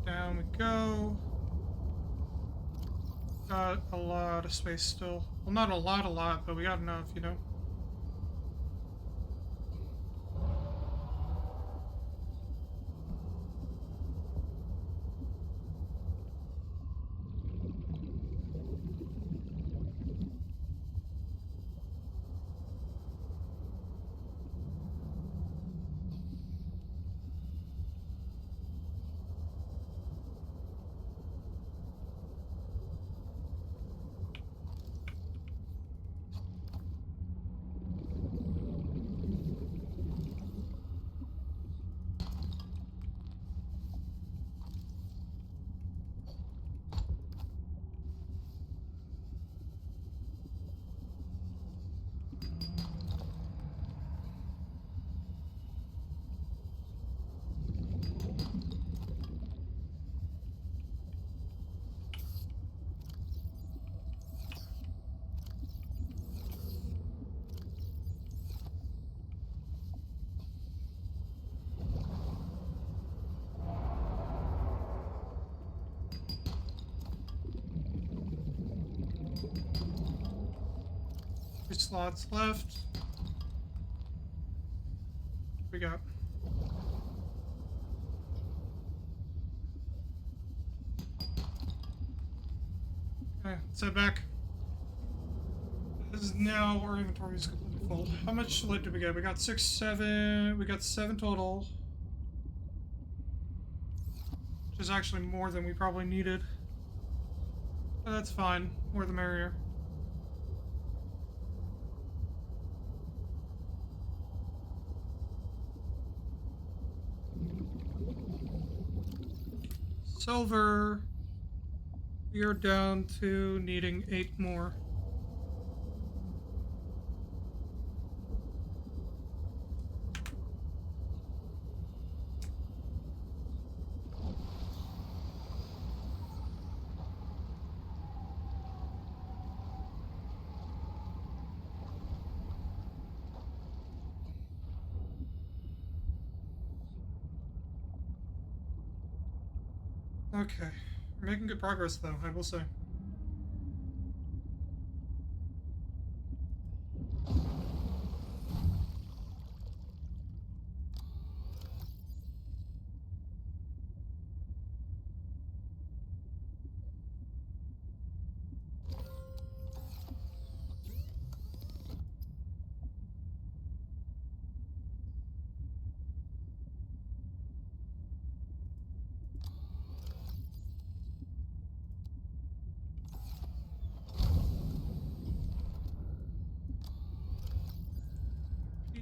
Down we go. Got a lot of space still. Well, not a lot, but we got enough, you know? Three slots left. We got. Okay, let's head back. This is now our inventory is completely full. How much lead did we get? We got 6, 7. We got 7 total, which is actually more than we probably needed. But that's fine. More the merrier. Silver. We are down to needing 8 more. Okay, we're making good progress though, I will say.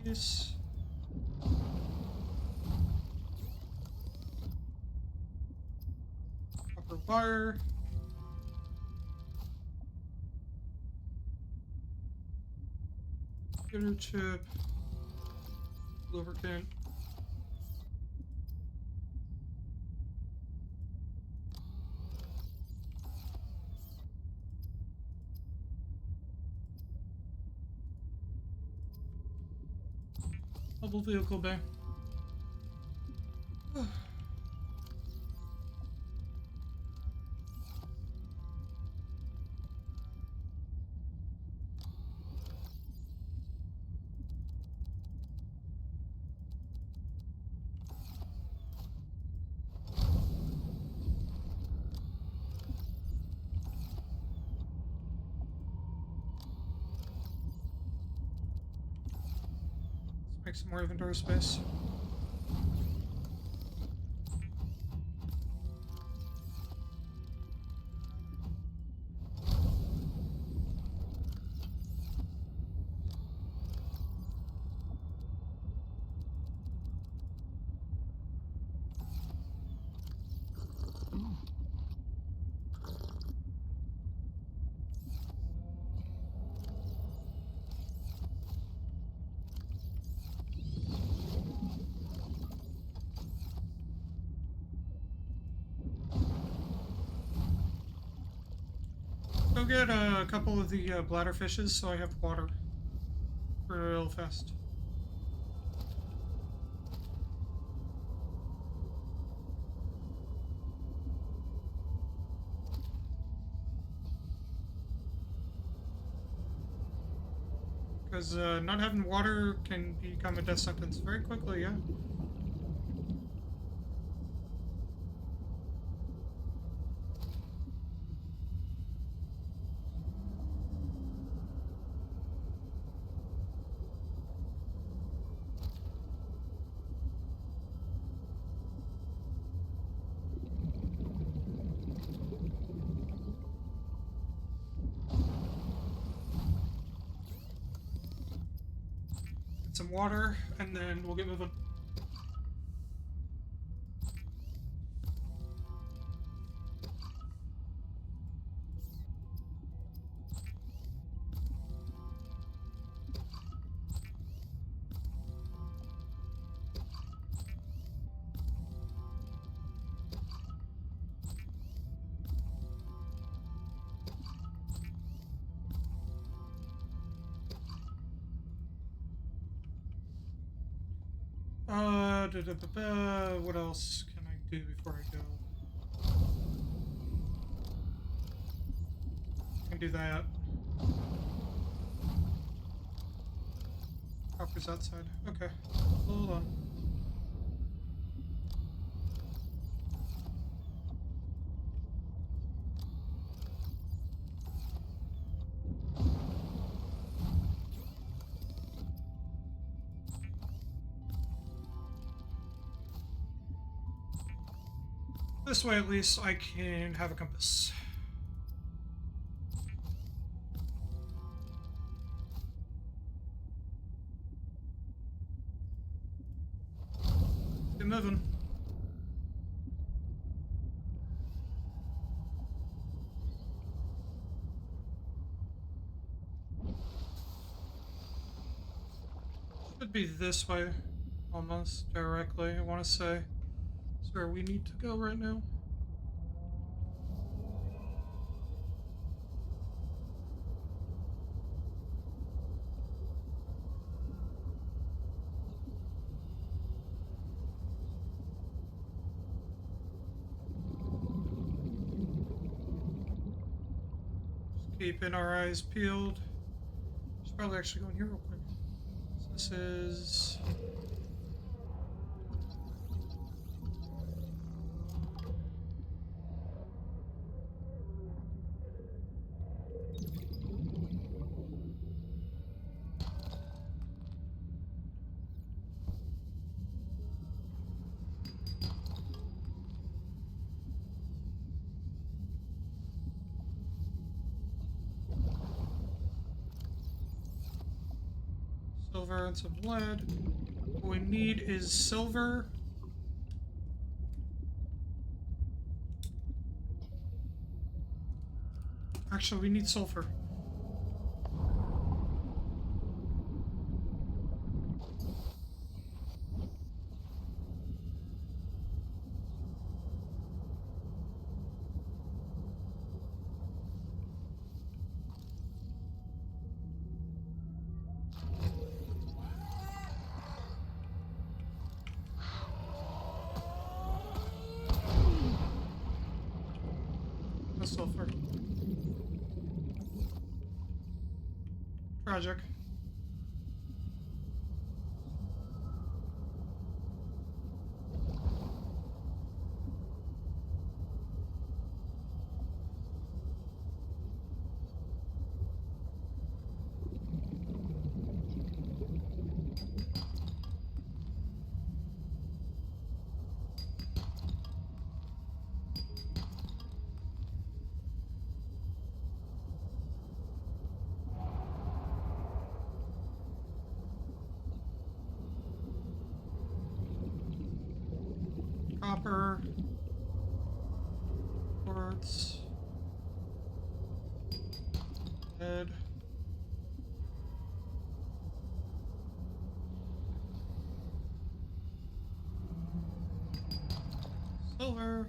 Peace. copper wire. Computer chip. Lubricant. Mobile vehicle bay. Make some more inventory space. Go get a couple of the bladder fishes so I have water real fast. Because not having water can become a death sentence very quickly, yeah. Some water, and then we'll get moving. What else can I do before I go? I can do that. Copper's outside. Okay. Hold on. This way, at least, I can have a compass. Get moving. Should be this way, almost directly, I want to say. Is where we need to go right now. Just keeping our eyes peeled. Should probably actually go in here real quick. So this is... silver and some lead. What we need is silver. Actually, we need sulfur. The sulfur. Tragic. Copper. Quartz. Lead. Silver.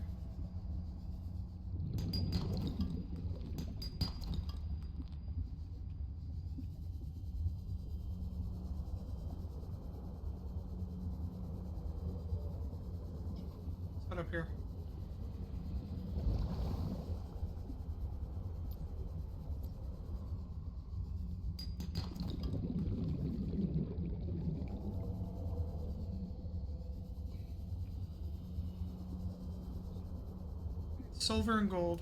What's that up here? Silver and gold.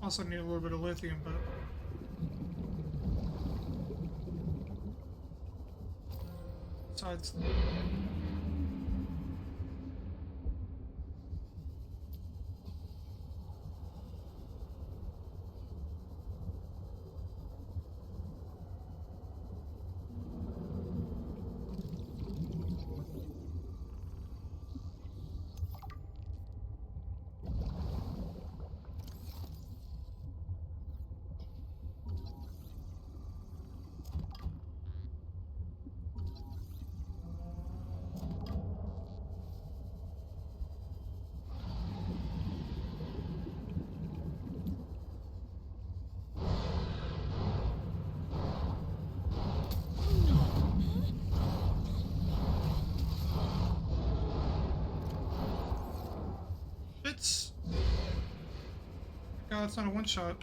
Also need a little bit of lithium, but besides, it's. God, it's not a one shot.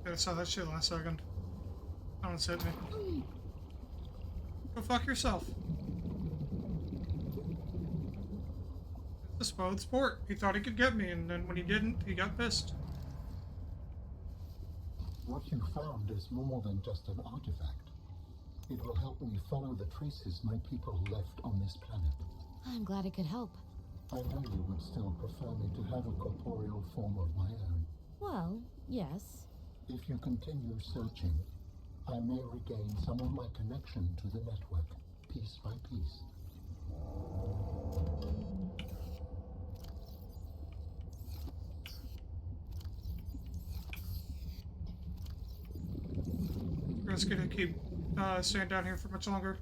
I saw that shit last second. That one's hit me. Go fuck yourself. It's a spoiled sport. He thought he could get me, and then when he didn't, he got pissed. What you found is more than just an artifact. It will help me follow the traces my people left on this planet. I'm glad it could help. I know you would still prefer me to have a corporeal form of my own. Well, yes. If you continue searching, I may regain some of my connection to the network, piece by piece. We're just gonna keep staying down here for much longer.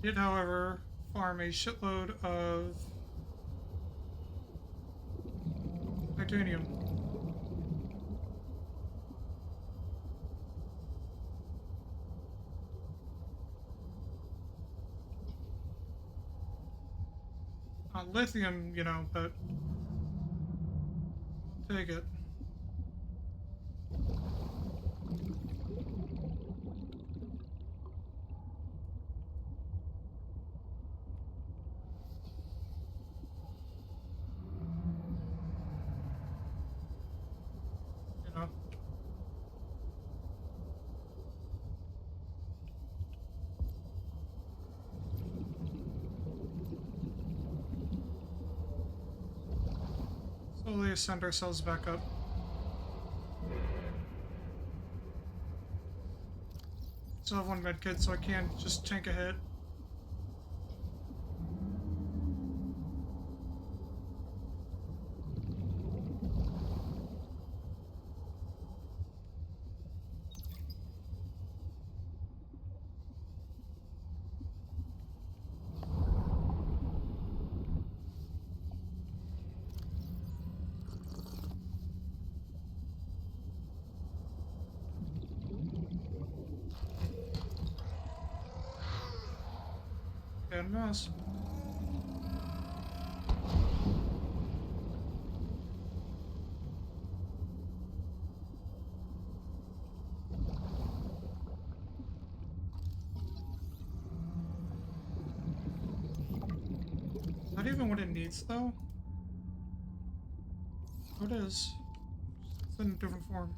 Did, however, farm a shitload of titanium. Lithium, you know, but I'll take it. You know. Slowly ascend ourselves back up. Still have one medkit, so I can't just tank a hit. Bad mess. Not even what it needs, though. Oh, it is. It's in a different form.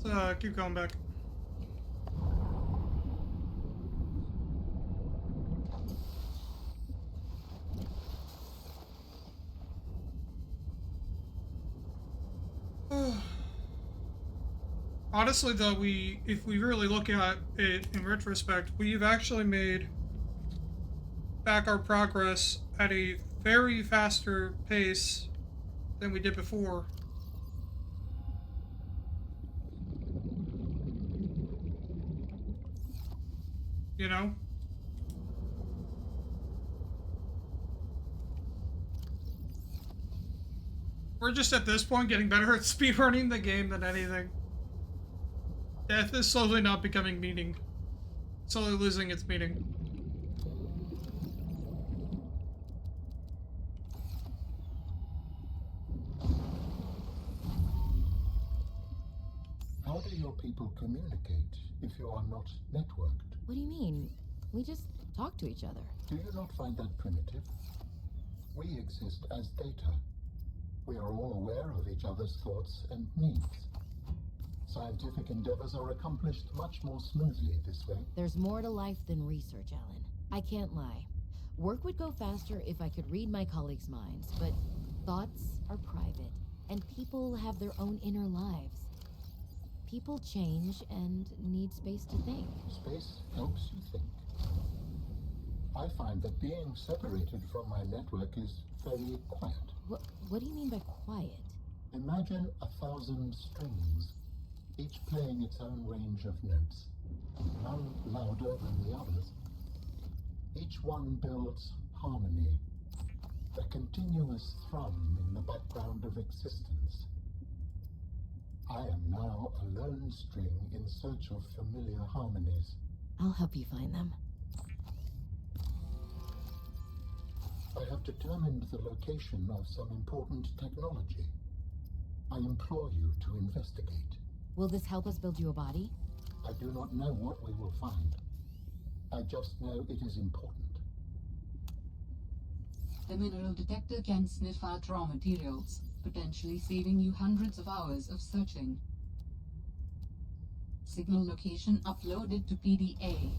Let's keep going back. Honestly, though, if we really look at it in retrospect, we've actually made back our progress at a very faster pace than we did before. You know? We're just at this point getting better at speedrunning the game than anything. Death is slowly not becoming meaning. Slowly losing its meaning. How do your people communicate if you are not networked? What do you mean? We just talk to each other. Do you not find that primitive? We exist as data. We are all aware of each other's thoughts and needs. Scientific endeavors are accomplished much more smoothly this way. There's more to life than research, Alan. I can't lie. Work would go faster if I could read my colleagues' minds, but thoughts are private, and people have their own inner lives. People change and need space to think. Space helps you think. I find that being separated from my network is very quiet. What do you mean by quiet? Imagine 1,000 strings, each playing its own range of notes, none louder than the others. Each one builds harmony, a continuous thrum in the background of existence. I am now a lone string in search of familiar harmonies. I'll help you find them. I have determined the location of some important technology. I implore you to investigate. Will this help us build you a body? I do not know what we will find. I just know it is important. The mineral detector can sniff out raw materials, potentially saving you hundreds of hours of searching. Signal location uploaded to PDA.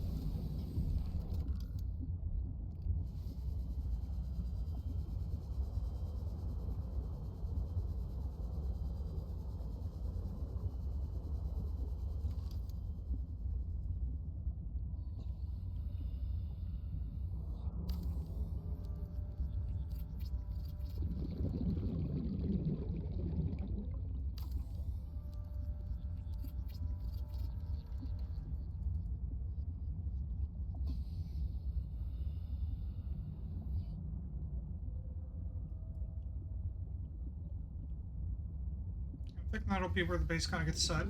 I think that'll be where the base kind of gets set.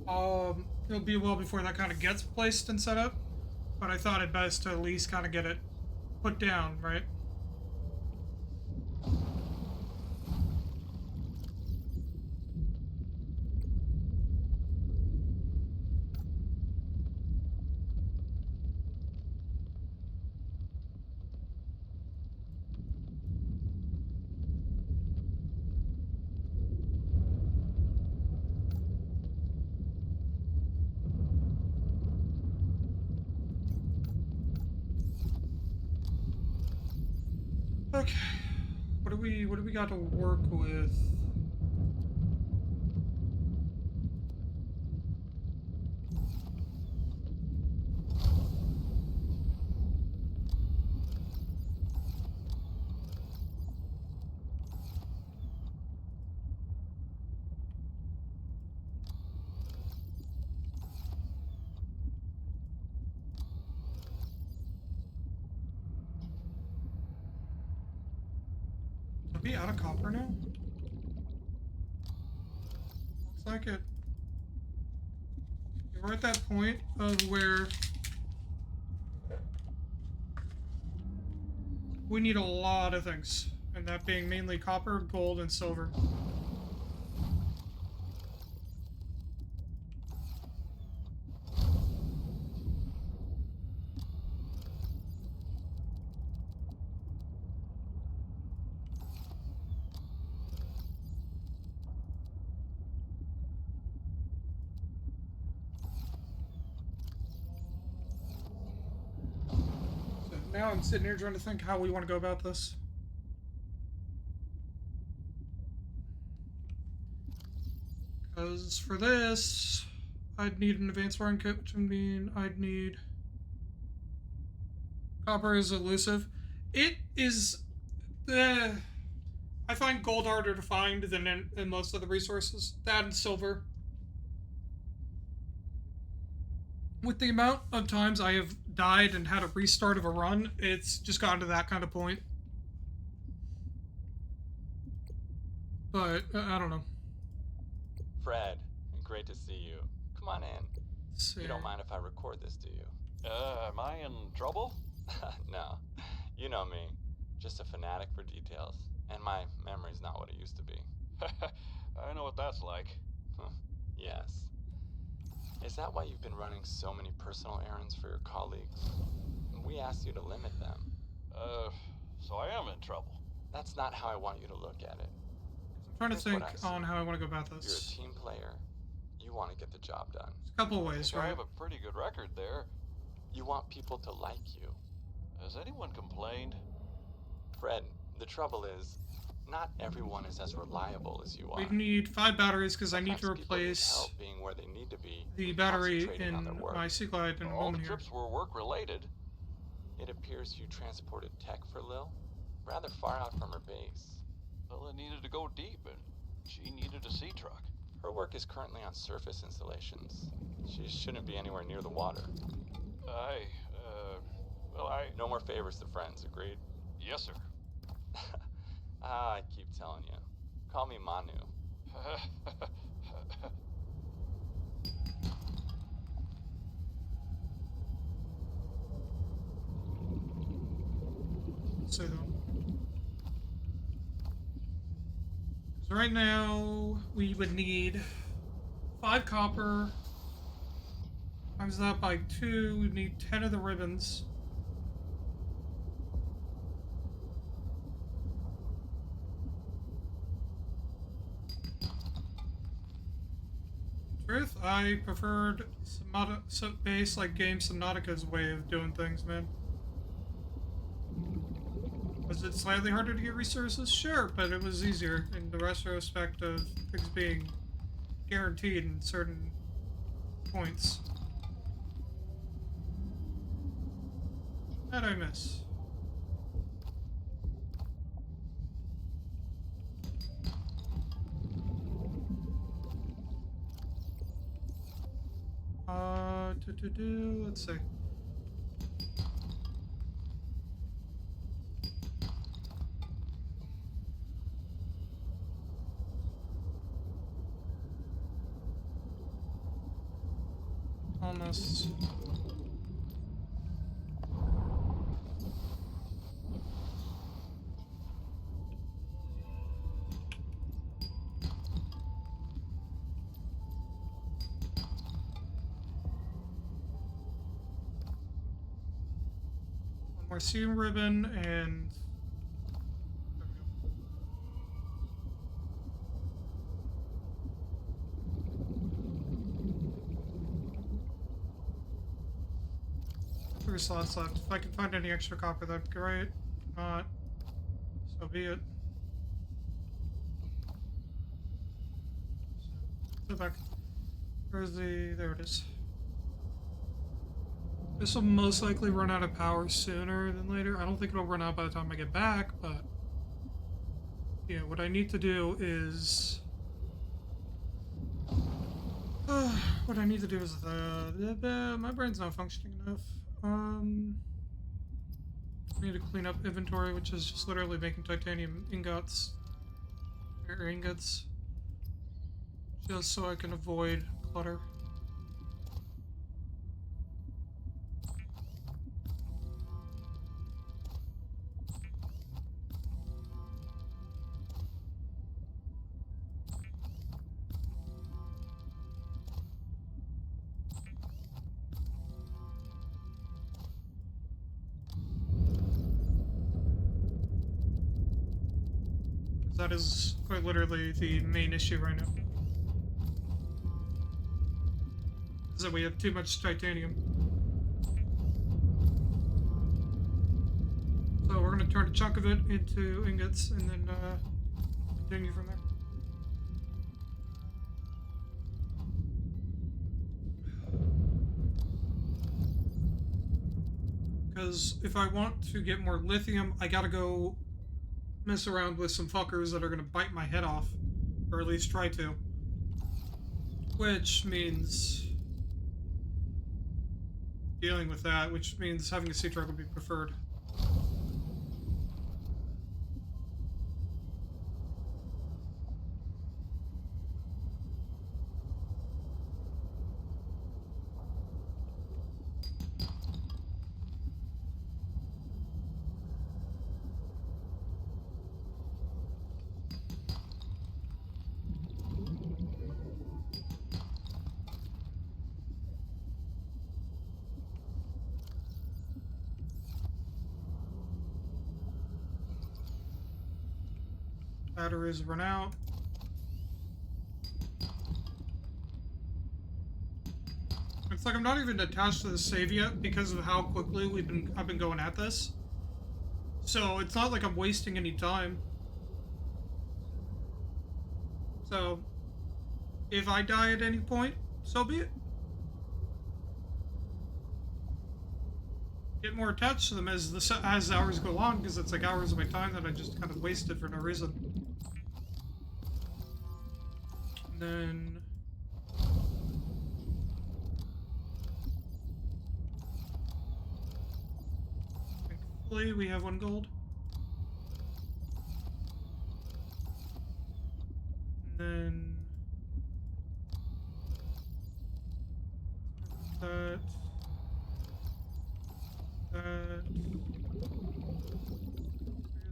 It'll be a while before that kind of gets placed and set up, but I thought it best to at least kind of get it put down, right? Okay, what do we got to work with? Are we out of copper now? Looks like it. We're at that point of where we need a lot of things, and that being mainly copper, gold, and silver. Now I'm sitting here trying to think how we want to go about this. Because for this, I'd need an advanced wiring kit, which would mean I'd need... Copper is elusive. It is... I find gold harder to find than in most of the resources. That and silver. With the amount of times I have died and had a restart of a run, it's just gotten to that kind of point. But, I don't know. Fred, great to see you. Come on in. You don't mind if I record this, do you? Am I in trouble? No. You know me. Just a fanatic for details. And my memory's not what it used to be. I know what that's like. Yes. Is that why you've been running so many personal errands for your colleagues? We asked you to limit them. So I am in trouble. That's not how I want you to look at it. I'm trying to think on how I want to go about this. You're a team player. You want to get the job done. There's a couple of ways, right? I have a pretty good record there. You want people to like you. Has anyone complained? Fred, the trouble is, not everyone is as reliable as you are. We need 5 batteries because I need to Sometimes people need replace help being where they need to be, the battery concentrating on in their work. my Seaglide in a All the moment here. trips were work-related. It appears you transported tech for Lil, rather far out from her base. Well, it needed to go deep, and she needed a sea truck. Her work is currently on surface installations. She shouldn't be anywhere near the water. No more favors to friends, agreed? Yes, sir. I keep telling you. Call me Manu. So, so right now we would need 5 copper. Times that by 2, we'd need 10 of the ribbons. Truth, I preferred base like Game Subnautica's way of doing things, man. Was it slightly harder to get resources? Sure, but it was easier in the retrospect of things being guaranteed in certain points. That I miss. Let's see. Almost. One more seam ribbon and three slots left. If I can find any extra copper, that'd be great. If not, so be it. So back. Where's the... there it is. This will most likely run out of power sooner than later. I don't think it'll run out by the time I get back, but... yeah, what I need to do is... what I need to do is my brain's not functioning enough. I need to clean up inventory, which is just literally making titanium ingots. Or ingots. Just so I can avoid clutter. That is quite literally the main issue right now. Is that we have too much titanium. So we're going to turn a chunk of it into ingots and then continue from there. Because if I want to get more lithium, I gotta go mess around with some fuckers that are gonna bite my head off, or at least try to. Which means dealing with that, which means having a sea truck would be preferred. Batteries run out. It's like I'm not even attached to the save yet because of how quickly I've been going at this. So it's not like I'm wasting any time. So if I die at any point, so be it. Get more attached to them as the hours go on, because it's like hours of my time that I just kind of wasted for no reason. And then thankfully we have 1 gold. And then that.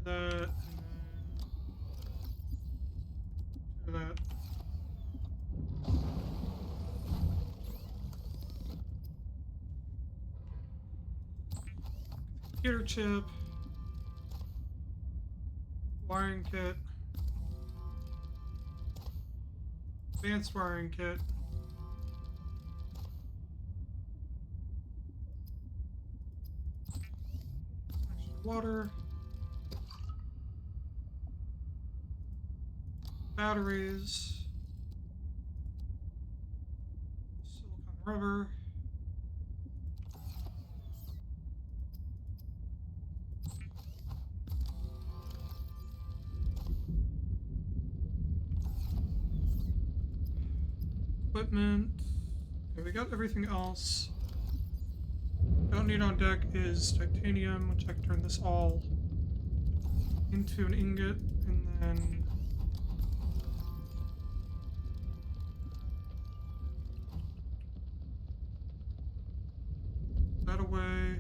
That, and then that. Computer chip, wiring kit, advanced wiring kit. water. Batteries. Silicone rubber. Equipment. Okay, we got everything else. Don't need on deck is titanium, which I can turn this all into an ingot, and then that away.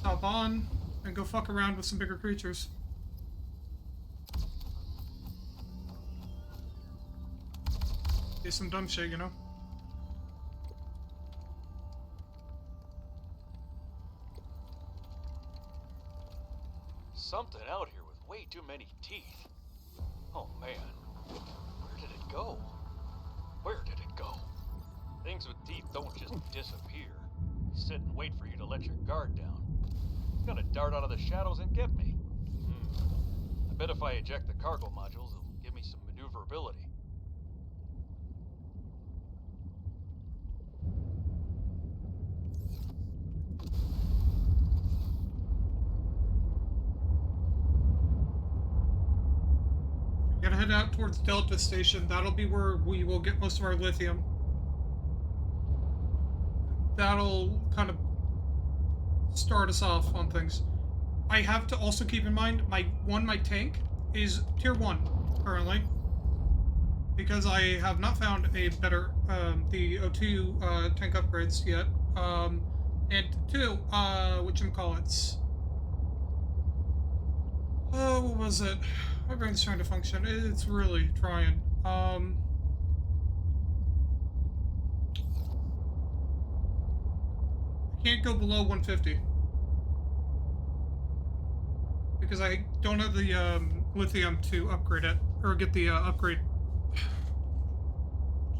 Hop on and go fuck around with some bigger creatures. Do some dumb shit, you know? Something out here with way too many teeth. Oh man, where did it go? Where did it go? Things with teeth don't just disappear. They sit and wait for you to let your guard down. It's gonna dart out of the shadows and get me. I bet if I eject the cargo modules, it'll give me some maneuverability. Gotta head out towards Delta Station. That'll be where we will get most of our lithium. That'll kind of start us off on things. I have to also keep in mind my tank is tier 1 currently, because I have not found a better the O2 tank upgrades yet. And 2, whatchamacallits. Oh, what was it? My brain's trying to function. It's really trying. I can't go below 150. Because I don't have the lithium to upgrade it, or get the upgrade.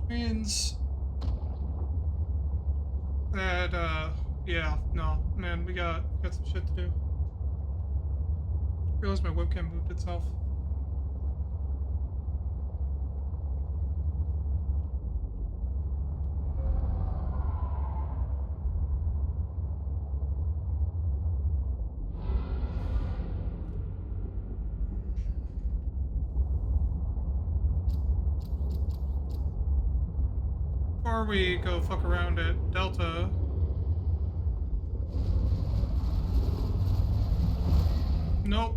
Which means that, yeah, no, man, we got some shit to do. I realized my webcam moved itself. Before we go fuck around at Delta, nope.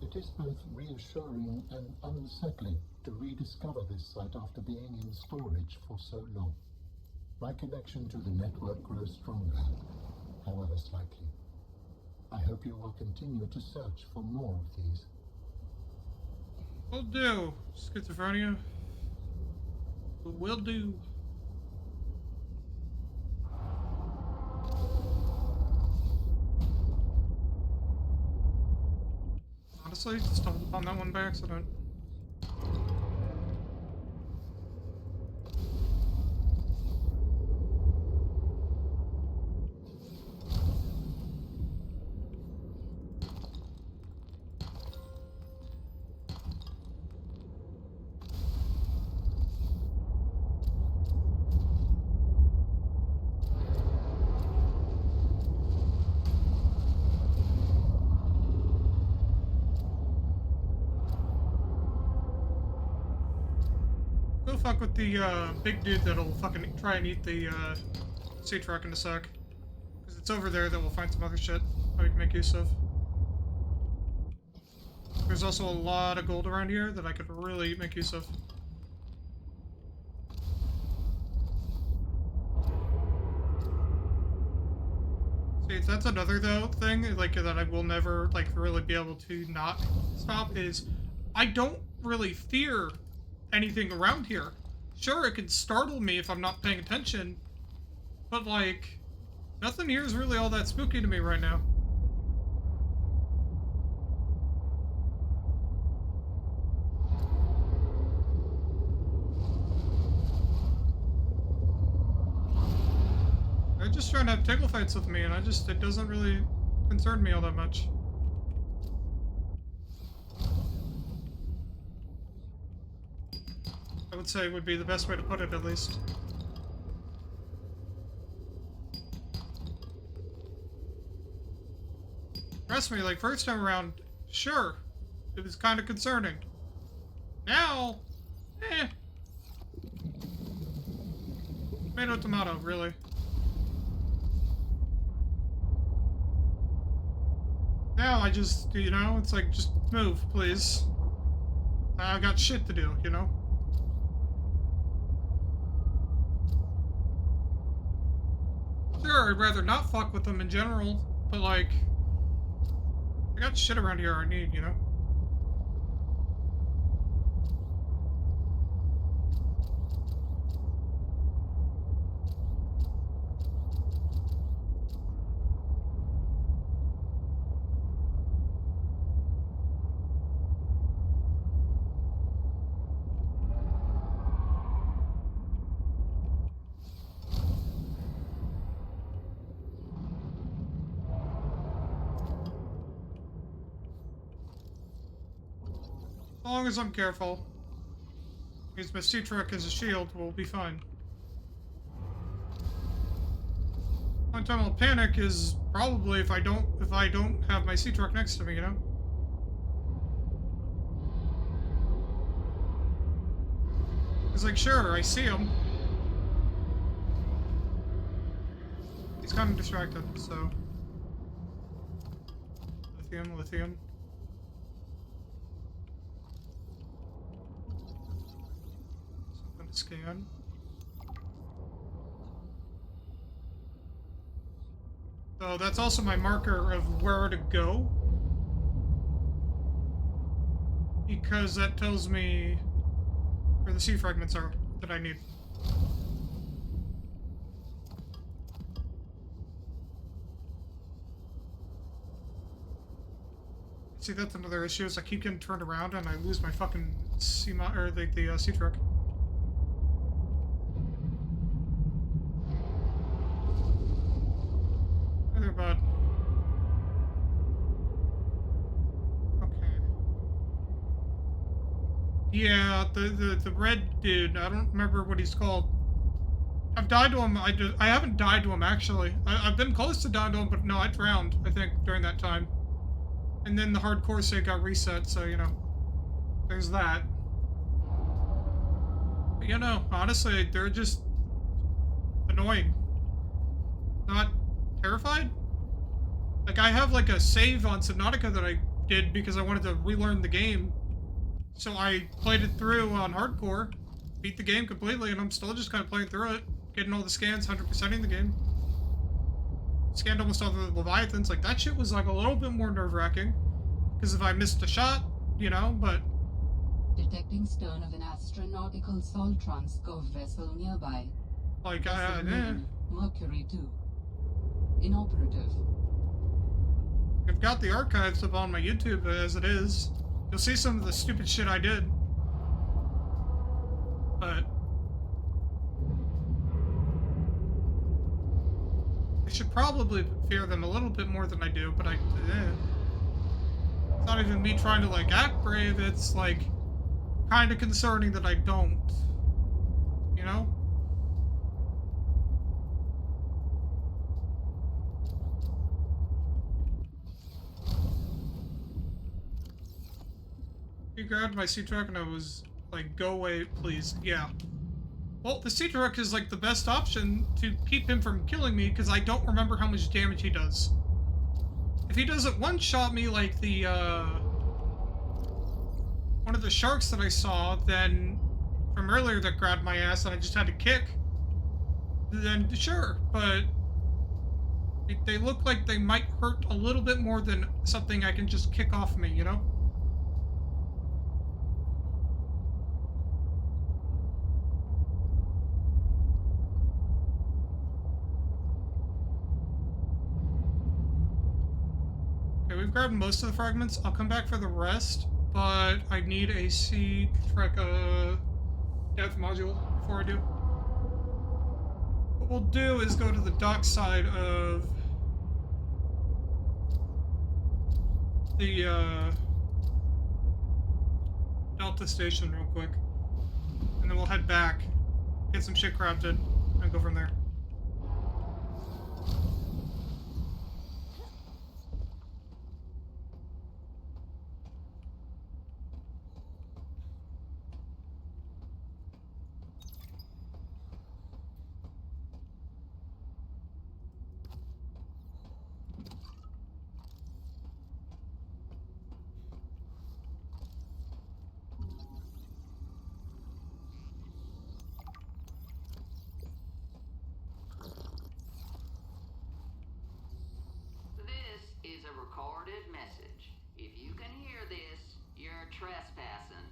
It is both reassuring and unsettling to rediscover this site after being in storage for so long. My connection to the network grows stronger, however slightly. I hope you will continue to search for more of these. Will do. Schizophrenia. Will do. Honestly, stumbled upon that one by accident. fuck with the big dude that'll fucking try and eat the sea truck in a sec. Because it's over there that we'll find some other shit that we can make use of. There's also a lot of gold around here that I could really make use of. See, that's another though thing, like, that I will never, like, really be able to not stop, is I don't really fear anything around here. Sure, it could startle me if I'm not paying attention, but, like, nothing here is really all that spooky to me right now. They're just trying to have tickle fights with me, and it doesn't really concern me all that much. I would say would be the best way to put it, at least. Trust me, like, first time around, sure, it was kind of concerning. Now, tomato, tomato, really. Now I just, you know, it's like, just move, please. I got shit to do, you know? Sure, I'd rather not fuck with them in general, but, like, I got shit around here I need, you know? As long as I'm careful, use my sea truck as a shield, we'll be fine. Only time I'll panic is probably if I don't have my sea truck next to me, you know? It's like, sure, I see him. He's kind of distracted, so. Lithium, lithium. Scan. So that's also my marker of where to go, because that tells me where the sea fragments are that I need. See, that's another issue, is I keep getting turned around and I lose my fucking sea sea truck. Bud. Okay. Yeah, the red dude, I don't remember what he's called. I've died to him, I haven't died to him, actually. I've been close to dying to him, but no, I drowned, I think, during that time. And then the hardcore save got reset, so, you know, there's that. But, you know, honestly, they're just annoying. Not terrified? Like, I have, like, a save on Subnautica that I did because I wanted to relearn the game. So I played it through on hardcore, beat the game completely, and I'm still just kind of playing through it, getting all the scans, 100%ing the game. Scanned almost all the Leviathans. Like, that shit was, like, a little bit more nerve-wracking. Because if I missed a shot, you know, but... Detecting stern of an astronautical Soltrans vessel nearby. Like, Mercury 2. Inoperative. I've got the archives up on my YouTube as it is. You'll see some of the stupid shit I did. But... I should probably fear them a little bit more than I do, but It's not even me trying to, like, act brave, it's, like, kind of concerning that I don't. You know? He grabbed my sea truck and I was Like, go away, please. Yeah. Well, the sea truck is like the best option to keep him from killing me because I don't remember how much damage he does. If he doesn't one-shot me like the, one of the sharks that I saw, then from earlier that grabbed my ass and I just had to kick, then sure, but they look like they might hurt a little bit more than something I can just kick off me, you know? Okay, we've grabbed most of the fragments. I'll come back for the rest, but I need a sea trek depth module before I do. What we'll do is go to the dock side of the Delta station real quick, and then we'll head back, get some shit crafted, and go from there. Is a recorded message. If you can hear this, you're trespassing.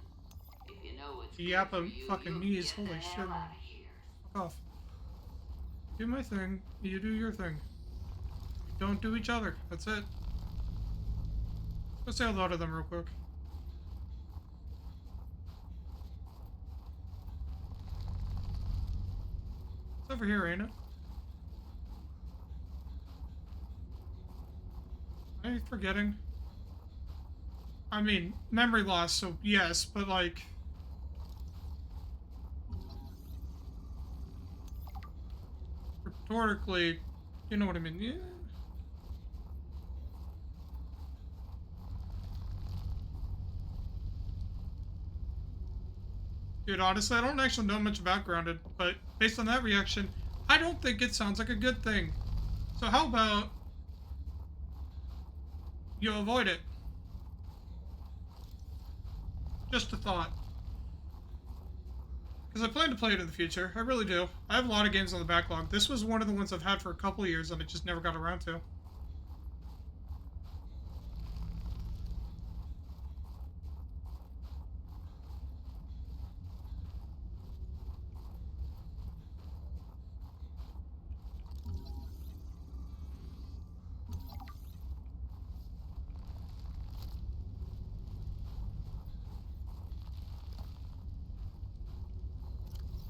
If you know it's Yap good for of you, fucking you'll knees, get the holy hell shit, man. outta here. Fuck off. Do my thing, you do your thing. Don't do each other, that's it. Let's say hello to them real quick. It's over here, ain't it? Am I forgetting? I mean, memory loss, so yes, but like... rhetorically, you know what I mean? Yeah. Dude, honestly, I don't actually know much about Grounded, but based on that reaction, I don't think it sounds like a good thing. So how about you avoid it? Just a thought. Because I plan to play it in the future. I really do. I have a lot of games on the backlog. This was one of the ones I've had for a couple of years and I just never got around to.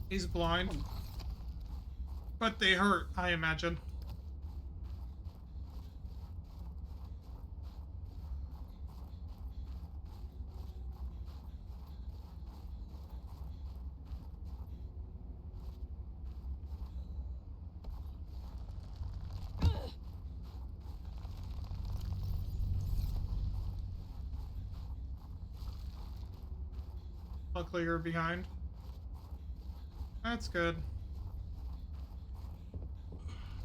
He's blind. But they hurt, I imagine. Luckily you're behind. That's good.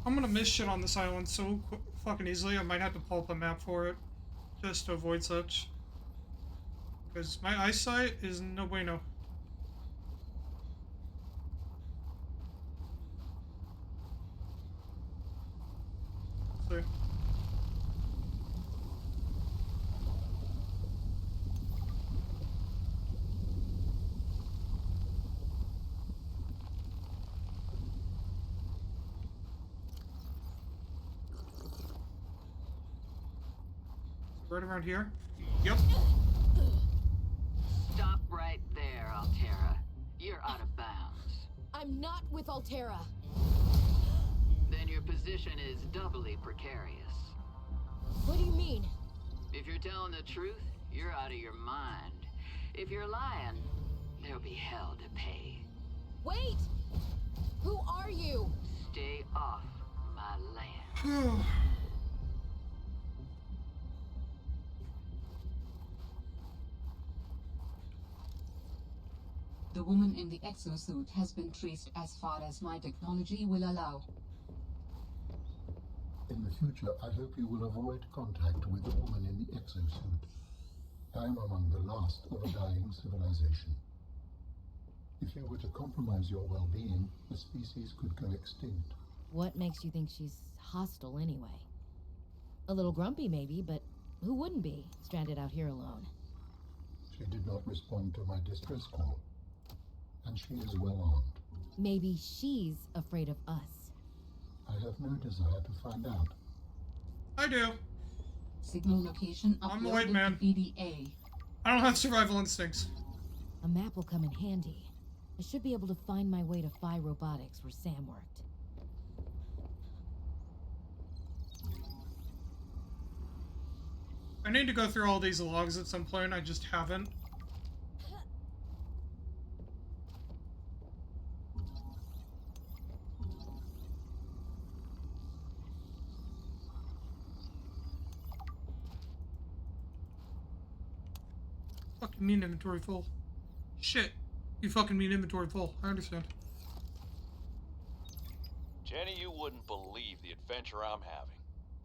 I'm gonna miss shit on this island so fucking easily, I might have to pull up a map for it. Just to avoid such. Because my eyesight is no bueno. Let's see. Right around here? Yep. Stop right there, Altera. You're out of bounds. I'm not with Altera. Then your position is doubly precarious. What do you mean? If you're telling the truth, you're out of your mind. If you're lying, there'll be hell to pay. Wait! Who are you? Stay off my land. woman in the exosuit has been traced as far as my technology will allow. In the future, I hope you will avoid contact with the woman in the exosuit. I am among the last of a dying civilization. If you were to compromise your well-being, the species could go extinct. What makes you think she's hostile anyway? A little grumpy maybe, but who wouldn't be, stranded out here alone? She did not respond to my distress call, and she is well armed. Maybe she's afraid of us. I have no desire to find out. I do. Signal location I'm the uploaded white man. to PDA. I don't have survival instincts. A map will come in handy. I should be able to find my way to Phi Robotics where Sam worked. I need to go through all these logs at some point, I just haven't. Fucking mean inventory full. Shit. You fucking mean inventory full. I understand. Jenny, you wouldn't believe the adventure I'm having.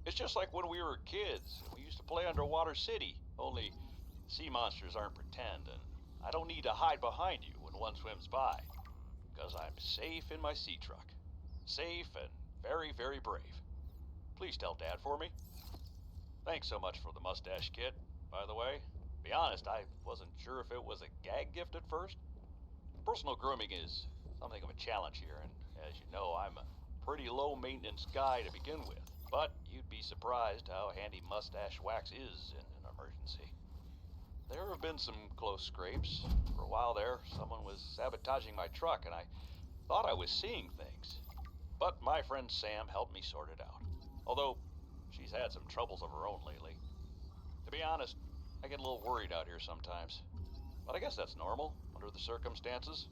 It's just like when we were kids and we used to play Underwater City, only sea monsters aren't pretend, and I don't need to hide behind you when one swims by, because I'm safe in my sea truck. Safe and very, very brave. Please tell Dad for me. Thanks so much for the mustache kit, by the way. To be honest, I wasn't sure if it was a gag gift at first. Personal grooming is something of a challenge here, and as you know, I'm a pretty low-maintenance guy to begin with. But you'd be surprised how handy mustache wax is in an emergency. There have been some close scrapes. For a while there, someone was sabotaging my truck, and I thought I was seeing things. But my friend Sam helped me sort it out. Although, she's had some troubles of her own lately. To be honest, I get a little worried out here sometimes. But I guess that's normal, under the circumstances.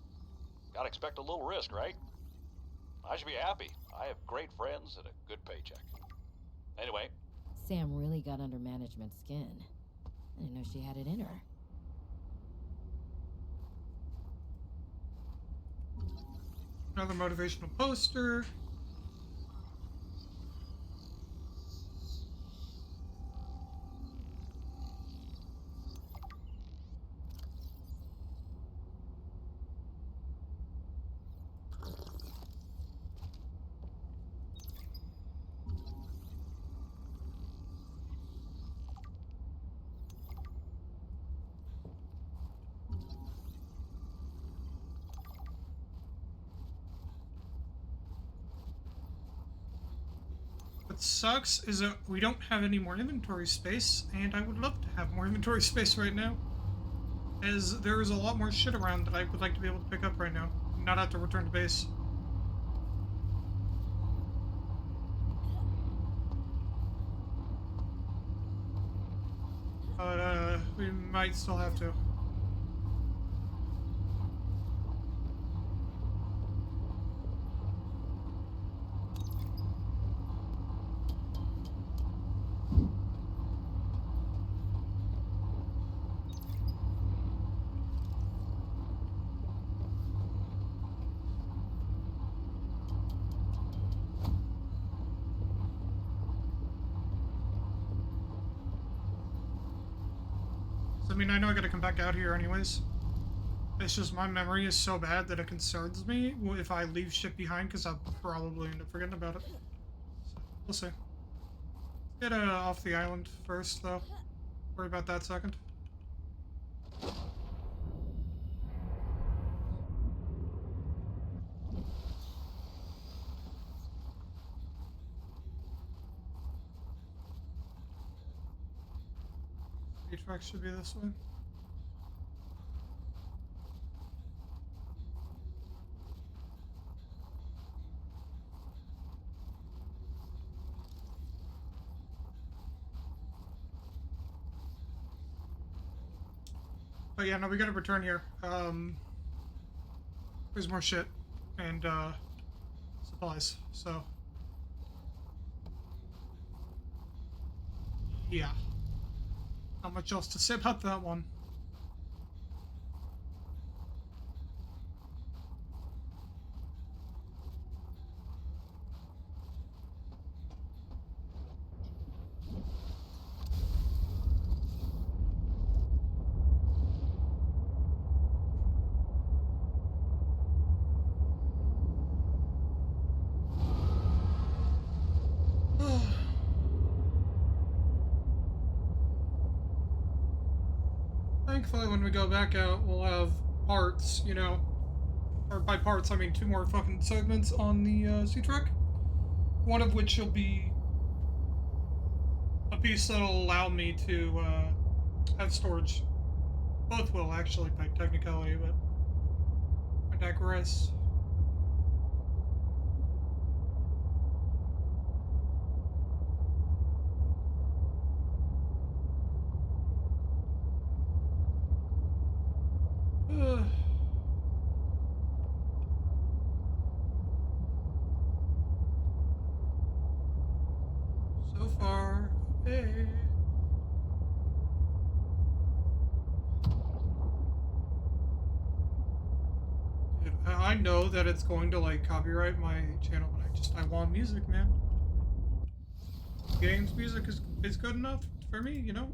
Gotta expect a little risk, right? I should be happy. I have great friends and a good paycheck. Anyway. Sam really got under management's skin. I didn't know she had it in her. Another motivational poster. What sucks is that we don't have any more inventory space, and I would love to have more inventory space right now, as there is a lot more shit around that I would like to be able to pick up right now, and not have to return to base. But, we might still have to. I mean, I know I gotta come back out here anyways. It's just my memory is so bad that it concerns me if I leave shit behind, because I'll probably end up forgetting about it. So, we'll see. Get off the island first, though. Worry about that second. The track should be this way. But yeah, no, we gotta return here. There's more shit and supplies, so yeah. Not much else to say about that one. thankfully, when we go back out, we'll have parts, you know. Or by parts, I mean 2 more fucking segments on the sea truck. One of which will be a piece that'll allow me to have storage. Both will, actually, by technicality, but I digress. So far, hey. Dude, I know that it's going to like copyright my channel, but I want music, man. Games music is good enough for me, you know?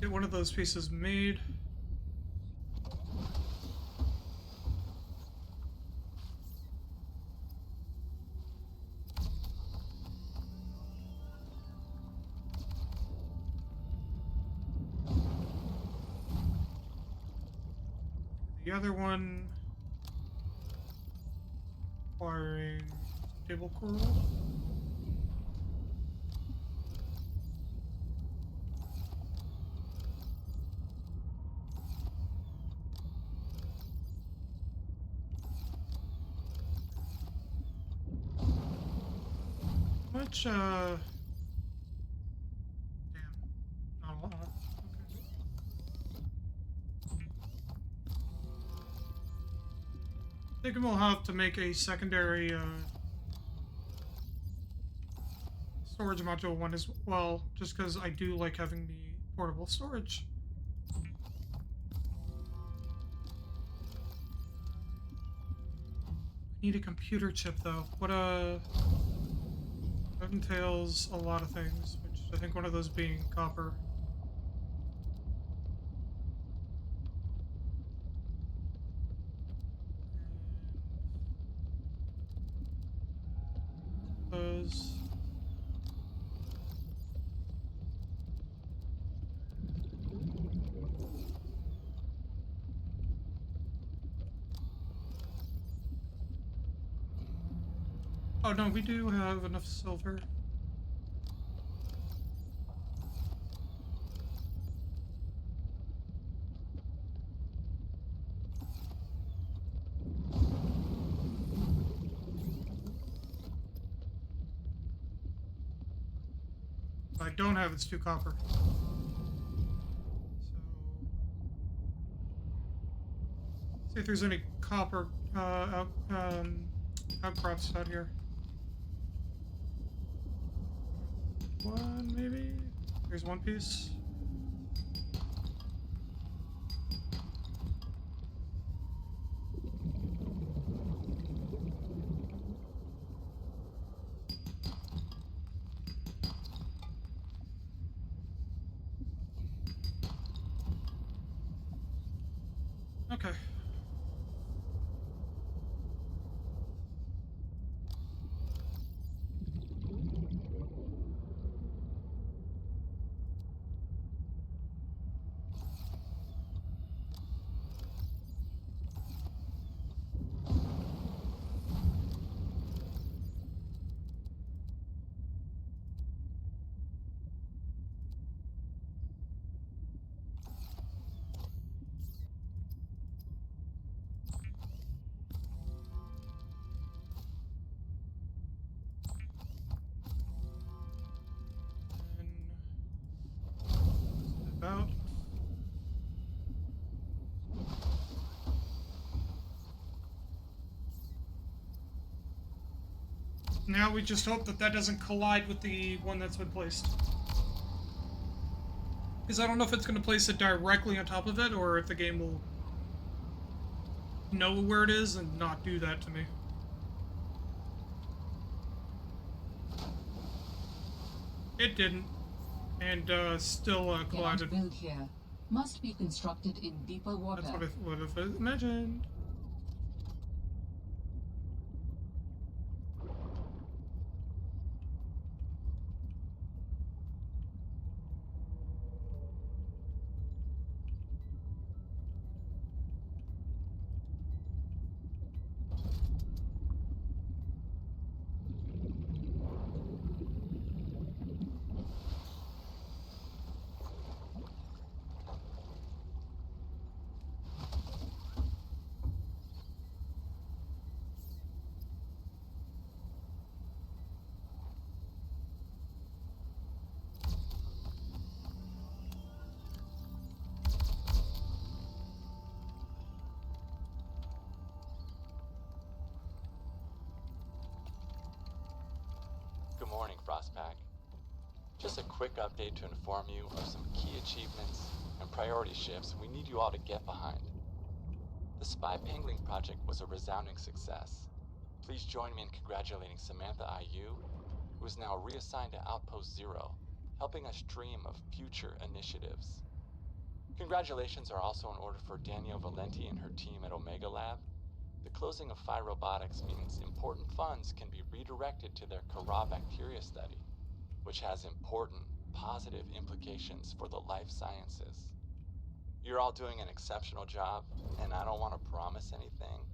Get one of those pieces made. The other one requiring table coral. Much, damn, not a lot. Okay. I think we'll have to make a secondary, storage module one as well, just because I do like having the portable storage. Need a computer chip, though. That entails a lot of things, which I think one of those being copper. Those. Oh no, we do have enough silver. What I don't have is 2 copper. So see if there's any copper outcrops out here. One, maybe? There's one piece. Okay. Out. Now we just hope that that doesn't collide with the one that's been placed. Because I don't know if it's going to place it directly on top of it, or if the game will know where it is and not do that to me. It didn't, and still Cannot collided. build here. Must be constructed in deeper water. That's what I would have imagined. Good morning, Frostpack. Just a quick update to inform you of some key achievements and priority shifts we need you all to get behind. The Spy Pangling project was a resounding success. Please join me in congratulating Samantha IU, who is now reassigned to Outpost Zero, helping us dream of future initiatives. Congratulations are also in order for Danielle Valenti and her team at Omega Lab. The closing of Phi Robotics means important funds can be redirected to their Kara bacteria study, which has important, positive implications for the life sciences. You're all doing an exceptional job, and I don't want to promise anything,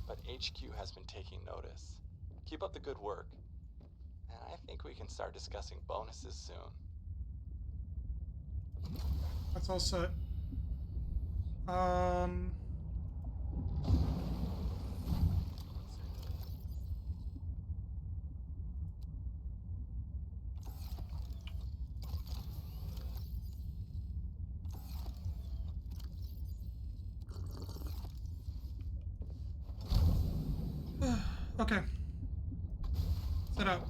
but HQ has been taking notice. Keep up the good work, and I think we can start discussing bonuses soon. That's all set. Okay. Set up.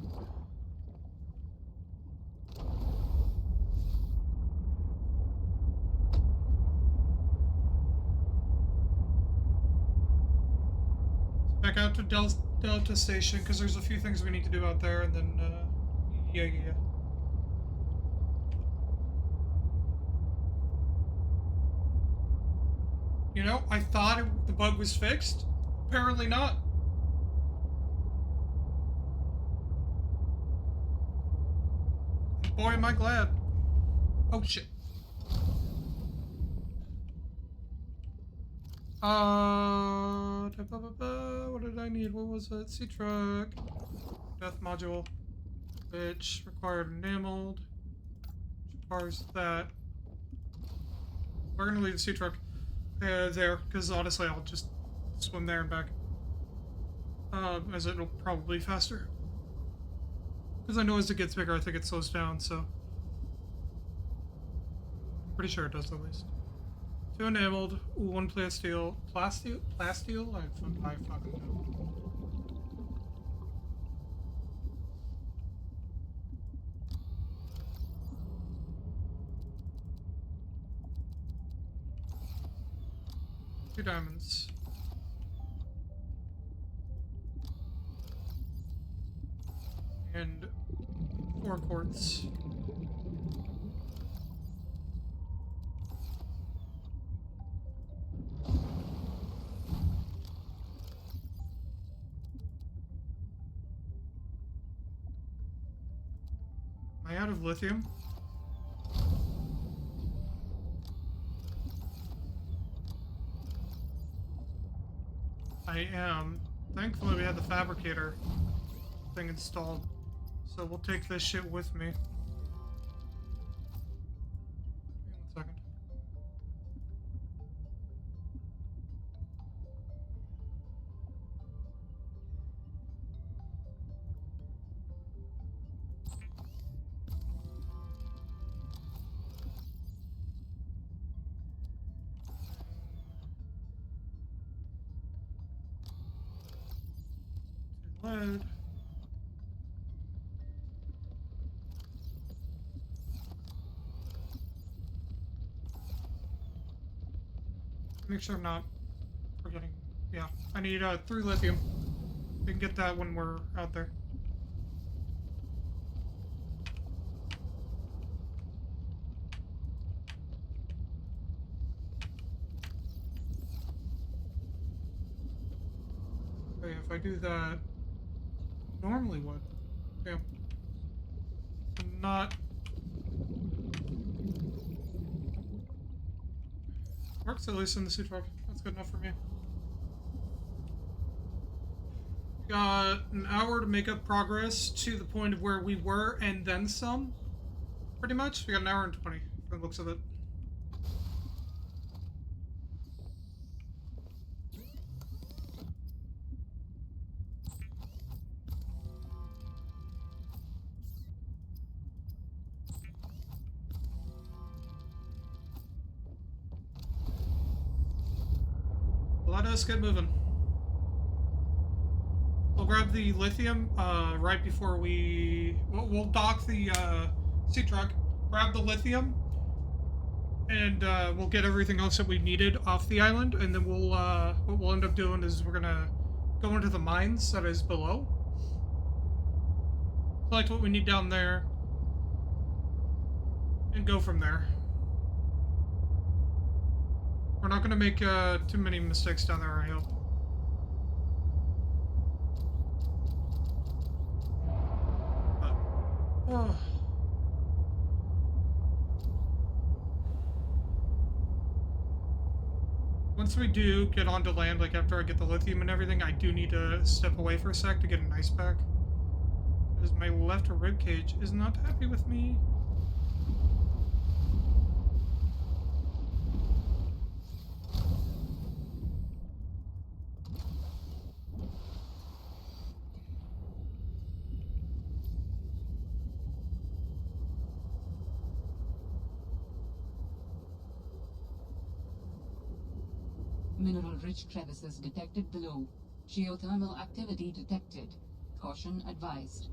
Back out to Delta Station, because there's a few things we need to do out there, and then, yeah. You know, I thought the bug was fixed. Apparently not. Boy, am I glad. Oh, shit. What did I need? What was it? C-Truck. Death module. Which required enameled. Which requires that. We're gonna leave the C-Truck there, because honestly, I'll just swim there and back. As it'll probably be faster. Because I know as it gets bigger, I think it slows down, so. Pretty sure it does, at least. 2 enabled, 1 plasteel. Plasteel? Plasteel? I fucking know. Two diamonds. And 4 quartz. Am I out of lithium? I am. Thankfully we had the fabricator thing installed. So we'll take this shit with me. Hang on 1 second. Lead. Make sure I'm not forgetting Yeah, I need 3 lithium. We can get that when we're out there. Okay, if I do that, normally what? Yeah. I'm not. Works at least in the suit truck. That's good enough for me. Got an hour to make up progress to the point of where we were and then some. Pretty much. We got an hour and 20 from the looks of it. Let us get moving. We'll grab the lithium right before we'll dock the sea truck, grab the lithium, and we'll get everything else that we needed off the island, and then we'll what we'll end up doing is we're gonna go into the mines that is below, collect what we need down there, and go from there. We're not gonna make too many mistakes down there, I hope. Oh. Once we do get onto land, like after I get the lithium and everything, I do need to step away for a sec to get an ice pack. Because my left rib cage is not happy with me. Mineral-rich crevices detected below. Geothermal activity detected. Caution advised.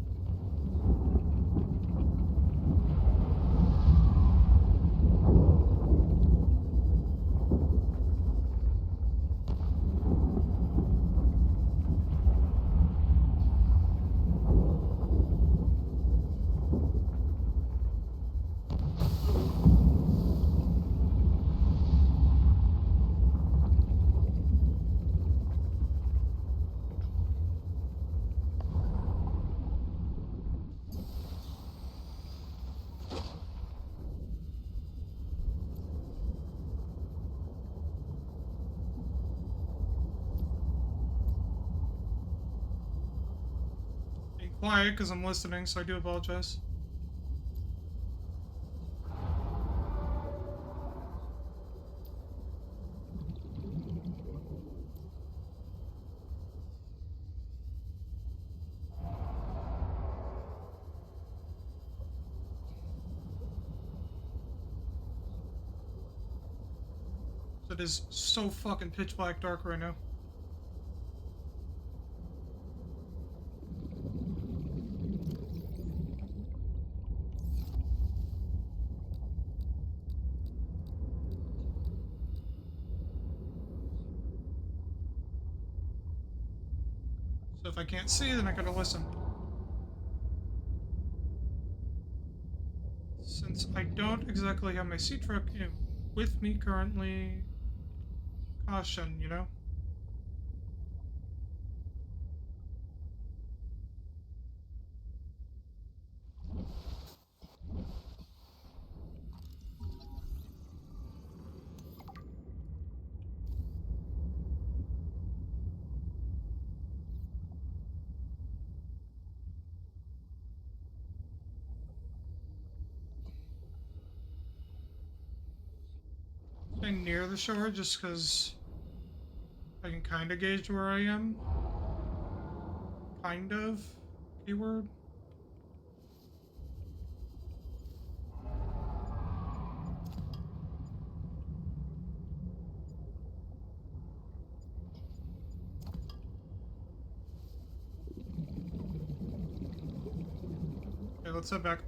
Quiet because I'm listening, so I do apologize. It is so fucking pitch black dark right now. So if I can't see, then I gotta listen. Since I don't exactly have my sea truck with me currently, caution, you know? Staying near the shore just because I can kind of gauge where I am. Kind of, keyword. Okay, let's head back.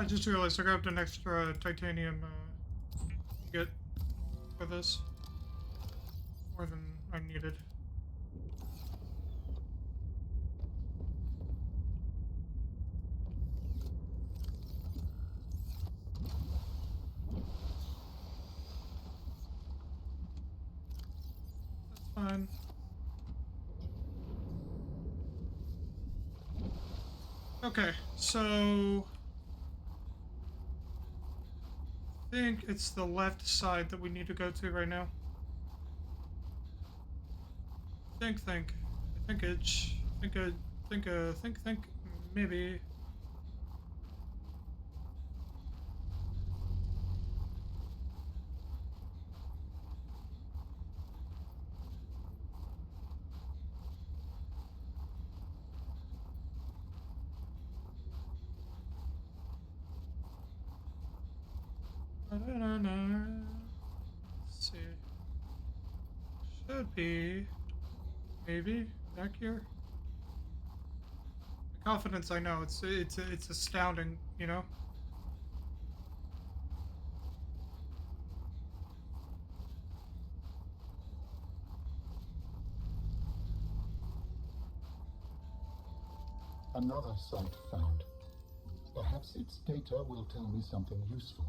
I just realized I grabbed an extra titanium ingot for this. More than I needed. That's fine. Okay, so I think it's the left side that we need to go to right now. Think, maybe. Let's see. Should be, maybe, back here. The confidence, I know, it's astounding, you know? Another site found. Perhaps its data will tell me something useful.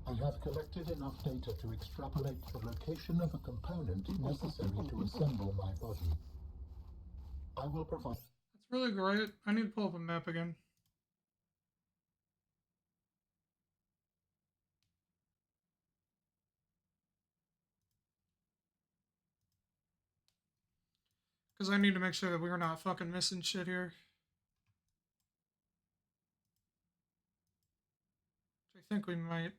I have collected enough data to extrapolate the location of a component necessary to assemble my body. I will provide... That's really great. I need to pull up a map again. Because I need to make sure that we're not fucking missing shit here. Which I think we might.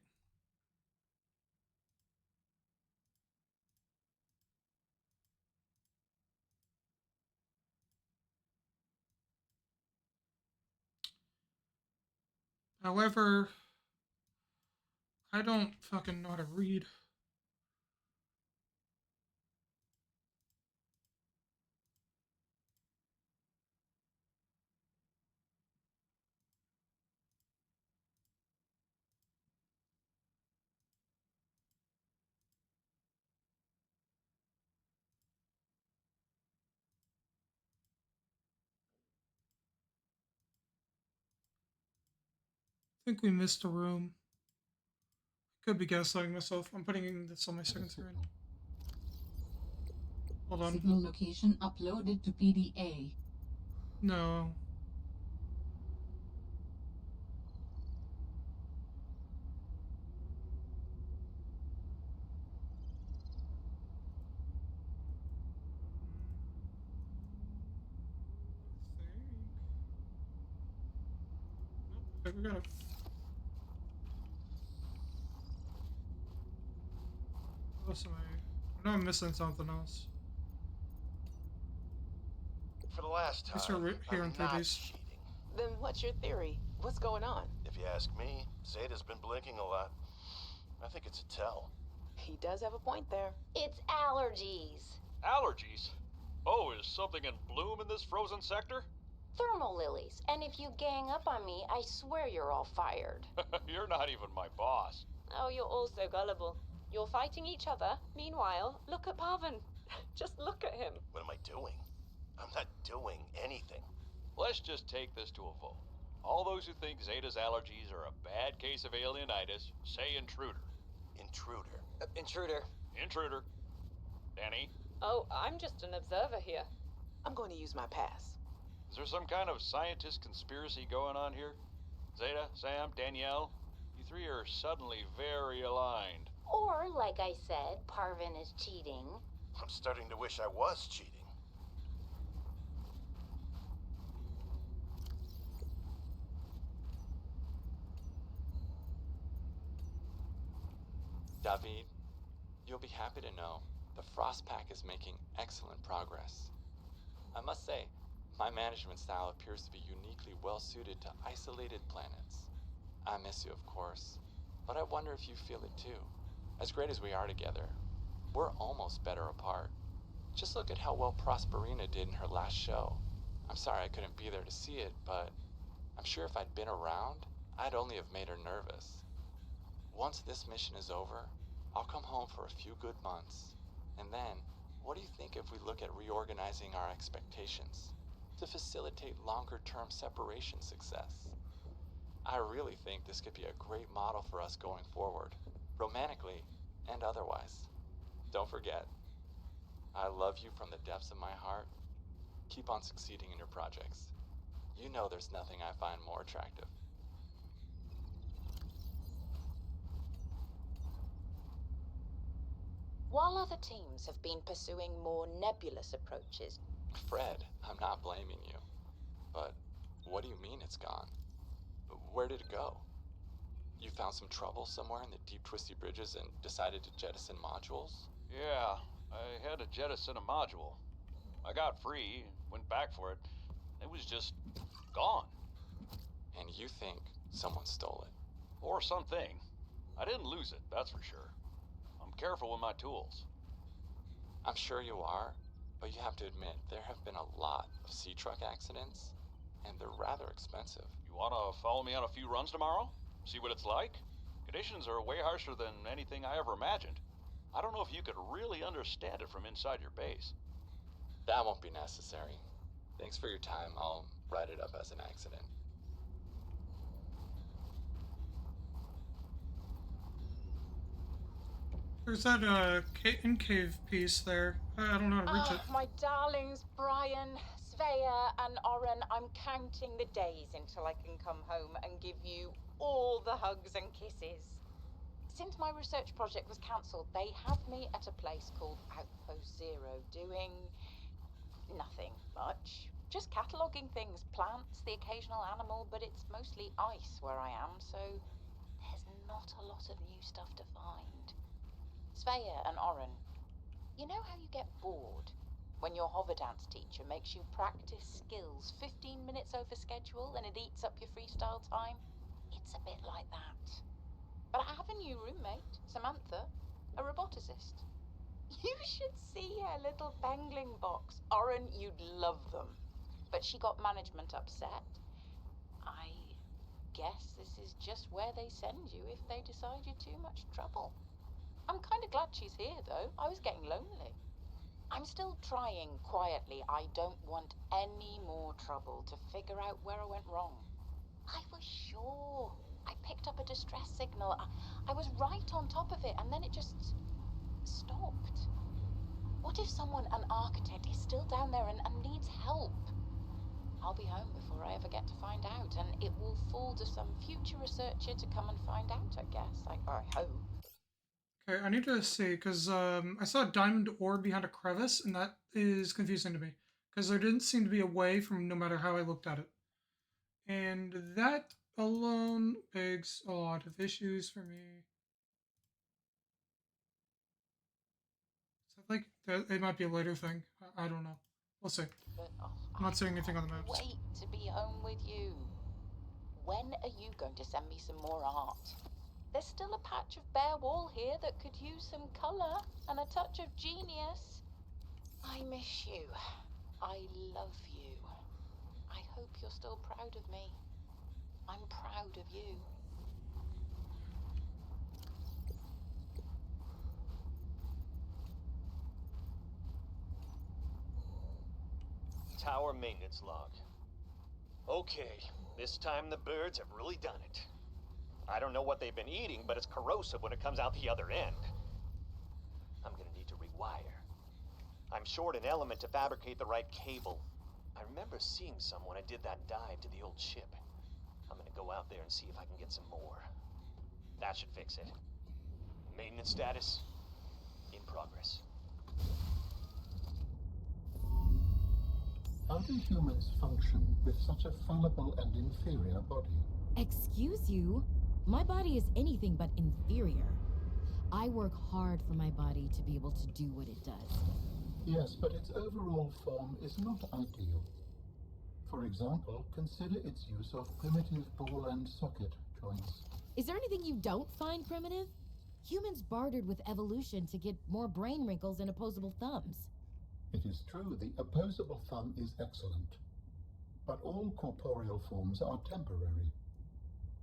However, I don't fucking know how to read. I think we missed a room. Could be gaslighting myself. I'm putting this on my second screen. Hold on. Signal location uploaded to PDA. No. Nope, I think we got it. What else am I know I'm missing something else. For the last I start time, hearing I'm through not these. cheating. Then what's your theory? What's going on? If you ask me, Zeta's been blinking a lot. I think it's a tell. He does have a point there. It's allergies. Allergies? Oh, is something in bloom in this frozen sector? Thermal lilies. And if you gang up on me, I swear you're all fired. You're not even my boss. Oh, you're all so gullible. You're fighting each other. Meanwhile, look at Parvin. Just look at him. What am I doing? I'm not doing anything. Let's just take this to a vote. All those who think Zeta's allergies are a bad case of alienitis, say intruder. Intruder. Intruder. Intruder. Danny? Oh, I'm just an observer here. I'm going to use my pass. Is there some kind of scientist conspiracy going on here? Zeta, Sam, Danielle? You three are suddenly very aligned. Or, like I said, Parvin is cheating. I'm starting to wish I was cheating. David, you'll be happy to know the Frostpack is making excellent progress. I must say, my management style appears to be uniquely well suited to isolated planets. I miss you, of course, but I wonder if you feel it too. As great as we are together, we're almost better apart. Just look at how well Prosperina did in her last show. I'm sorry I couldn't be there to see it, but I'm sure if I'd been around, I'd only have made her nervous. Once this mission is over, I'll come home for a few good months. And then, what do you think if we look at reorganizing our expectations to facilitate longer-term separation success? I really think this could be a great model for us going forward, romantically and otherwise. Don't forget, I love you from the depths of my heart. Keep on succeeding in your projects. You know there's nothing I find more attractive. While other teams have been pursuing more nebulous approaches... Fred, I'm not blaming you. But what do you mean it's gone? Where did it go? You found some trouble somewhere in the deep twisty bridges and decided to jettison modules? Yeah, I had to jettison a module. I got free, went back for it. It was just gone. And you think someone stole it? Or something. I didn't lose it, that's for sure. I'm careful with my tools. I'm sure you are, but you have to admit there have been a lot of sea truck accidents, and they're rather expensive. You wanna follow me on a few runs tomorrow? See what it's like? Conditions are way harsher than anything I ever imagined. I don't know if you could really understand it from inside your base. That won't be necessary. Thanks for your time. I'll write it up as an accident. There's that in-cave piece there. I don't know how to reach it. My darlings, Brian, Svea, and Oren, I'm counting the days until I can come home and give you all the hugs and kisses. Since my research project was cancelled, they have me at a place called Outpost Zero, doing nothing much. Just cataloguing things, plants, the occasional animal, but it's mostly ice where I am, so there's not a lot of new stuff to find. Svea and Oren, you know how you get bored when your hover dance teacher makes you practice skills 15 minutes over schedule and it eats up your freestyle time? It's a bit like that. But I have a new roommate, Samantha, a roboticist. You should see her little bangling box. Oren, you'd love them. But she got management upset. I guess this is just where they send you if they decide you're too much trouble. I'm kind of glad she's here, though. I was getting lonely. I'm still trying quietly. I don't want any more trouble to figure out where I went wrong. I was sure. I picked up a distress signal. I was right on top of it, and then it just stopped. What if someone, an architect, is still down there and needs help? I'll be home before I ever get to find out, and it will fall to some future researcher to come and find out, I guess. I hope. Okay, I need to see, because I saw a diamond ore behind a crevice, and that is confusing to me. Because there didn't seem to be a way from no matter how I looked at it. And that alone begs a lot of issues for me. So like, it might be a later thing. I don't know. We'll see. But, I'm not seeing anything on the maps. Wait to be home with you. When are you going to send me some more art? There's still a patch of bare wall here that could use some colour and a touch of genius. I miss you. I love you. I hope you're still proud of me. I'm proud of you. Tower maintenance log. Okay, this time the birds have really done it. I don't know what they've been eating, but it's corrosive when it comes out the other end. I'm gonna need to rewire. I'm short an element to fabricate the right cable. I remember seeing some when I did that dive to the old ship. I'm gonna go out there and see if I can get some more. That should fix it. Maintenance status in progress. How do humans function with such a fallible and inferior body? Excuse you? My body is anything but inferior. I work hard for my body to be able to do what it does. Yes, but its overall form is not ideal. For example, consider its use of primitive ball and socket joints. Is there anything you don't find primitive? Humans bartered with evolution to get more brain wrinkles and opposable thumbs. It is true the opposable thumb is excellent. But all corporeal forms are temporary.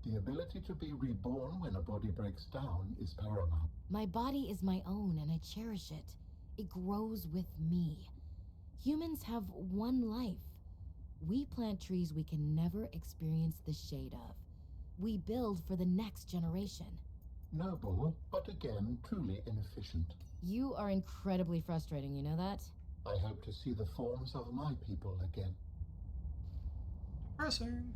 The ability to be reborn when a body breaks down is paramount. My body is my own and I cherish it. It grows with me. Humans have one life. We plant trees we can never experience the shade of. We build for the next generation. Noble, but again, truly inefficient. You are incredibly frustrating, you know that? I hope to see the forms of my people again. Depressing.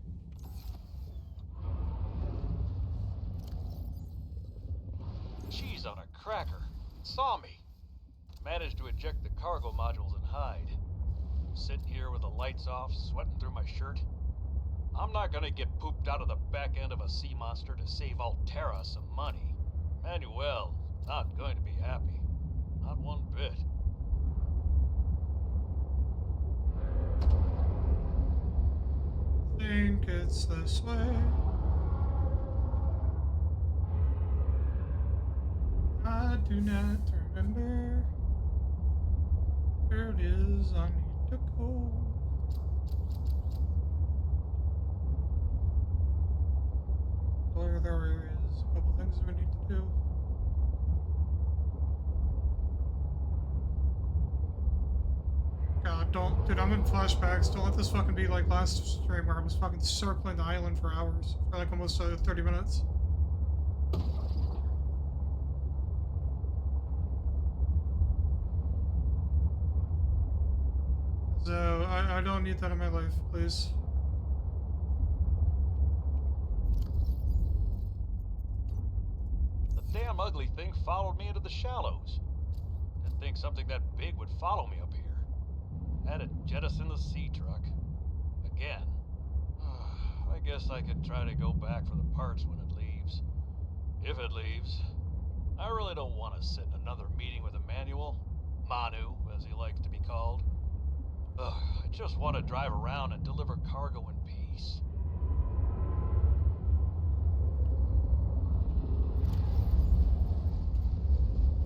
Cheese on a cracker. Saw me. Managed to eject the cargo modules and hide. Sitting here with the lights off, sweating through my shirt. I'm not gonna get pooped out of the back end of a sea monster to save Alterra some money. Manuel, not going to be happy. Not one bit. Think it's this way. I do not remember where it is I need to go. There is a couple things we need to do. God, don't, dude, I'm in flashbacks. Don't let this fucking be like last stream where I was fucking circling the island for hours, for like almost 30 minutes. So, I don't need that in my life, please. The damn ugly thing followed me into the shallows. Didn't think something that big would follow me up here. Had to jettison the sea truck. Again. I guess I could try to go back for the parts when it leaves. If it leaves. I really don't want to sit in another meeting with Emmanuel. Manu, as he likes to be called. I just want to drive around and deliver cargo in peace.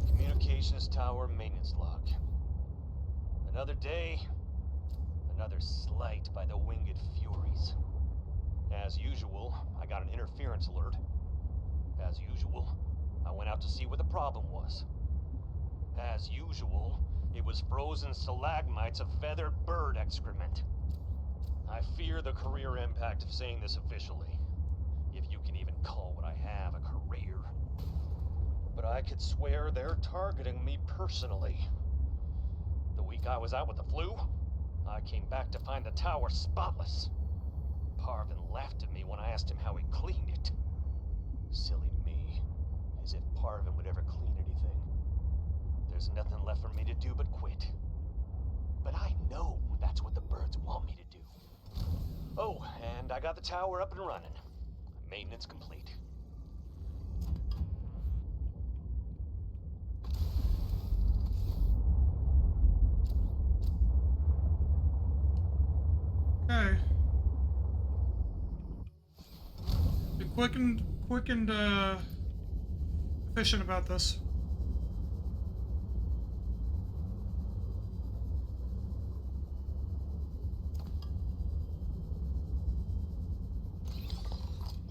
Communications tower maintenance log. Another day, another slight by the winged furies. As usual, I got an interference alert. As usual, I went out to see what the problem was. As usual, it was frozen stalagmites of feathered bird excrement. I fear the career impact of saying this officially, if you can even call what I have a career. But I could swear they're targeting me personally. The week I was out with the flu, I came back to find the tower spotless. Parvin laughed at me when I asked him how he cleaned it. Silly me, as if Parvin would ever clean anything. There's nothing left for me to do but quit. But I know that's what the birds want me to do. Oh, and I got the tower up and running. Maintenance complete. Okay. Be quick and efficient about this.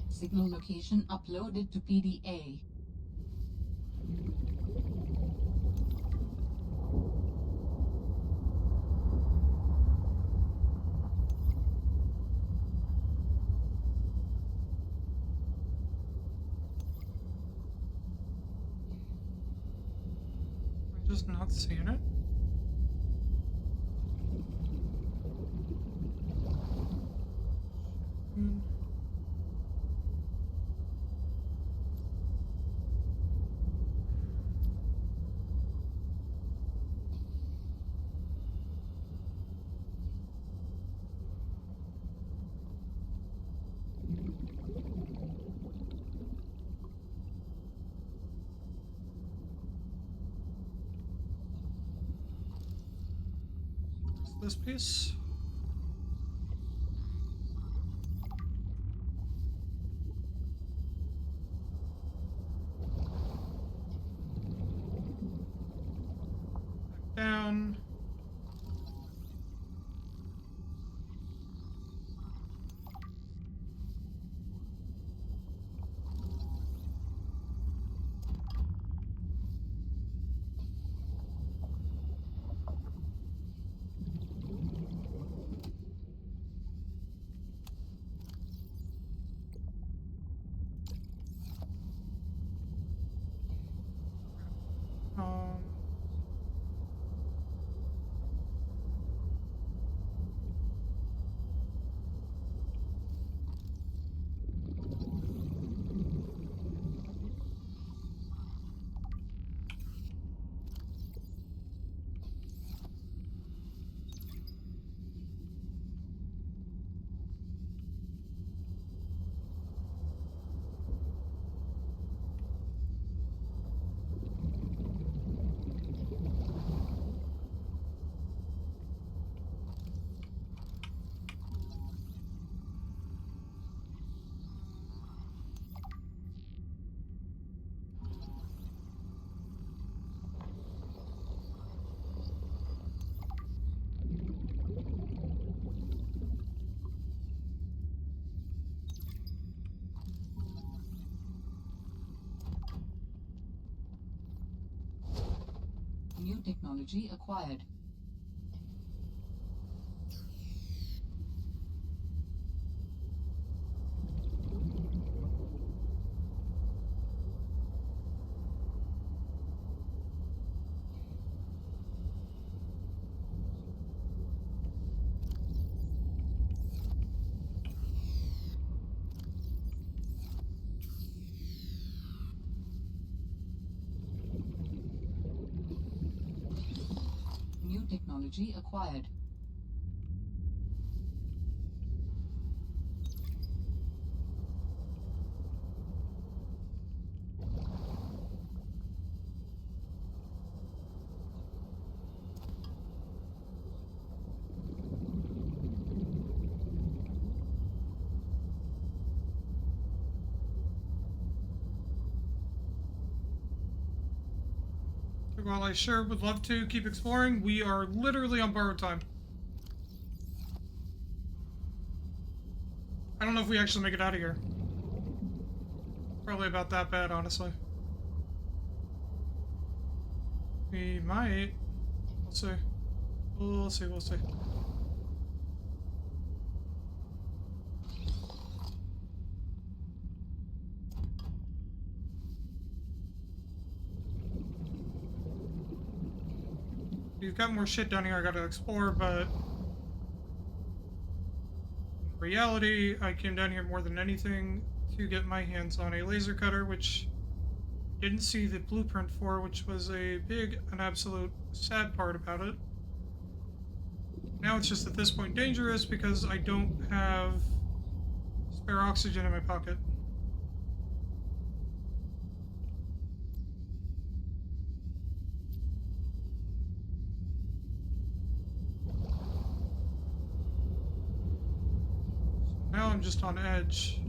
Signal location uploaded to PDA. I'm just not seeing it. This piece. Back down. New technology acquired. New technology acquired. While I sure would love to keep exploring, we are literally on borrowed time. I don't know if we actually make it out of here. Probably about that bad, honestly. We might. We'll see. We'll see, we'll see. We've got more shit down here I gotta explore, but in reality, I came down here more than anything to get my hands on a laser cutter, which I didn't see the blueprint for, which was a big and absolute sad part about it. Now it's just at this point dangerous because I don't have spare oxygen in my pocket. Now I'm just on edge.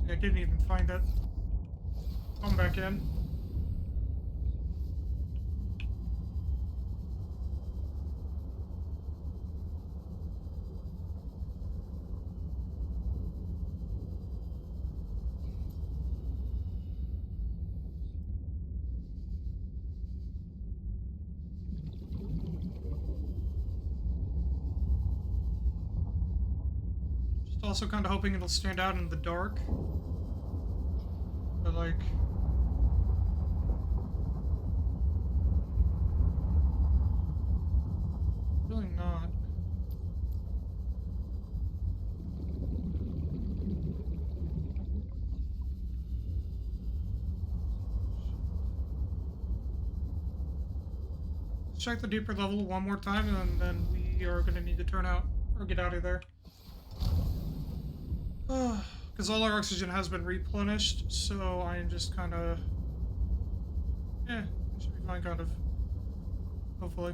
I didn't even find it. Come back in. Just also kind of hoping it'll stand out in the dark. But like, really not. Let's check the deeper level one more time, and then we are going to need to turn out or get out of there. Because all our oxygen has been replenished, so I am just kind of... should be fine, kind of. Hopefully.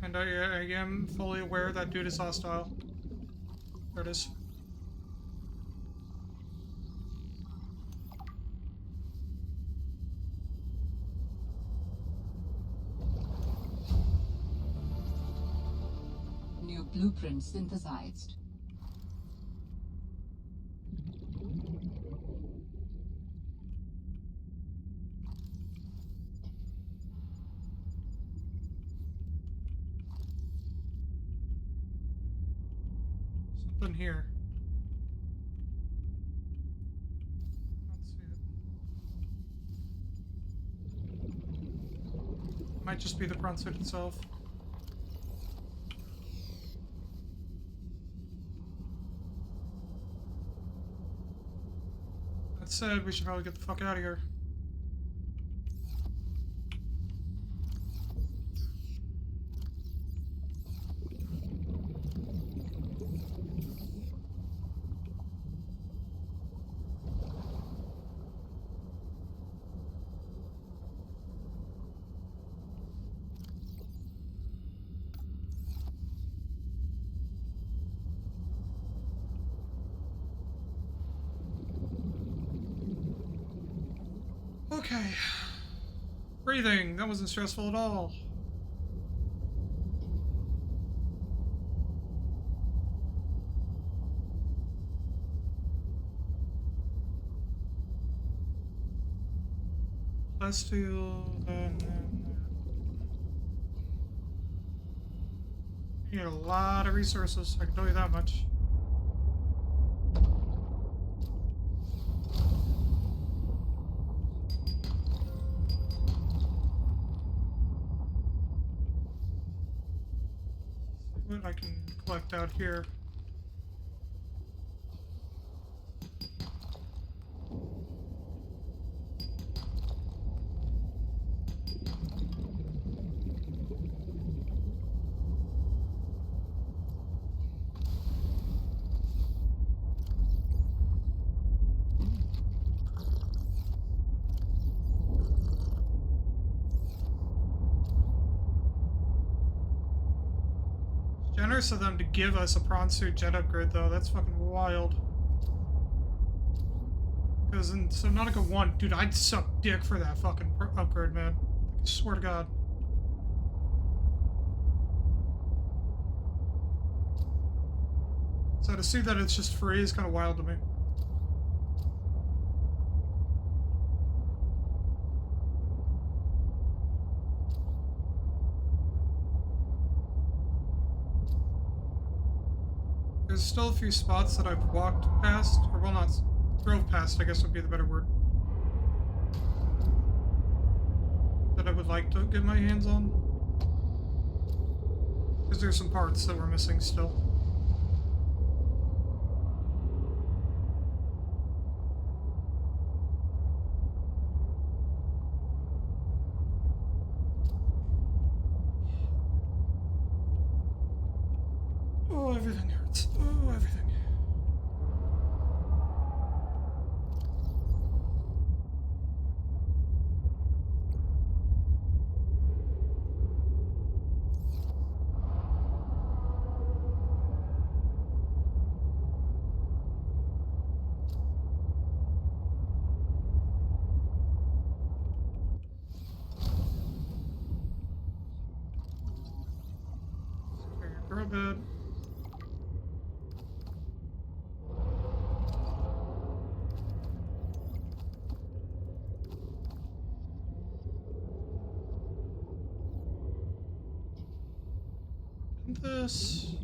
And I am fully aware that dude is hostile. There it is. New blueprint synthesized. Something here. Let's see it. Might just be the front suit itself. That said, we should probably get the fuck out of here. Okay. Breathing. That wasn't stressful at all. Let's do you need a lot of resources, I can tell you that much. What I can collect out here. Generous of them to give us a prawn suit jet upgrade, though. That's fucking wild. Because in Subnautica 1, dude, I'd suck dick for that fucking upgrade, man. I swear to God. So to see that it's just free is kind of wild to me. There's still a few spots that I've walked past, or well, not drove past, I guess would be the better word, that I would like to get my hands on. Because there's some parts that we're missing still. Oh, everything hurts. Oh, everything. Okay, girl bed. This.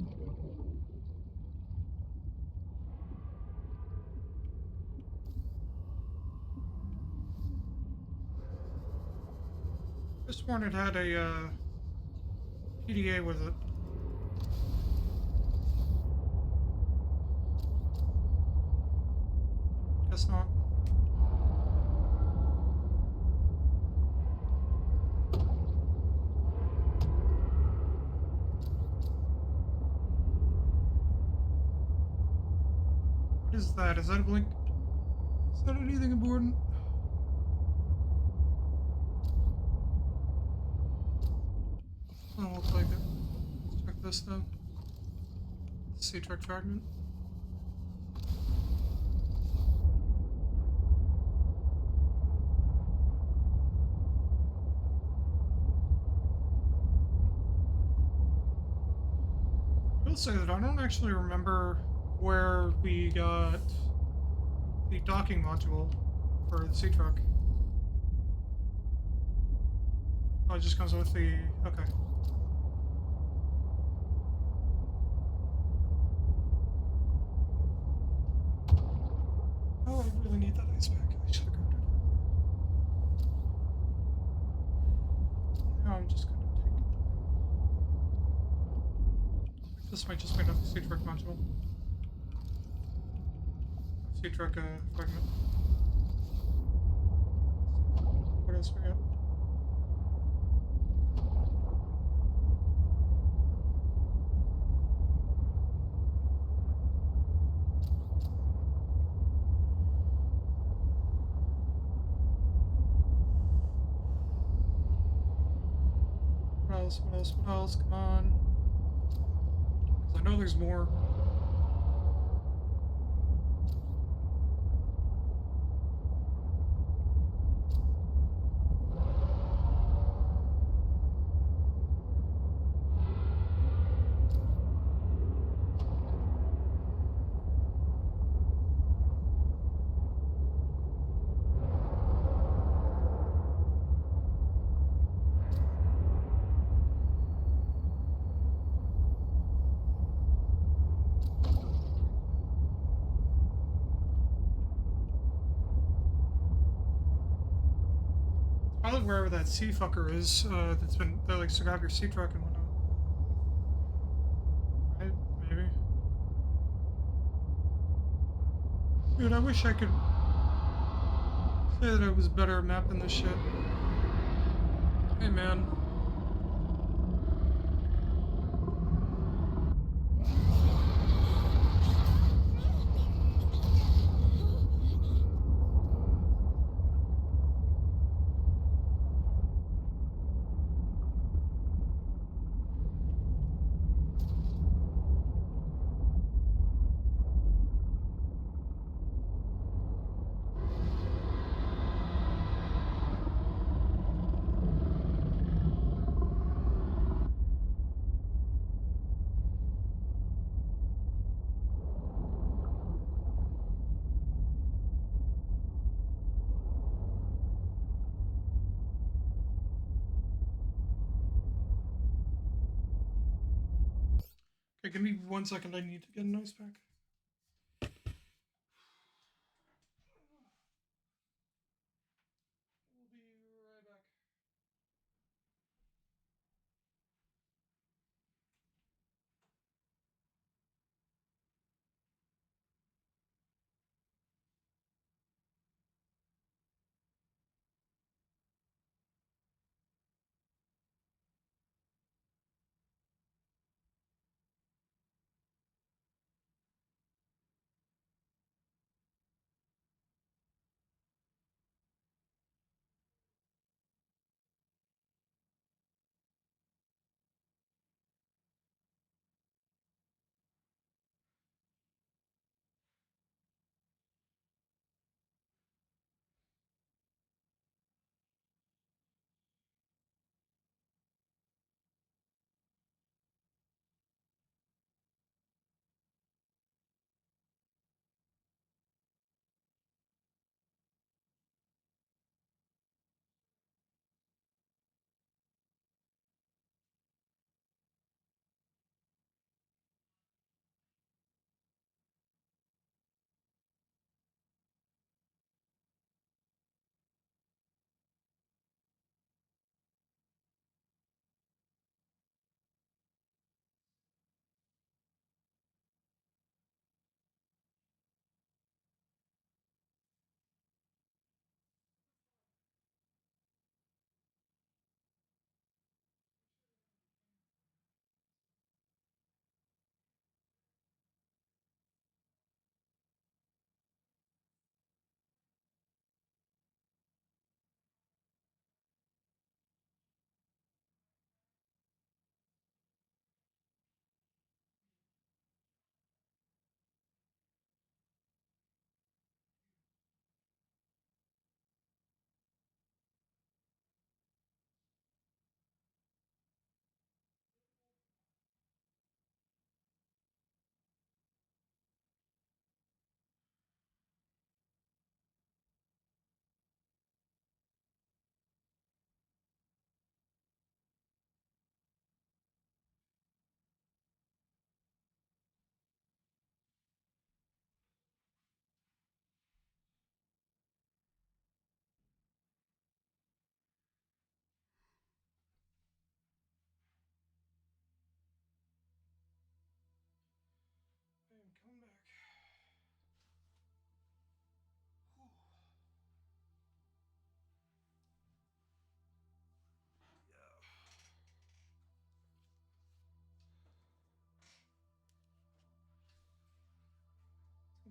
This one it had a PDA with it. Guess not. What is that? Is that a blink? Is that anything important? Oh, looks like it. this though. Sea truck fragment. I will say that I don't actually remember where we got the docking module for the sea truck. Oh, it just comes with the... okay. Oh, I really need that ice pack. I should have grabbed it. Now I'm just gonna take it. This might just be enough sea truck module. Sea truck fragment. What else we got? What else? What else? What else? Come on. Because I know there's more. Probably wherever that sea fucker is, that likes to grab your sea truck and whatnot. Right? Maybe. Dude, I wish I could say that I was better at mapping this shit. Hey, man. Okay, give me 1 second. I need to get an ice pack. We'll be right back.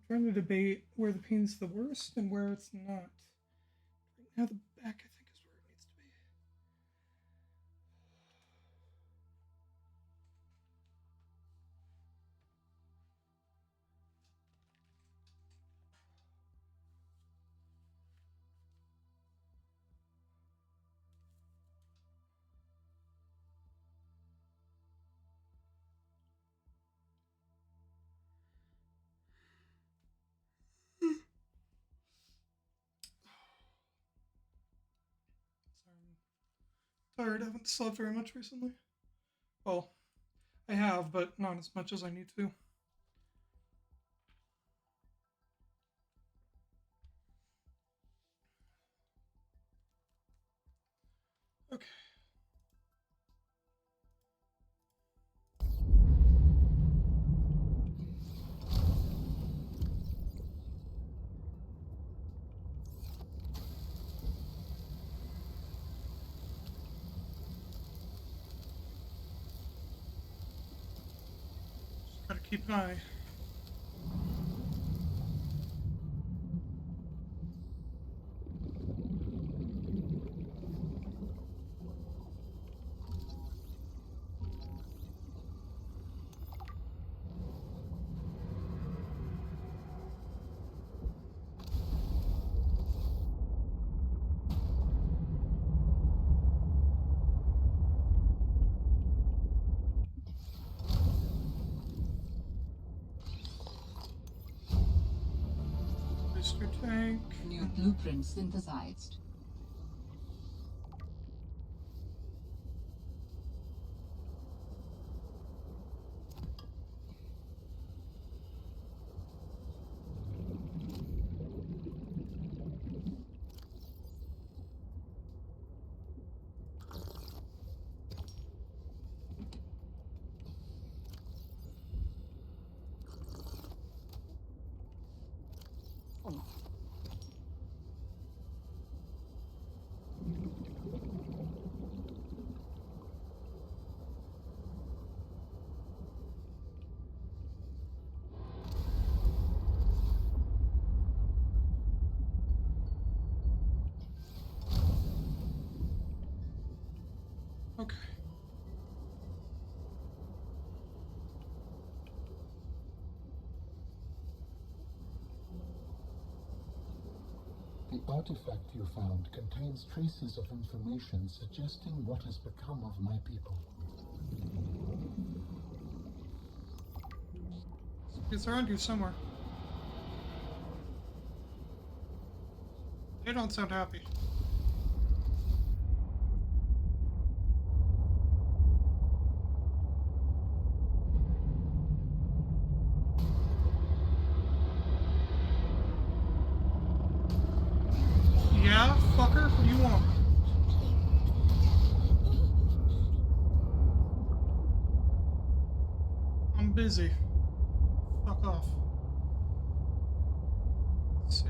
trying to debate where the pain's the worst and where it's not. Right now, the back, I think, is where it needs to be. Tired, I haven't slept very much recently. Well, I have, but not as much as I need to. Okay. Just gotta keep an eye. Booster tank. New blueprint synthesized. Okay. The artifact you found contains traces of information suggesting what has become of my people. It's around here somewhere. They don't sound happy. Yeah, fucker? What do you want? I'm busy. Fuck off. Let's see.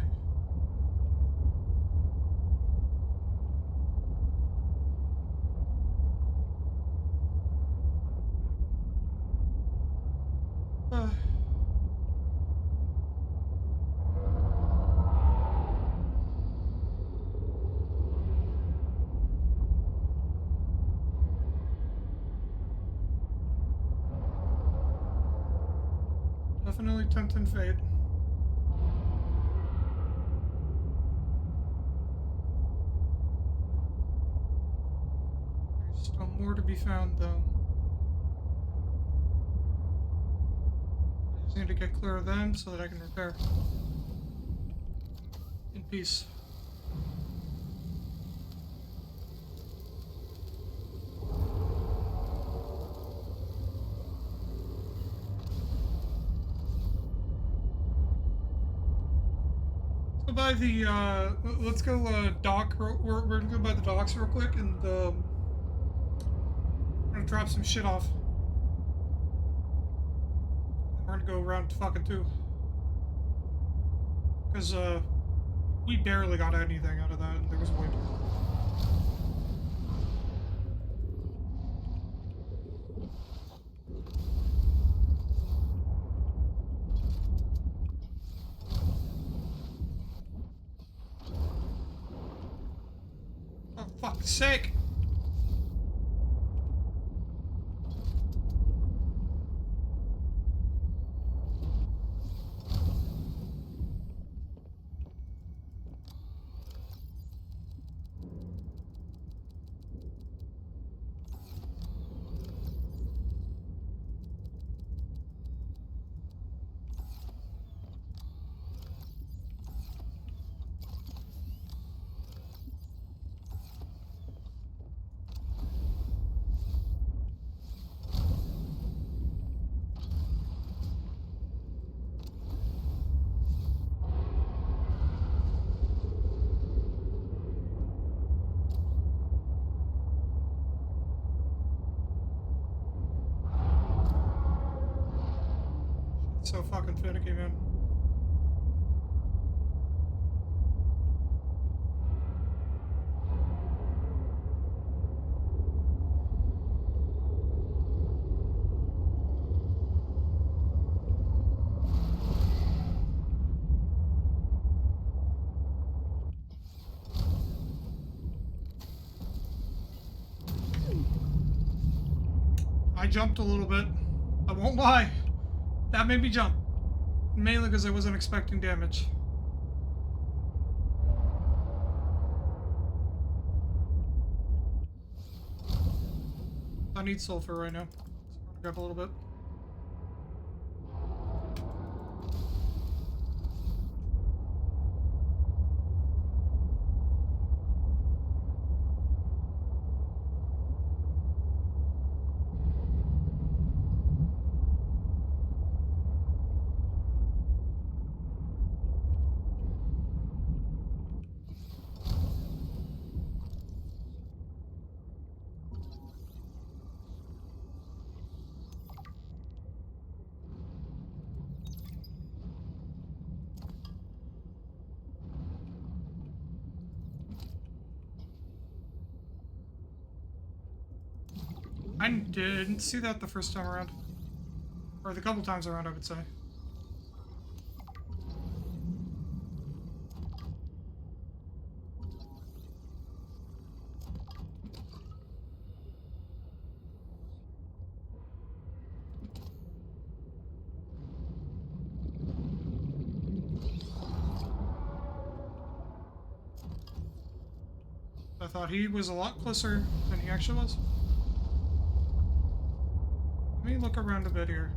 Definitely tempting fate. There's still more to be found, though. I just need to get clear of them so that I can repair. In peace. By the let's go dock. We're gonna go by the docks real quick, and we're gonna drop some shit off. We're gonna go around to fucking 2, because we barely got anything out of that, and there was way more. Fuck's sake! So fucking finicky, man. I jumped a little bit. I won't lie. That made me jump. Mainly because I wasn't expecting damage. I need sulfur right now. So I'm gonna grab a little bit. I didn't see that the first time around. Or the couple times around, I would say. I thought he was a lot closer than he actually was. Let me look around a bit here.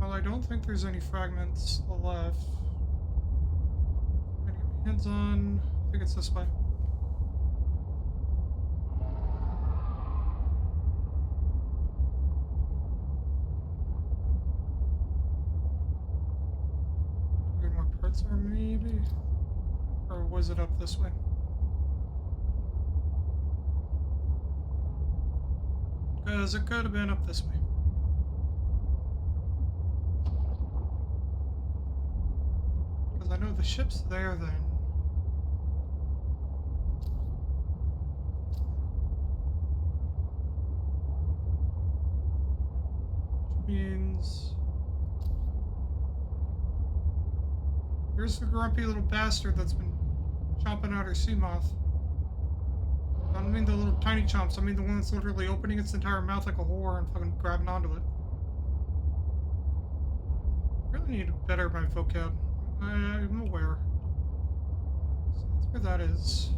Well, I don't think there's any fragments left. I'm gonna get my hands on. I think it's this way. Or maybe, or was it up this way? Because it could have been up this way. Because I know the ship's there then. Which means... Here's the grumpy little bastard that's been chomping out her sea moth. I don't mean the little tiny chomps, I mean the one that's literally opening its entire mouth like a whore and fucking grabbing onto it. I really need to better my vocab. I'm aware. So that's where that is.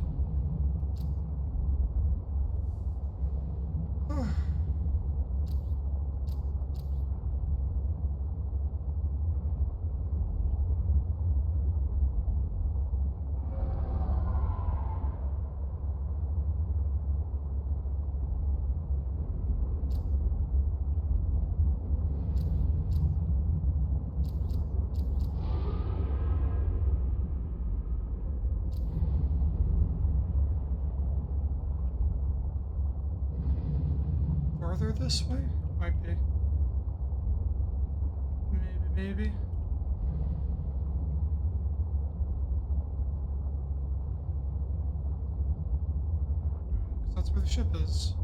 Farther this way? Might be. Maybe. Because that's where the ship is.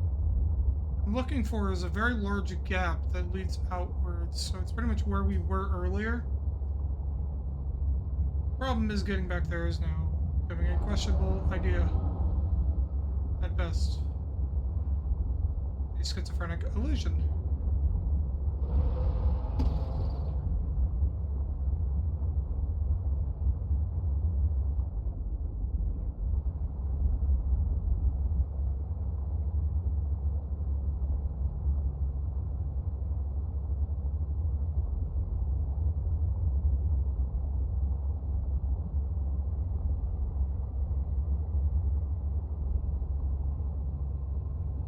I'm looking for is a very large gap that leads outwards, so it's pretty much where we were earlier. Problem is getting back there is now becoming a questionable idea. At best. A schizophrenic illusion.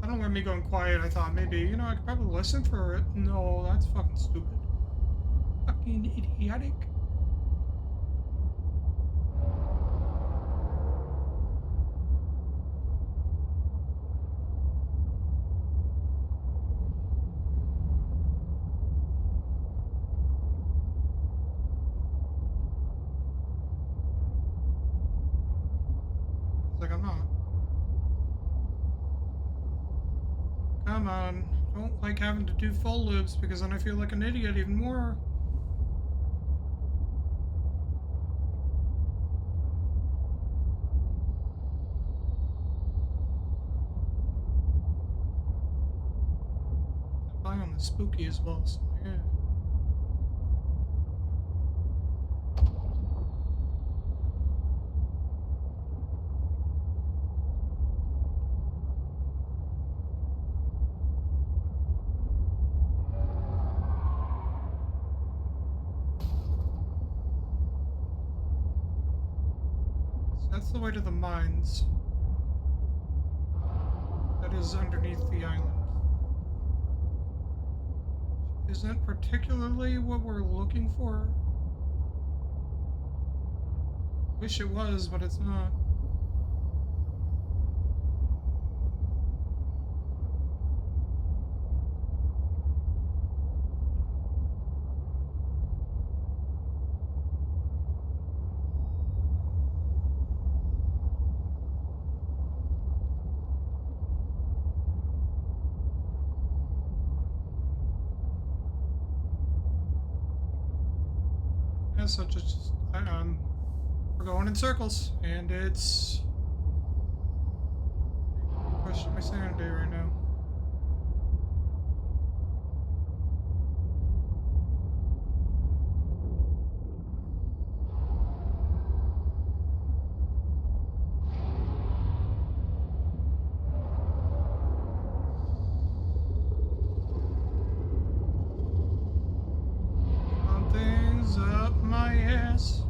I don't want me going quiet. I thought maybe, you know, I could probably listen for it. No, that's fucking stupid. Fucking idiotic. It's like I'm not. Come on. I don't like having to do full loops because then I feel like an idiot even more. That biome is spooky as well, so yeah. That's the way to the mines. That is underneath the island. Isn't particularly what we're looking for. Wish it was, but it's not. So just we're going in circles, and it's question my sanity right now. Something's up my ass.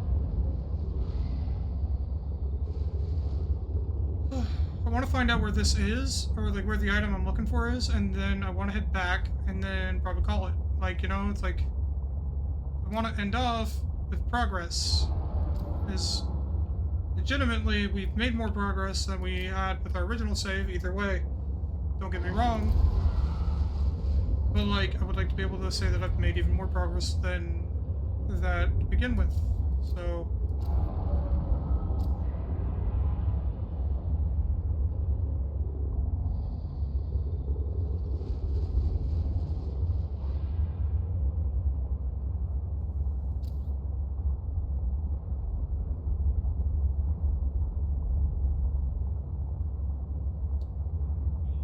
I want to find out where this is, or like where the item I'm looking for is, and then I want to head back and then probably call it. Like, you know, it's like I want to end off with progress. Is legitimately we've made more progress than we had with our original save. Either way, don't get me wrong. But like, I would like to be able to say that I've made even more progress than that to begin with. So.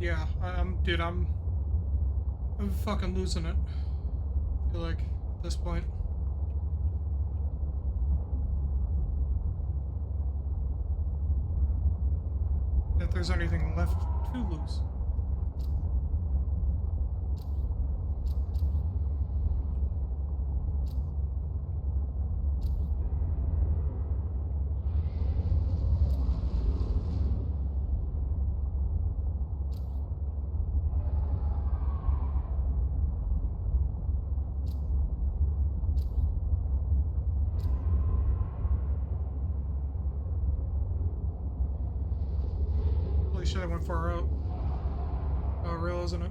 Yeah, dude, I'm fucking losing it. I feel like, at this point. If there's anything left to lose. Holy shit, I went far out. Oh, real, isn't it?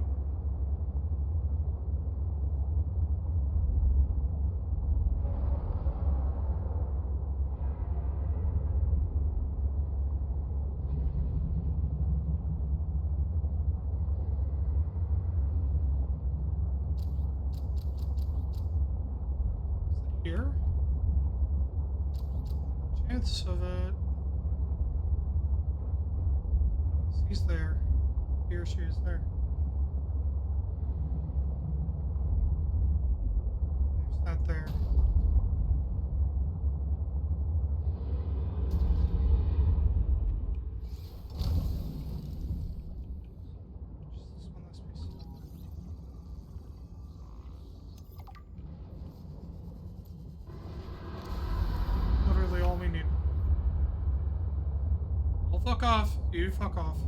here? Chance of it. He's there. He or she is there. There's that there. Just this one last piece. Literally all we need. I'll fuck off. You fuck off.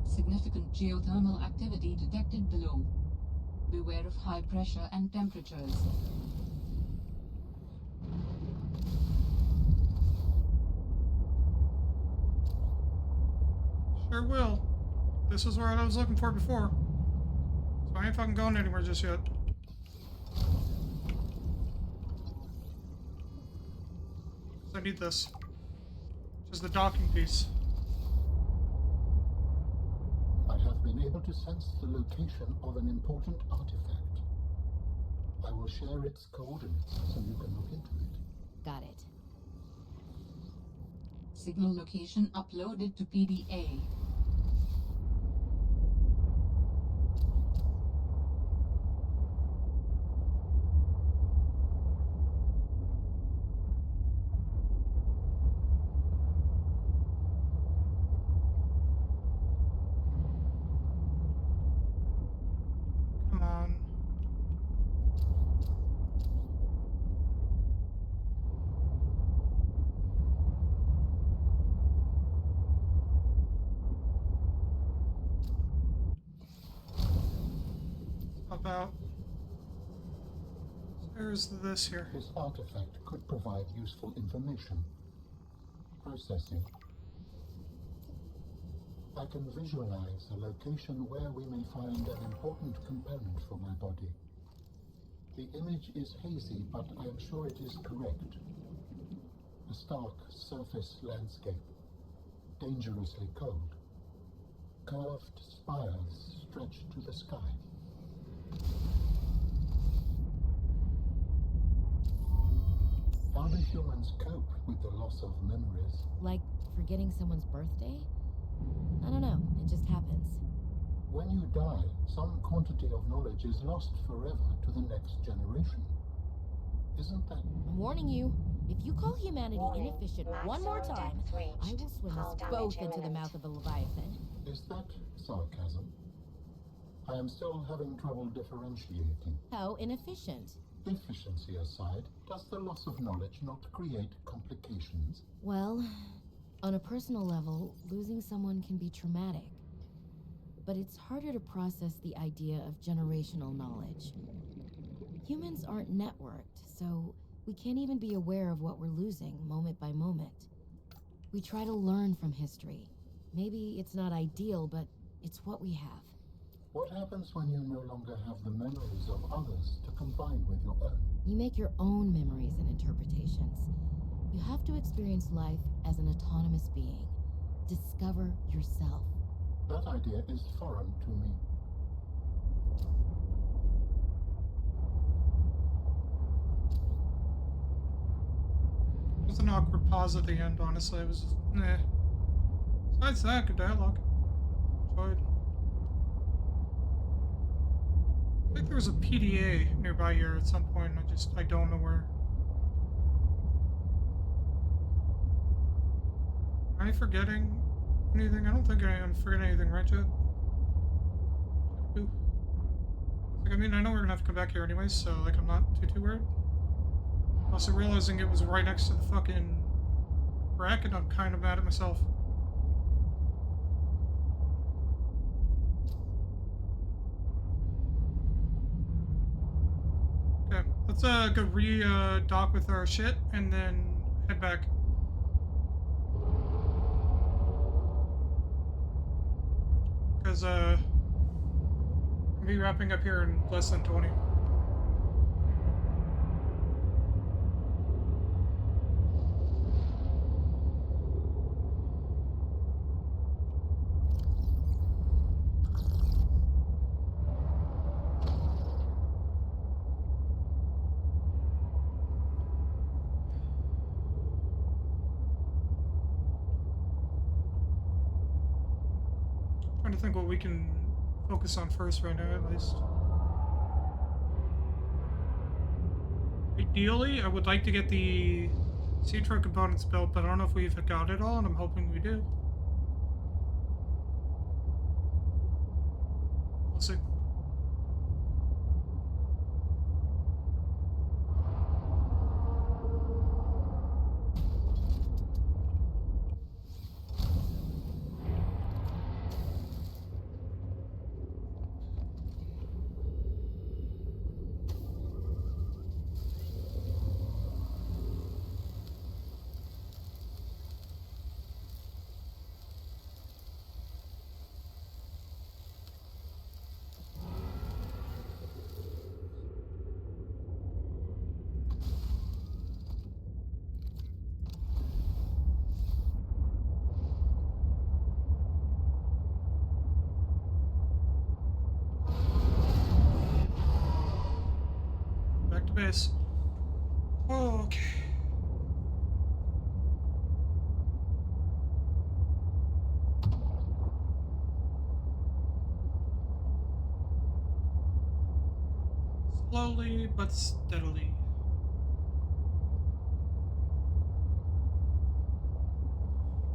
Significant geothermal activity detected below. Beware of high pressure and temperatures. Sure will. This is what I was looking for before. So I ain't fucking going anywhere just yet. I need this. Which is the docking piece. I have been able to sense the location of an important artifact. I will share its coordinates so you can look into it. Got it. Signal location uploaded to PDA. Come on. Pop out. There's this here. This artifact could provide useful information. Processing. I can visualize a location where we may find an important component for my body. The image is hazy, but I am sure it is correct. A stark surface landscape, dangerously cold. Curved spires stretch to the sky. How do humans cope with the loss of memories? Like forgetting someone's birthday? I don't know, it just happens. When you die, some quantity of knowledge is lost forever to the next generation. Isn't that... I'm warning you, if you call humanity inefficient one more time, I will swim us both into the mouth of a Leviathan. Is that sarcasm? I am still having trouble differentiating. How inefficient? Efficiency aside, does the loss of knowledge not create complications? Well, on a personal level, losing someone can be traumatic. But it's harder to process the idea of generational knowledge. Humans aren't networked, so we can't even be aware of what we're losing moment by moment. We try to learn from history. Maybe it's not ideal, but it's what we have. What happens when you no longer have the memories of others to combine with your own? You make your own memories and interpretations. You have to experience life as an autonomous being. Discover yourself. That idea is foreign to me. It was an awkward pause at the end, honestly. It was just, nah. Besides that, good dialogue. Enjoyed. I think there was a PDA nearby here at some point, I don't know where. Am I forgetting anything? I don't think I'm forgetting anything, right, Jet? Ooh. Like, I mean, I know we're gonna have to come back here anyways, so, like, I'm not too worried. Also realizing it was right next to the fucking bracket, I'm kind of mad at myself. Okay, let's go dock with our shit and then head back. Because I'll be wrapping up here in less than 20. Trying to think what we can focus on first right now, at least. Ideally, I would like to get the C-Truck components built, but I don't know if we've got it all, and I'm hoping we do. We'll see. Back to base. Oh, okay. Slowly but steadily.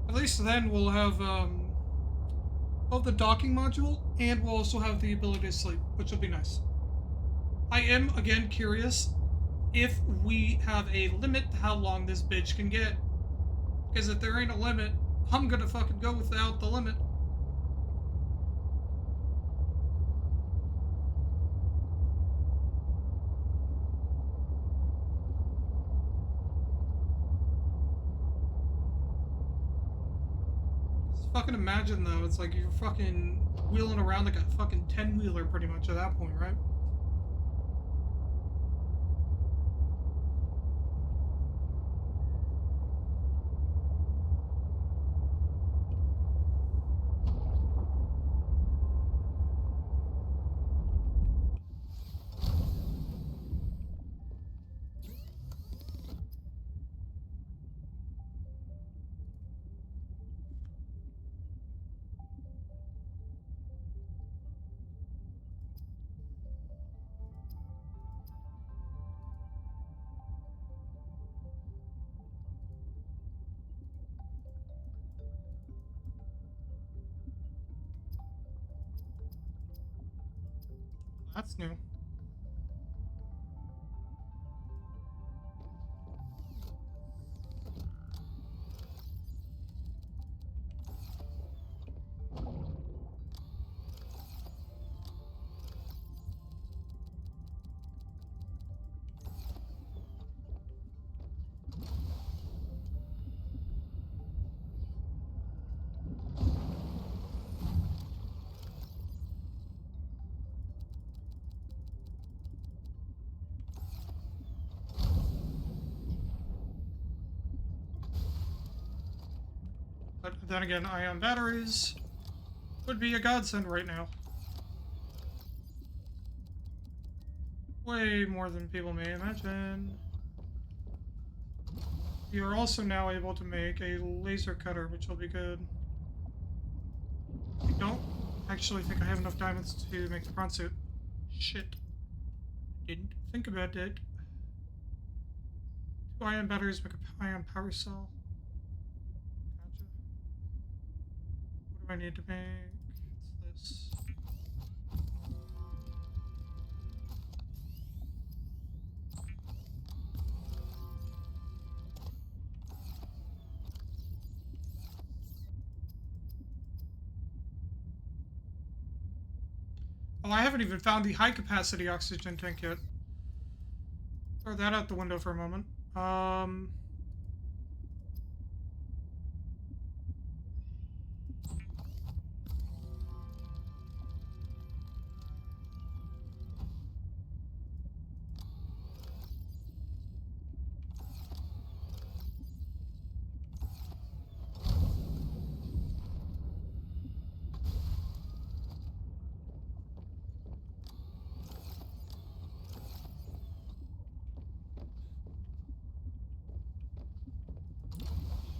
At least then we'll have both the docking module and we'll also have the ability to sleep, which will be nice. I am, again, curious if we have a limit to how long this bitch can get. Because if there ain't a limit, I'm gonna fucking go without the limit. Just fucking imagine, though, it's like you're fucking wheeling around like a fucking 10-wheeler pretty much at that point, right? That's new. But then again, ion batteries would be a godsend right now. Way more than people may imagine. You're also now able to make a laser cutter, which will be good. I don't actually think I have enough diamonds to make the prawn suit. Shit. Didn't think about it. 2 ion batteries make a ion power cell. Gotcha. What do I need to make? It's this. Oh, I haven't even found the high capacity oxygen tank yet. Throw that out the window for a moment.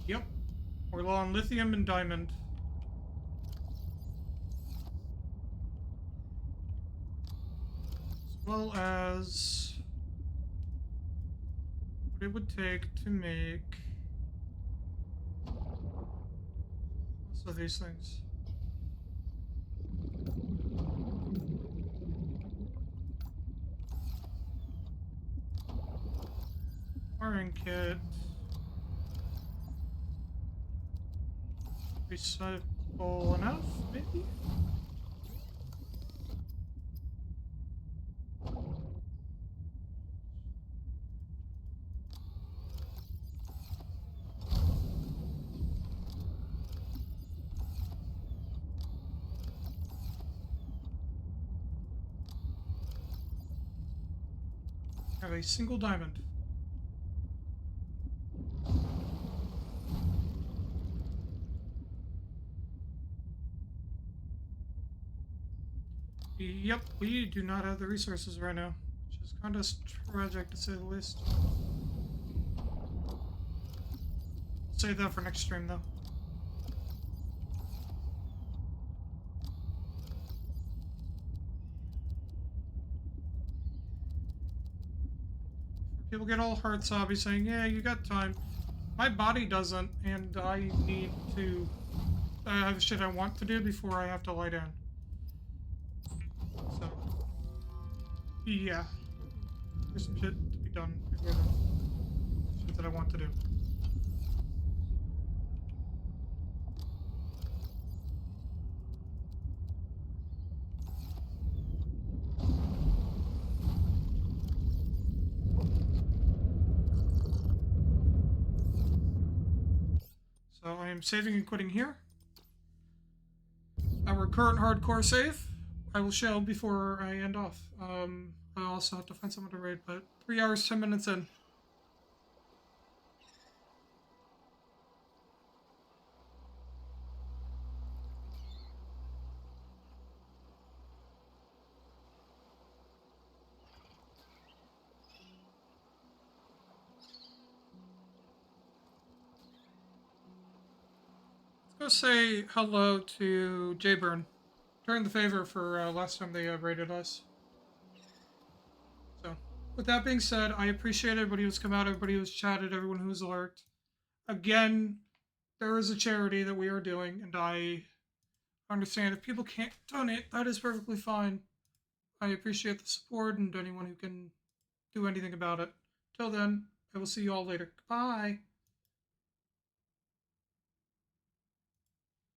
Yep. We're low on lithium and diamond. As well as what it would take to make most of these things. Wiring kit. Recycle enough, maybe? Have a single diamond. Yep, we do not have the resources right now, which is kind of tragic to say the least. Save that for next stream though. People get all heart sobby saying, yeah, you got time. My body doesn't, and I need to have shit I want to do before I have to lie down. So, yeah. There's some shit to be done before then. Shit that I want to do. So I am saving and quitting here. Our current hardcore save, I will show before I end off. I also have to find someone to raid, but 3 hours, 10 minutes in. Let's go say hello to Jayburn. Return the favor for last time they raided us. So, with that being said, I appreciate everybody who's come out, everybody who's chatted, everyone who's alert. Again, there is a charity that we are doing, and I understand if people can't donate, that is perfectly fine. I appreciate the support and anyone who can do anything about it. Till then, I will see you all later. Bye!